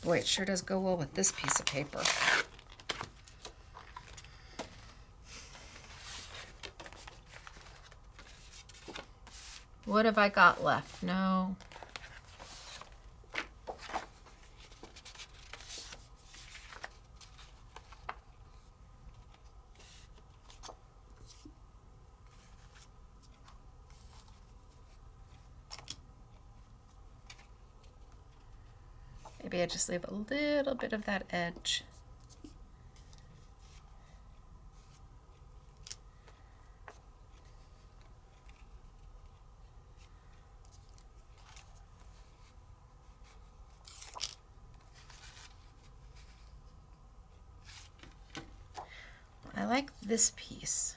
Boy, it sure does go well with this piece of paper. What have I got left? No. Maybe I just leave a little bit of that edge. I like this piece.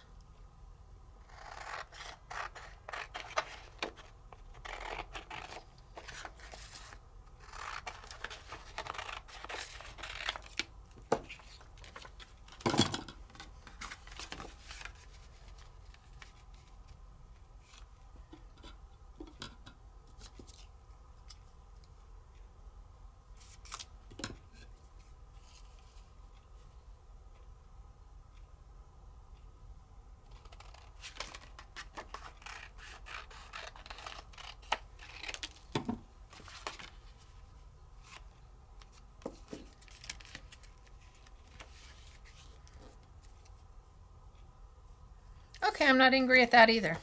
okay. I'm not angry at that either.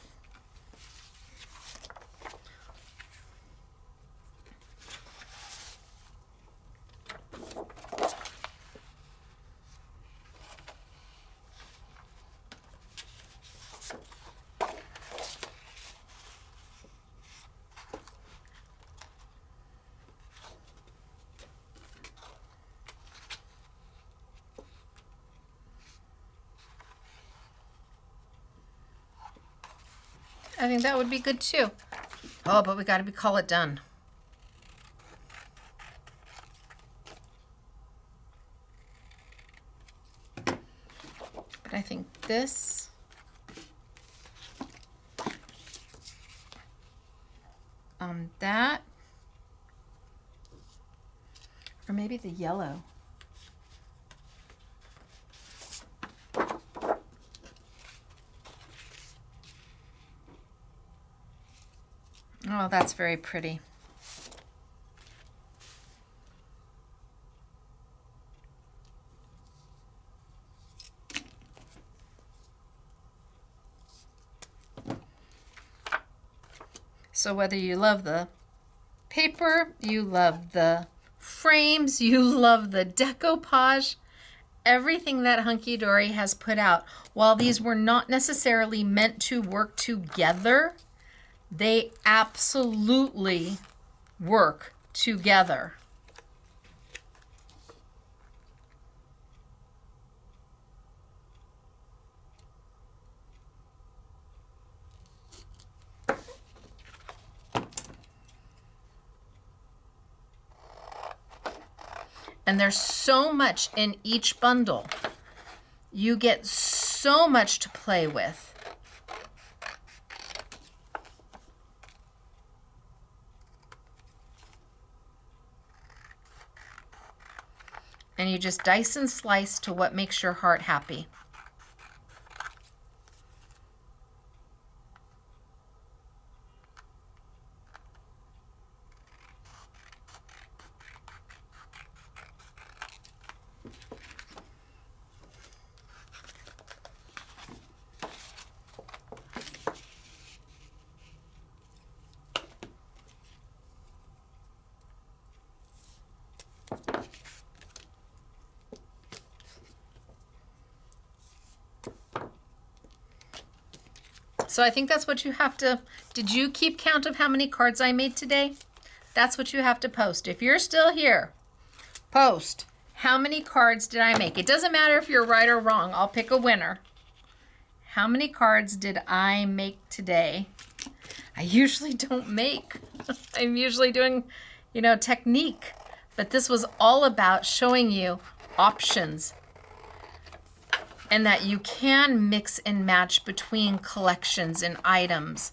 I think that would be good too. Oh, but we got to call it done. But I think this, that, or maybe the yellow. Oh, that's very pretty. So whether you love the paper, you love the frames, you love the decoupage, everything that Hunkydory has put out, while these were not necessarily meant to work together, they absolutely work together. And there's so much in each bundle. You get so much to play with. And you just dice and slice to what makes your heart happy. So I think that's what you have to, did you keep count of how many cards I made today? That's what you have to post. If you're still here, post, how many cards did I make? It doesn't matter if you're right or wrong. I'll pick a winner. How many cards did I make today? I usually don't make. I'm usually doing, technique. But this was all about showing you options, and that you can mix and match between collections and items.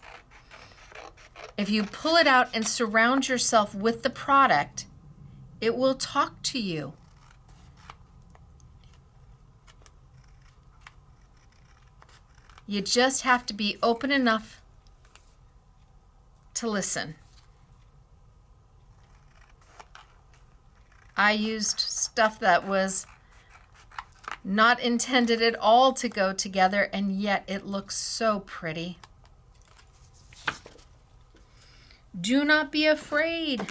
If you pull it out and surround yourself with the product, it will talk to you. You just have to be open enough to listen. I used stuff that was not intended at all to go together, and yet it looks so pretty. Do not be afraid.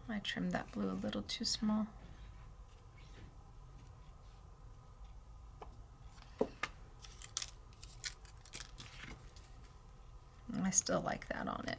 I trimmed that blue a little too small. I still like that on it.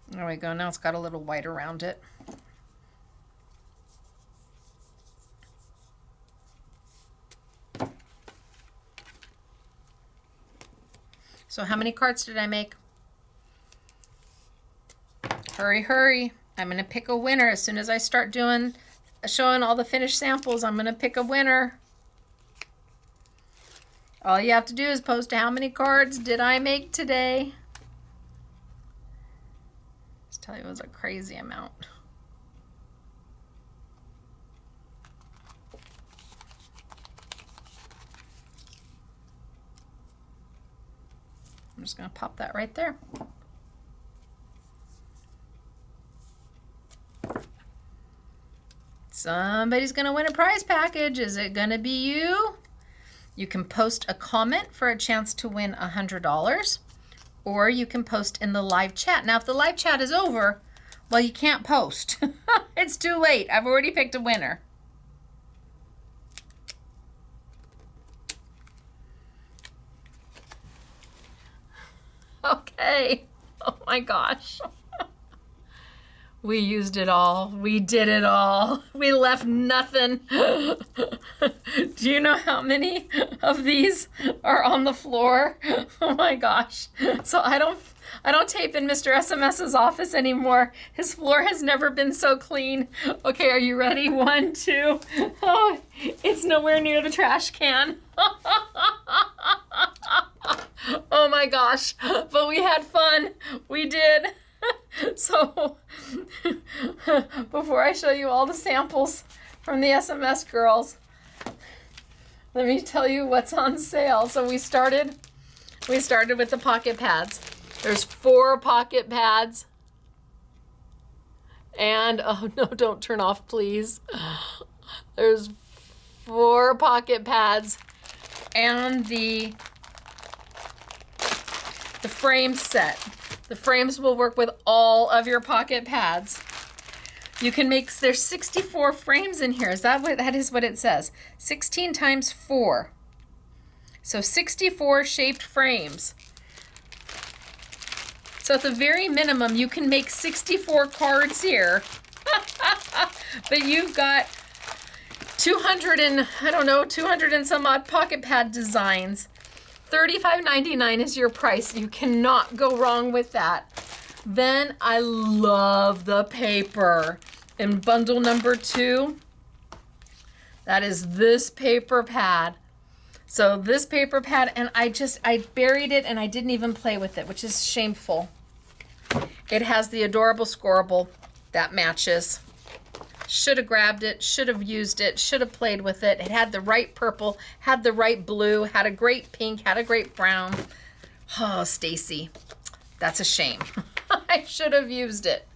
There we go. Now it's got a little white around it. So how many cards did I make? Hurry, hurry. I'm going to pick a winner. As soon as I start showing all the finished samples, I'm going to pick a winner. All you have to do is post how many cards did I make today. Just tell you it was a crazy amount. I'm just going to pop that right there. Somebody's going to win a prize package. Is it going to be you? You can post a comment for a chance to win $100, or you can post in the live chat. Now, if the live chat is over, well, you can't post. It's too late. I've already picked a winner. Okay. Oh my gosh. We used it all. We did it all. We left nothing. Do you know how many of these are on the floor? Oh my gosh. So I don't tape in Mr. SMS's office anymore. His floor has never been so clean. Okay, are you ready? 1, 2. Oh, it's nowhere near the trash can. Oh my gosh. But we had fun. We did. So before I show you all the samples from the SMS girls, let me tell you what's on sale. So we started with the pocket pads. There's 4 pocket pads. And oh no, don't turn off, please. There's 4 pocket pads and the frame set. The frames will work with all of your pocket pads. You can make, there's 64 frames in here. That is what it says. 16 times 4. So 64 shaped frames. So at the very minimum, you can make 64 cards here. But you've got 200 and some odd pocket pad designs. $35.99 is your price. You cannot go wrong with that. Then I love the paper. In bundle number 2, that is this paper pad. So this paper pad, and I buried it and I didn't even play with it, which is shameful. It has the adorable scorable that matches. Should have grabbed it, should have used it, should have played with it. It had the right purple, had the right blue, had a great pink, had a great brown. Oh, Stacey, that's a shame. I should have used it.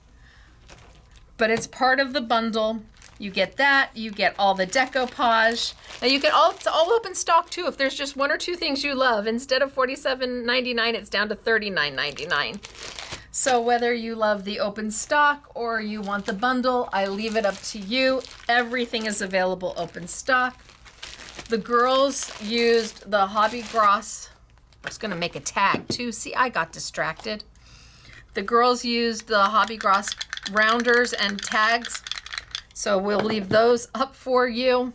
But it's part of the bundle. You get that, you get all the decoupage. Now you get it's all open stock too. If there's just 1 or 2 things you love, instead of $47.99, it's down to $39.99. So whether you love the open stock or you want the bundle, I leave it up to you. Everything is available open stock. The girls used the Hobby Gross. I was gonna make a tag too. See, I got distracted. The girls used the Hobby Gross rounders and tags. So we'll leave those up for you.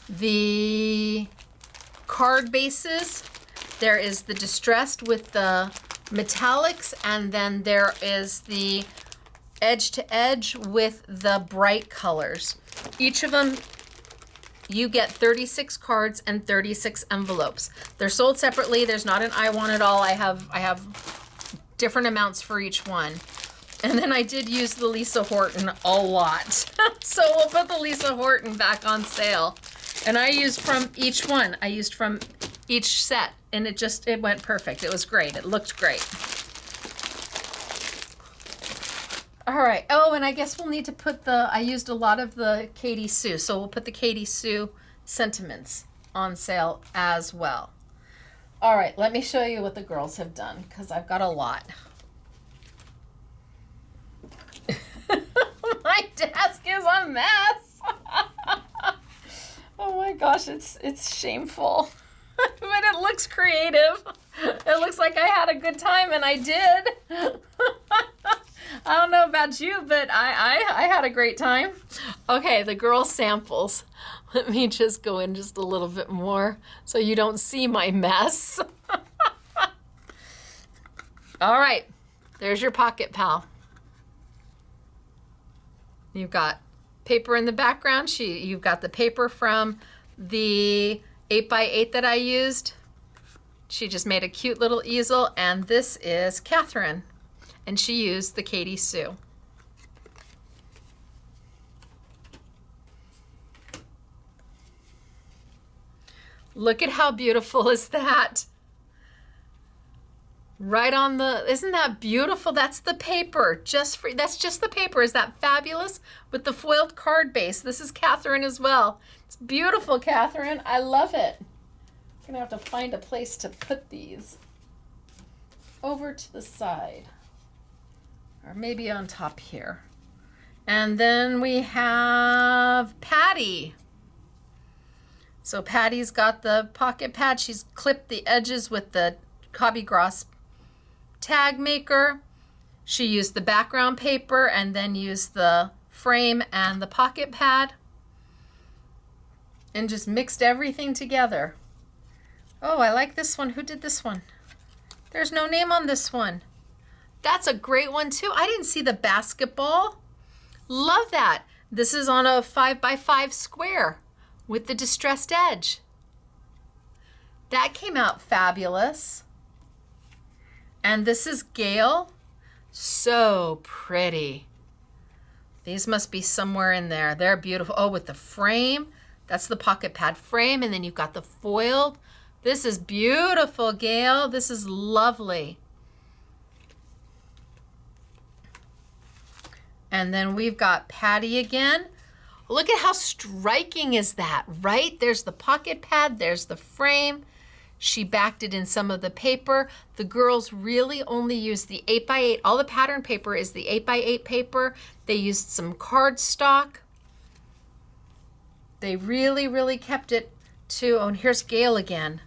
The card bases, there is the distressed with the metallics, and then there is the edge to edge with the bright colors. Each of them, you get 36 cards and 36 envelopes. They're sold separately. There's not an I want it all. I have different amounts for each one. And then I did use the Lisa Horton a lot. So we'll put the Lisa Horton back on sale. And I used from each one. I used from each set. And it went perfect. It was great. It looked great. All right. Oh, and I guess we'll need to put I used a lot of the Katie Sue. So we'll put the Katie Sue sentiments on sale as well. All right. Let me show you what the girls have done, because I've got a lot. My desk is a mess. Oh my gosh, it's shameful. But it looks creative. It looks like I had a good time, and I did. I don't know about you, but I had a great time. Okay, the girl samples. Let me just go in just a little bit more so you don't see my mess. All right, there's your pocket pal. You've got paper in the background. You've got the paper from the 8x8 that I used. She just made a cute little easel, and this is Catherine, and she used the Katie Sue. Look at how beautiful is that? Right on the, isn't that beautiful? That's the paper, that's just the paper. Is that fabulous? With the foiled card base. This is Catherine as well. It's beautiful, Catherine. I love it. I'm gonna have to find a place to put these. Over to the side. Or maybe on top here. And then we have Patty. So Patty's got the pocket pad. She's clipped the edges with the Hobby Gross tag maker. She used the background paper and then used the frame and the pocket pad and just mixed everything together. Oh, I like this one. Who did this one? There's no name on this one. That's a great one too. I didn't see the basketball. Love that. This is on a 5x5 square with the distressed edge. That came out fabulous. And this is Gail. So pretty. These must be somewhere in there. They're beautiful. Oh, with the frame. That's the pocket pad frame. And then you've got the foiled. This is beautiful, Gail. This is lovely. And then we've got Patty again. Look at how striking is that, right? There's the pocket pad, there's the frame. She backed it in some of the paper. The girls really only used the 8x8. All the pattern paper is the 8x8 paper. They used some cardstock. They really, really kept it to, oh, and here's Gail again.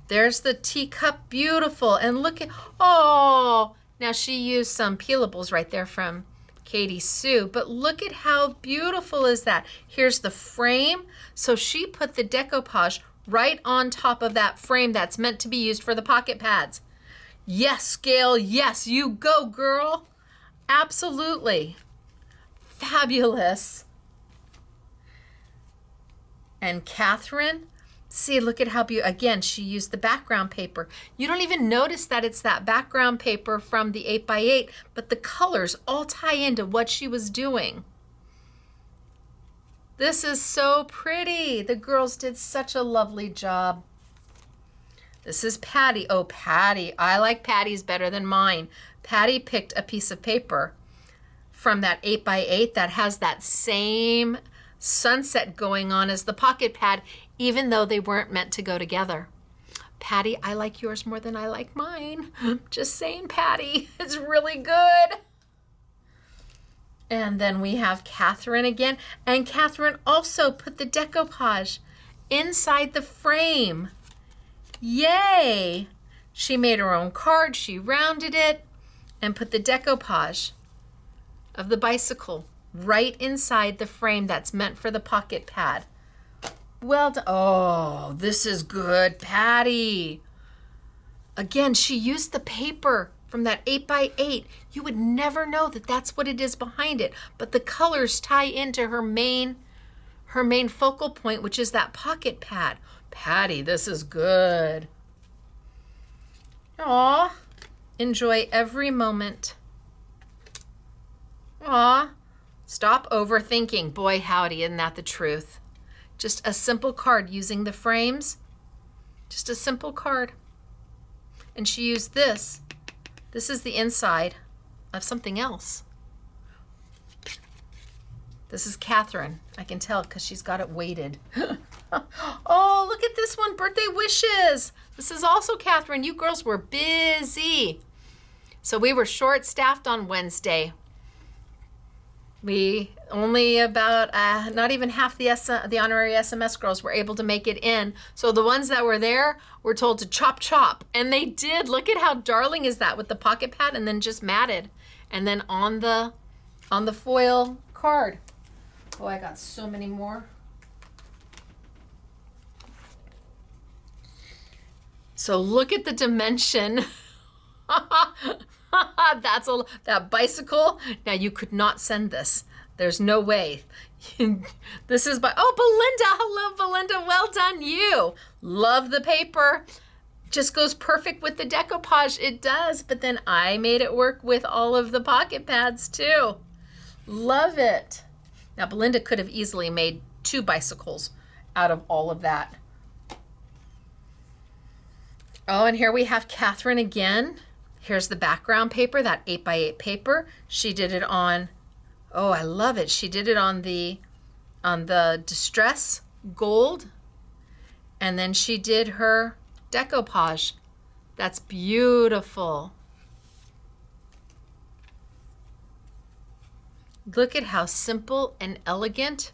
There's the teacup, beautiful. And look at, oh, now she used some peelables right there from Katie Sue, but look at how beautiful is that. Here's the frame. So she put the decoupage right on top of that frame that's meant to be used for the pocket pads. Yes, Gail, yes, you go, girl. Absolutely. Fabulous. And Catherine, see, look at how beautiful. Again, she used the background paper. You don't even notice that it's that background paper from the 8x8, but the colors all tie into what she was doing. This is so pretty. The girls did such a lovely job. This is Patty. Oh, Patty. I like Patty's better than mine. Patty picked a piece of paper from that 8x8 that has that same sunset going on as the pocket pad, even though they weren't meant to go together. Patty, I like yours more than I like mine. Just saying, Patty. It's really good. And then we have Catherine again. And Catherine also put the decoupage inside the frame. Yay! She made her own card. She rounded it and put the decoupage of the bicycle right inside the frame that's meant for the pocket pad. Well done. Oh, this is good, Patty. Again, she used the paper from that 8x8. You would never know that that's what it is behind it, but the colors tie into her main focal point, which is that pocket pad. Patty, this is good. Aw, enjoy every moment. Aw, stop overthinking. Boy, howdy, isn't that the truth? Just a simple card using the frames. Just a simple card. And she used this. This is the inside of something else. This is Catherine. I can tell because she's got it weighted. Oh, look at this one, birthday wishes. This is also Catherine. You girls were busy. So we were short-staffed on Wednesday. We only about not even half the honorary SMS girls were able to make it in. So the ones that were there were told to chop chop, and they did. Look at how darling is that with the pocket pad and then just matted, and then on the foil card. Oh, I got so many more. So look at the dimension That bicycle. Now you could not send this. There's no way. This is by, oh, Belinda. Hello, Belinda. Well done, you. Love the paper. Just goes perfect with the decoupage. It does, but then I made it work with all of the pocket pads too. Love it. Now, Belinda could have easily made 2 bicycles out of all of that. Oh, and here we have Catherine again. Here's the background paper, that 8x8 paper. She did it on, oh, I love it. She did it on the Distress Gold. And then she did her decoupage. That's beautiful. Look at how simple and elegant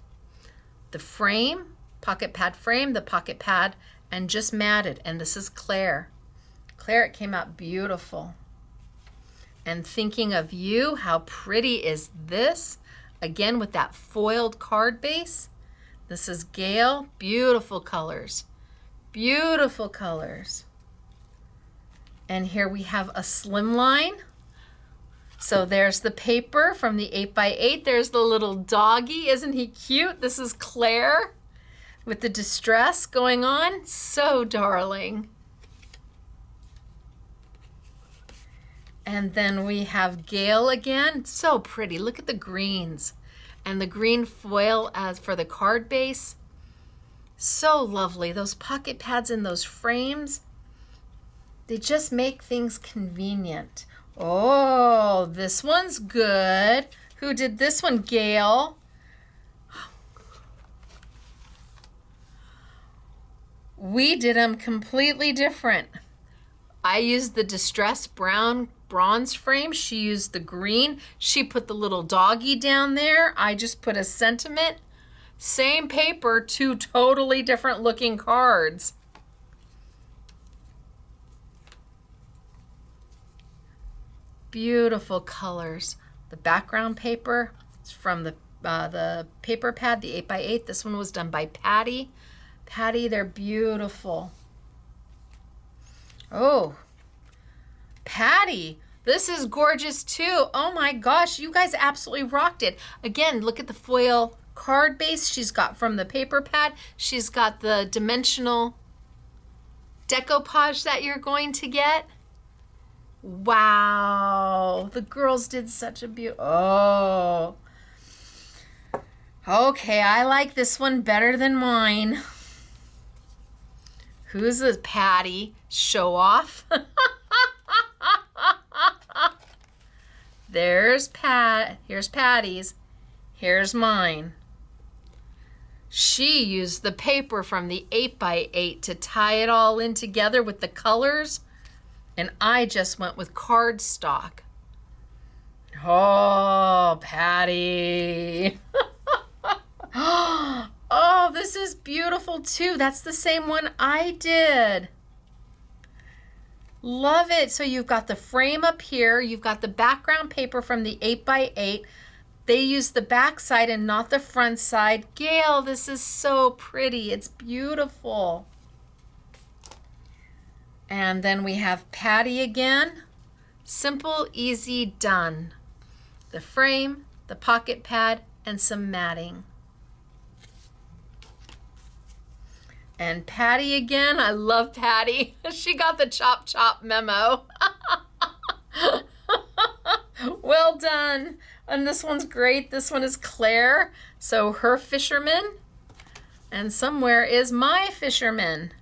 the frame, pocket pad frame, the pocket pad, and just matted. And this is Claire. Claire, it came out beautiful. And thinking of you, how pretty is this? Again, with that foiled card base. This is Gail. Beautiful colors. Beautiful colors. And here we have a slimline. So there's the paper from the 8x8. There's the little doggy. Isn't he cute? This is Claire with the distress going on. So darling. And then we have Gail again. So pretty. Look at the greens. And the green foil as for the card base. So lovely. Those pocket pads in those frames, they just make things convenient. Oh, this one's good. Who did this one? Gail. We did them completely different. I used the Distress Brown bronze frame. She used the green. She put the little doggy down there. I just put a sentiment. Same paper, 2 totally different looking cards. Beautiful colors. The background paper is from the paper pad, the 8x8. This one was done by Patty. Patty, they're beautiful. Oh, Patty, this is gorgeous too. Oh my gosh, you guys absolutely rocked it. Again, look at the foil card base she's got from the paper pad. She's got the dimensional decoupage that you're going to get. Wow, the girls did such a beautiful, oh. Okay, I like this one better than mine. Who's this Patty? Show off. Here's Patty's. Here's mine. She used the paper from the 8x8 to tie it all in together with the colors. And I just went with cardstock. Oh, Patty. Oh, this is beautiful too. That's the same one I did. Love it. So you've got the frame up here. You've got the background paper from the 8x8. They used the back side and not the front side. Gail, this is so pretty. It's beautiful. And then we have Patty again. Simple, easy, done. The frame, the pocket pad, and some matting. And Patty again. I love Patty. She got the chop chop memo. Well done. And this one's great. This one is Claire. So her fisherman. And somewhere is my fisherman.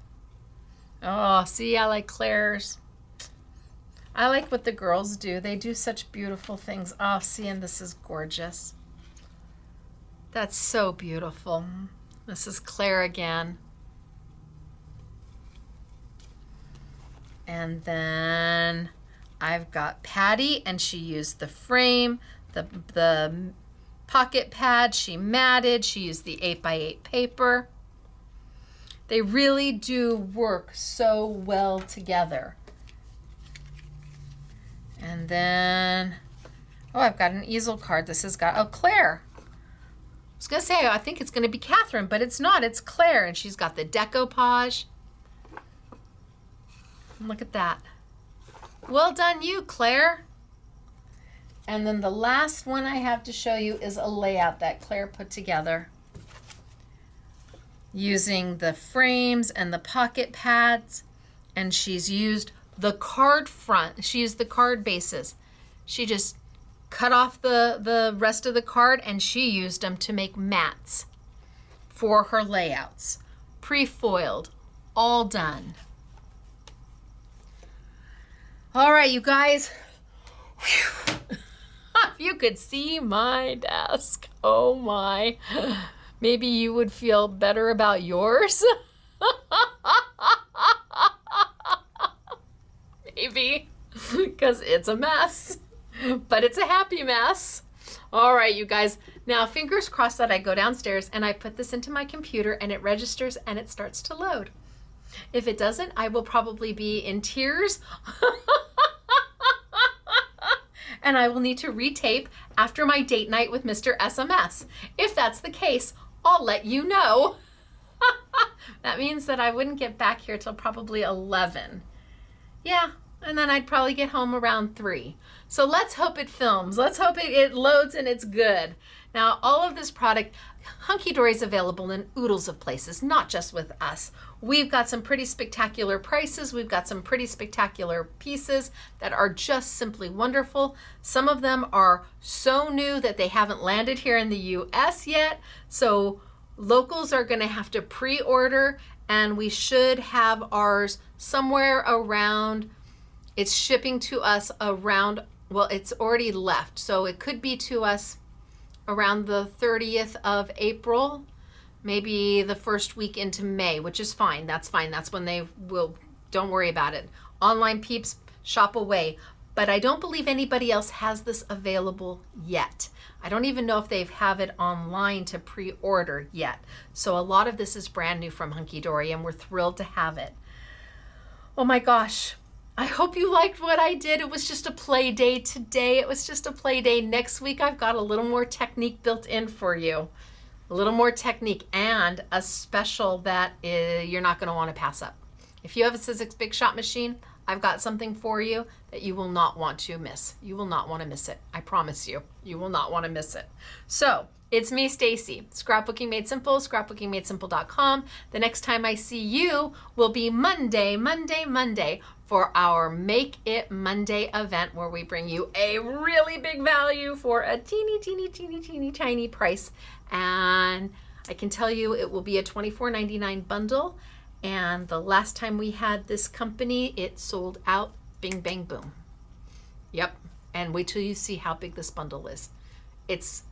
Oh, see, I like Claire's. I like what the girls do. They do such beautiful things. Oh, see, and this is gorgeous. That's so beautiful. This is Claire again. And then I've got Patty, and she used the frame, the pocket pad, she matted, she used the 8x8 paper. They really do work so well together. And then, oh, I've got an easel card. This has got, oh, Claire. I was going to say, I think it's going to be Catherine, but it's not. It's Claire, and she's got the decoupage. Look at that. Well done you, Claire. And then the last one I have to show you is a layout that Claire put together using the frames and the pocket pads. And she's used the card front. She used the card bases. She just cut off the rest of the card and she used them to make mats for her layouts. Pre-foiled, all done. All right, you guys. Whew. If you could see my desk, oh my. Maybe you would feel better about yours. Maybe, because it's a mess, but it's a happy mess. All right, you guys. Now, fingers crossed that I go downstairs and I put this into my computer and it registers and it starts to load. If it doesn't, I will probably be in tears. And I will need to retape after my date night with Mr. SMS. If that's the case, I'll let you know. That means that I wouldn't get back here till probably 11. Yeah, and then I'd probably get home around 3. So let's hope it films. Let's hope it loads and it's good. Now, all of this product, Hunkydory is available in oodles of places, not just with us. We've got some pretty spectacular prices. We've got some pretty spectacular pieces that are just simply wonderful. Some of them are so new that they haven't landed here in the US yet. So locals are going to have to pre-order, and we should have ours somewhere around, it's shipping to us around, well, it's already left. So it could be to us around the 30th of April, maybe the first week into May, which is fine. That's fine. That's when they will, don't worry about it. Online peeps, shop away. But I don't believe anybody else has this available yet. I don't even know if they have it online to pre-order yet. So a lot of this is brand new from Hunkydory and we're thrilled to have it. Oh my gosh. I hope you liked what I did. It was just a play day today. It was just a play day. Next week, I've got a little more technique built in for you. A little more technique and a special that you're not going to want to pass up. If you have a Sizzix Big Shot machine, I've got something for you that you will not want to miss. You will not want to miss it. I promise you. You will not want to miss it. So, it's me, Stacey. Scrapbooking Made Simple, scrapbookingmadesimple.com. The next time I see you will be Monday for our Make It Monday event where we bring you a really big value for a teeny tiny price. And I can tell you it will be a $24.99 bundle. And the last time we had this company, it sold out, bing, bang, boom. Yep. And wait till you see how big this bundle is. It's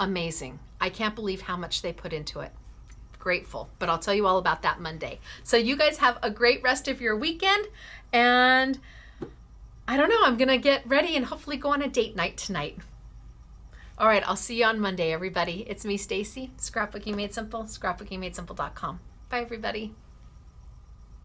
amazing. I can't believe how much they put into it. Grateful, but I'll tell you all about that Monday. So you guys have a great rest of your weekend, and I don't know, I'm gonna get ready and hopefully go on a date night tonight. All right, I'll see you on Monday, everybody. It's me, Stacey, Scrapbooking Made Simple, scrapbookingmadesimple.com. Bye, everybody.